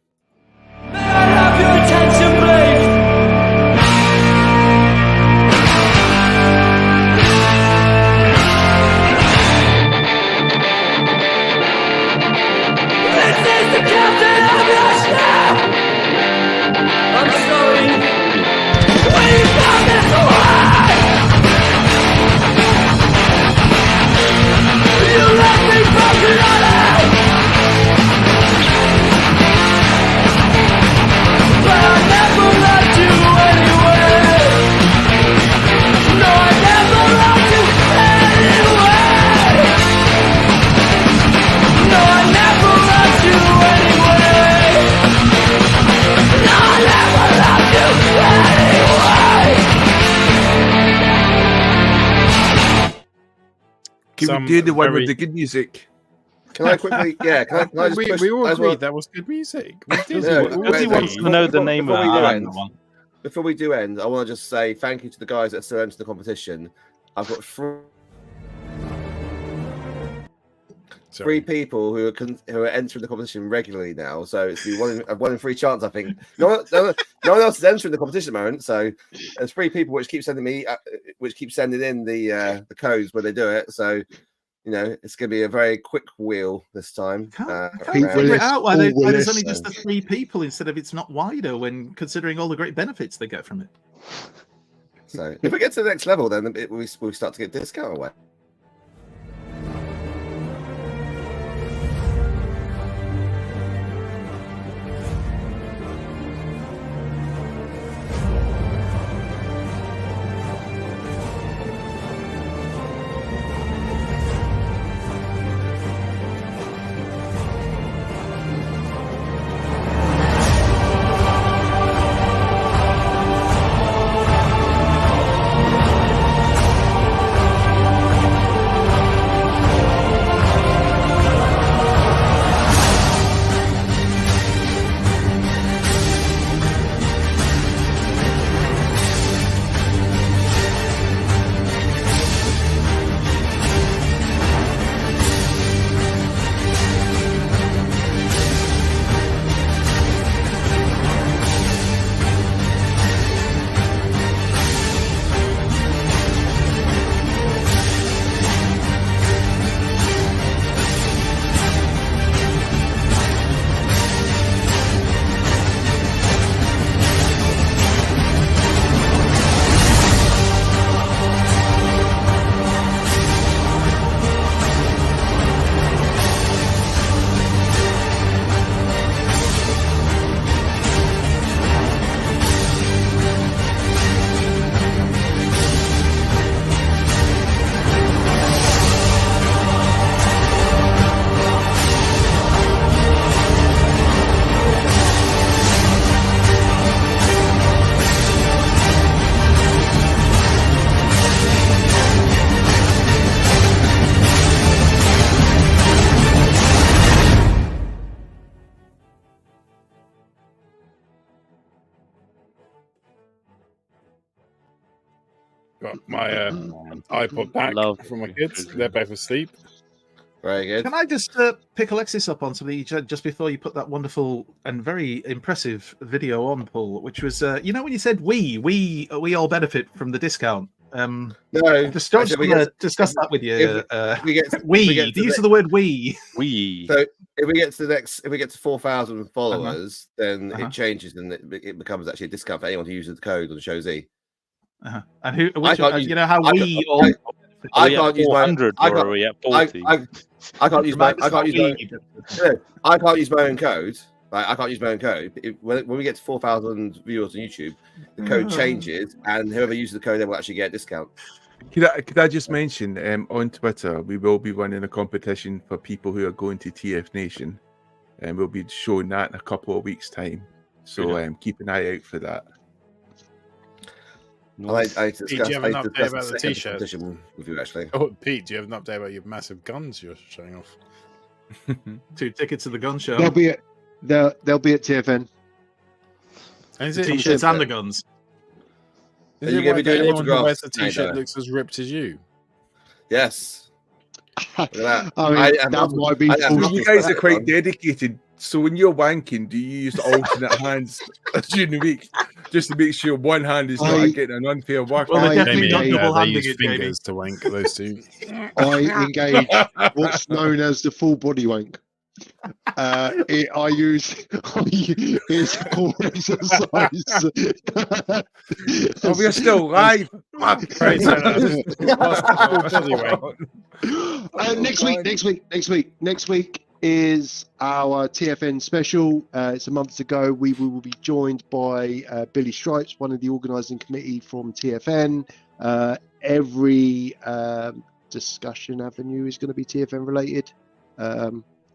Can we do the one with the good music? Can I quickly? Yeah, can I just push? we all as well? agreed that was good music. We did. He wants to know the name of that. Before we do end, I want to just say thank you to the guys that still enter the competition. I've got three people who are entering the competition regularly now, so it's a 1 in 3 chance. I think no one else is entering the competition at the moment. So there's 3 people which keep sending in the codes when they do it. So it's going to be a very quick wheel this time. Can't figure it out why there's only just the 3 people instead of it's not wider when considering all the great benefits they get from it. So if we get to the next level, then we start to get discount away. Got my iPod back from my kids. They're both asleep. Very good. Can I just pick Alexis up on something just before you put that wonderful and very impressive video on, Paul, which was, when you said we all benefit from the discount. No, just going to discuss that with you. The use of the word we. So if we get to 4,000 followers, then it changes and it becomes actually a discount for anyone who uses the code on Show Z. And who? I can't use my 100 or are we at 40? I can't use my own code. Like, I can't use my own code. When we get to 4,000 viewers on YouTube, the code changes, and whoever uses the code, they will actually get a discount. Could I just mention on Twitter, we will be running a competition for people who are going to TF Nation, and we'll be showing that in a couple of weeks' time. So keep an eye out for that. I Pete, do you have an update about the t-shirt with you, actually? Oh, Pete, do you have an update about your massive guns you're showing off? 2 tickets to the gun show. They'll be at TFN. And is the it t-shirts and the guns? Is it right that anyone who wears a t-shirt looks as ripped as you? Yes. That might be. You guys are quite dedicated. So when you're wanking, do you use alternate hands during the week just to make sure one hand is not getting an unfair work? Well, they're definitely not double-handing it, fingers to wank those two. I engage what's known as the full body wank. I use it's a core exercise. Oh, we're still live. Next week is our TFN special. It's a month ago. We will be joined by Billy Stripes, one of the organising committee from TFN. Every discussion avenue is going to be TFN related.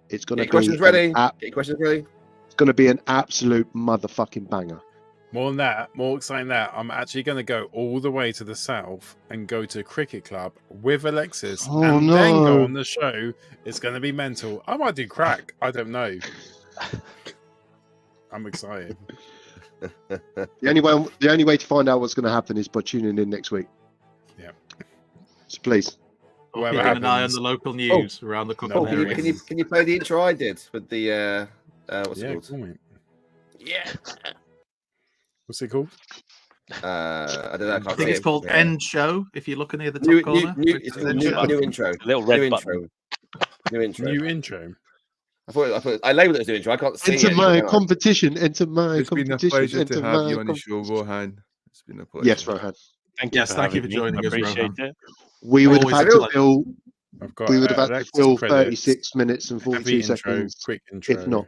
It's going to be questions ready. Get questions ready. It's going to be an absolute motherfucking banger. More than that, more exciting than that, I'm actually going to go all the way to the south and go to a cricket club with Alexis and then go on the show. It's going to be mental. I might do crack. I don't know. I'm excited. The only way to find out what's going to happen is by tuning in next week. Yeah. So please. Whatever Keeping an eye on happens. the local news around the couple areas. Can you play the intro I did with the what's it called? Cool, mate. Yeah. What's it called? I don't know. I think it's called End Show. If you look near the top New corner, it's called new intro. Little red New button. intro. New intro. I labelled it as new intro. I can't see Enter it. my competition. Enter my It's been a competition. pleasure Enter to my have you on the show, Rohan. It's been a pleasure. Yes, Rohan. Thank you for joining us, Rohan. it. We would have had to fill. We would have had to Alexis fill credits. 36 minutes and 42 Intro, seconds. quick intro. If not.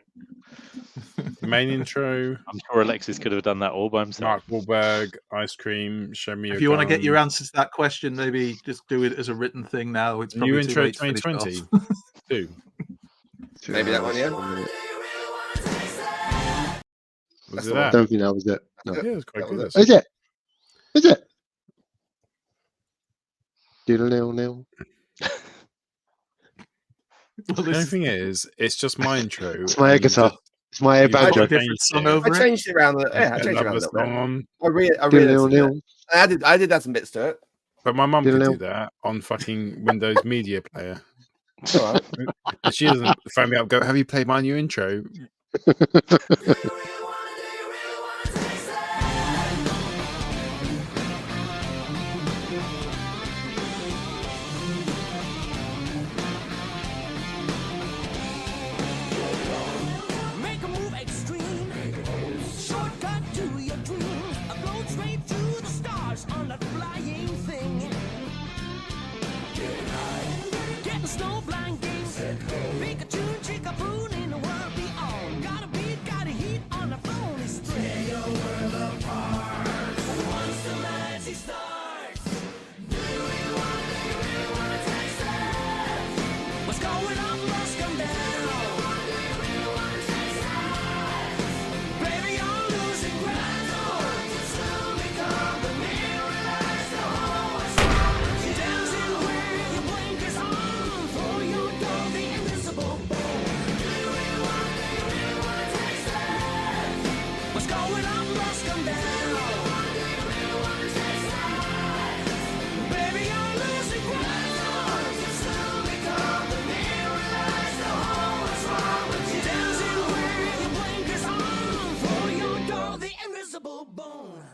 Main intro. I'm sure Alexis could have done that all by himself. Mark Wahlberg, ice cream, show me If you want to get your answer to that question, maybe just do it as a written thing now. It's probably new too intro late to finish 2020. off. Two. Maybe that one, yeah. Was it I that? don't think that was it. No. Yeah, it was quite good. Is it? Is it? Diddle-diddle-diddle. The only thing is, it's just my intro. It's my air guitar. It's my air banjo. Different song over I changed it around. Yeah, I changed it around a little bit. I really I did add some bits to it. But my mum could do that on fucking Windows Media Player. All right. And she doesn't phone me up and go, have you played my new intro? Make a move extreme. Shortcut to your dream. A road straight to the stars on that flying thing. Get the snow blind games. Pick a tune, chick a boon in the world beyond. Got a beat, got a heat on the phone is straight. Your world apart. Once the magic starts. Do you really wanna taste it? What's going on must come down. Baby, you're losing ground. You soon become the nearest to home. Dancing with your blinkers on. For your door, the invisible bone. Do you really wanna taste it? What's going on must come down. Baby, you're losing ground. You soon become the nearest to home. What's wrong with you? Dancing with your blinkers on. For your door, the invisible bone.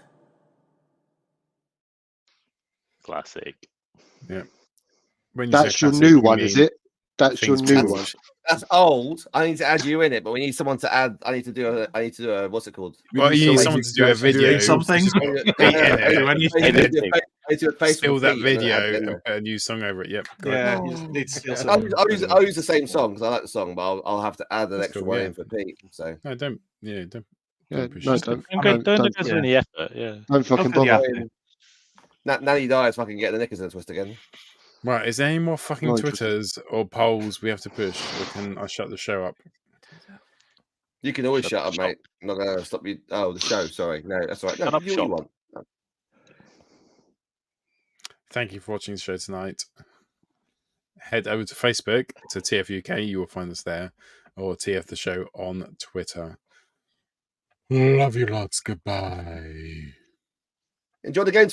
Classic. Yeah. When you That's say your classic, new you one, mean is it? That's your things new change. one. That's old. I need to add you in it, but we need someone to add. I need to do a what's it called? Well, you need someone to do a video. something. Just put Pete in it. I need to do a face Steal with that Pete and then video add it in and there. put a new song over it. Yep. got it. Yeah, you just need to steal I'll use the same song because I like the song, but I'll have to add an That's extra cool, one yeah. in for Pete. So No, don't. Yeah, don't. Yeah, push no, yourself. don't Don't go through any effort. Yeah. Don't fucking Go for the bother. Nanny dies, fucking get the knickers in a twist again. Right, is there any more fucking Not interested. Twitters or polls we have to push? Or can I shut the show up? You can always Shut shut the up, shop. mate. I'm not gonna stop you. Oh, the show. Sorry, no, that's all right. No, Shut up, you shop. want. Thank you for watching the show tonight. Head over to Facebook to TFUK. You will find us there, or TF the show on Twitter. Love you lots. Goodbye. Enjoy the game.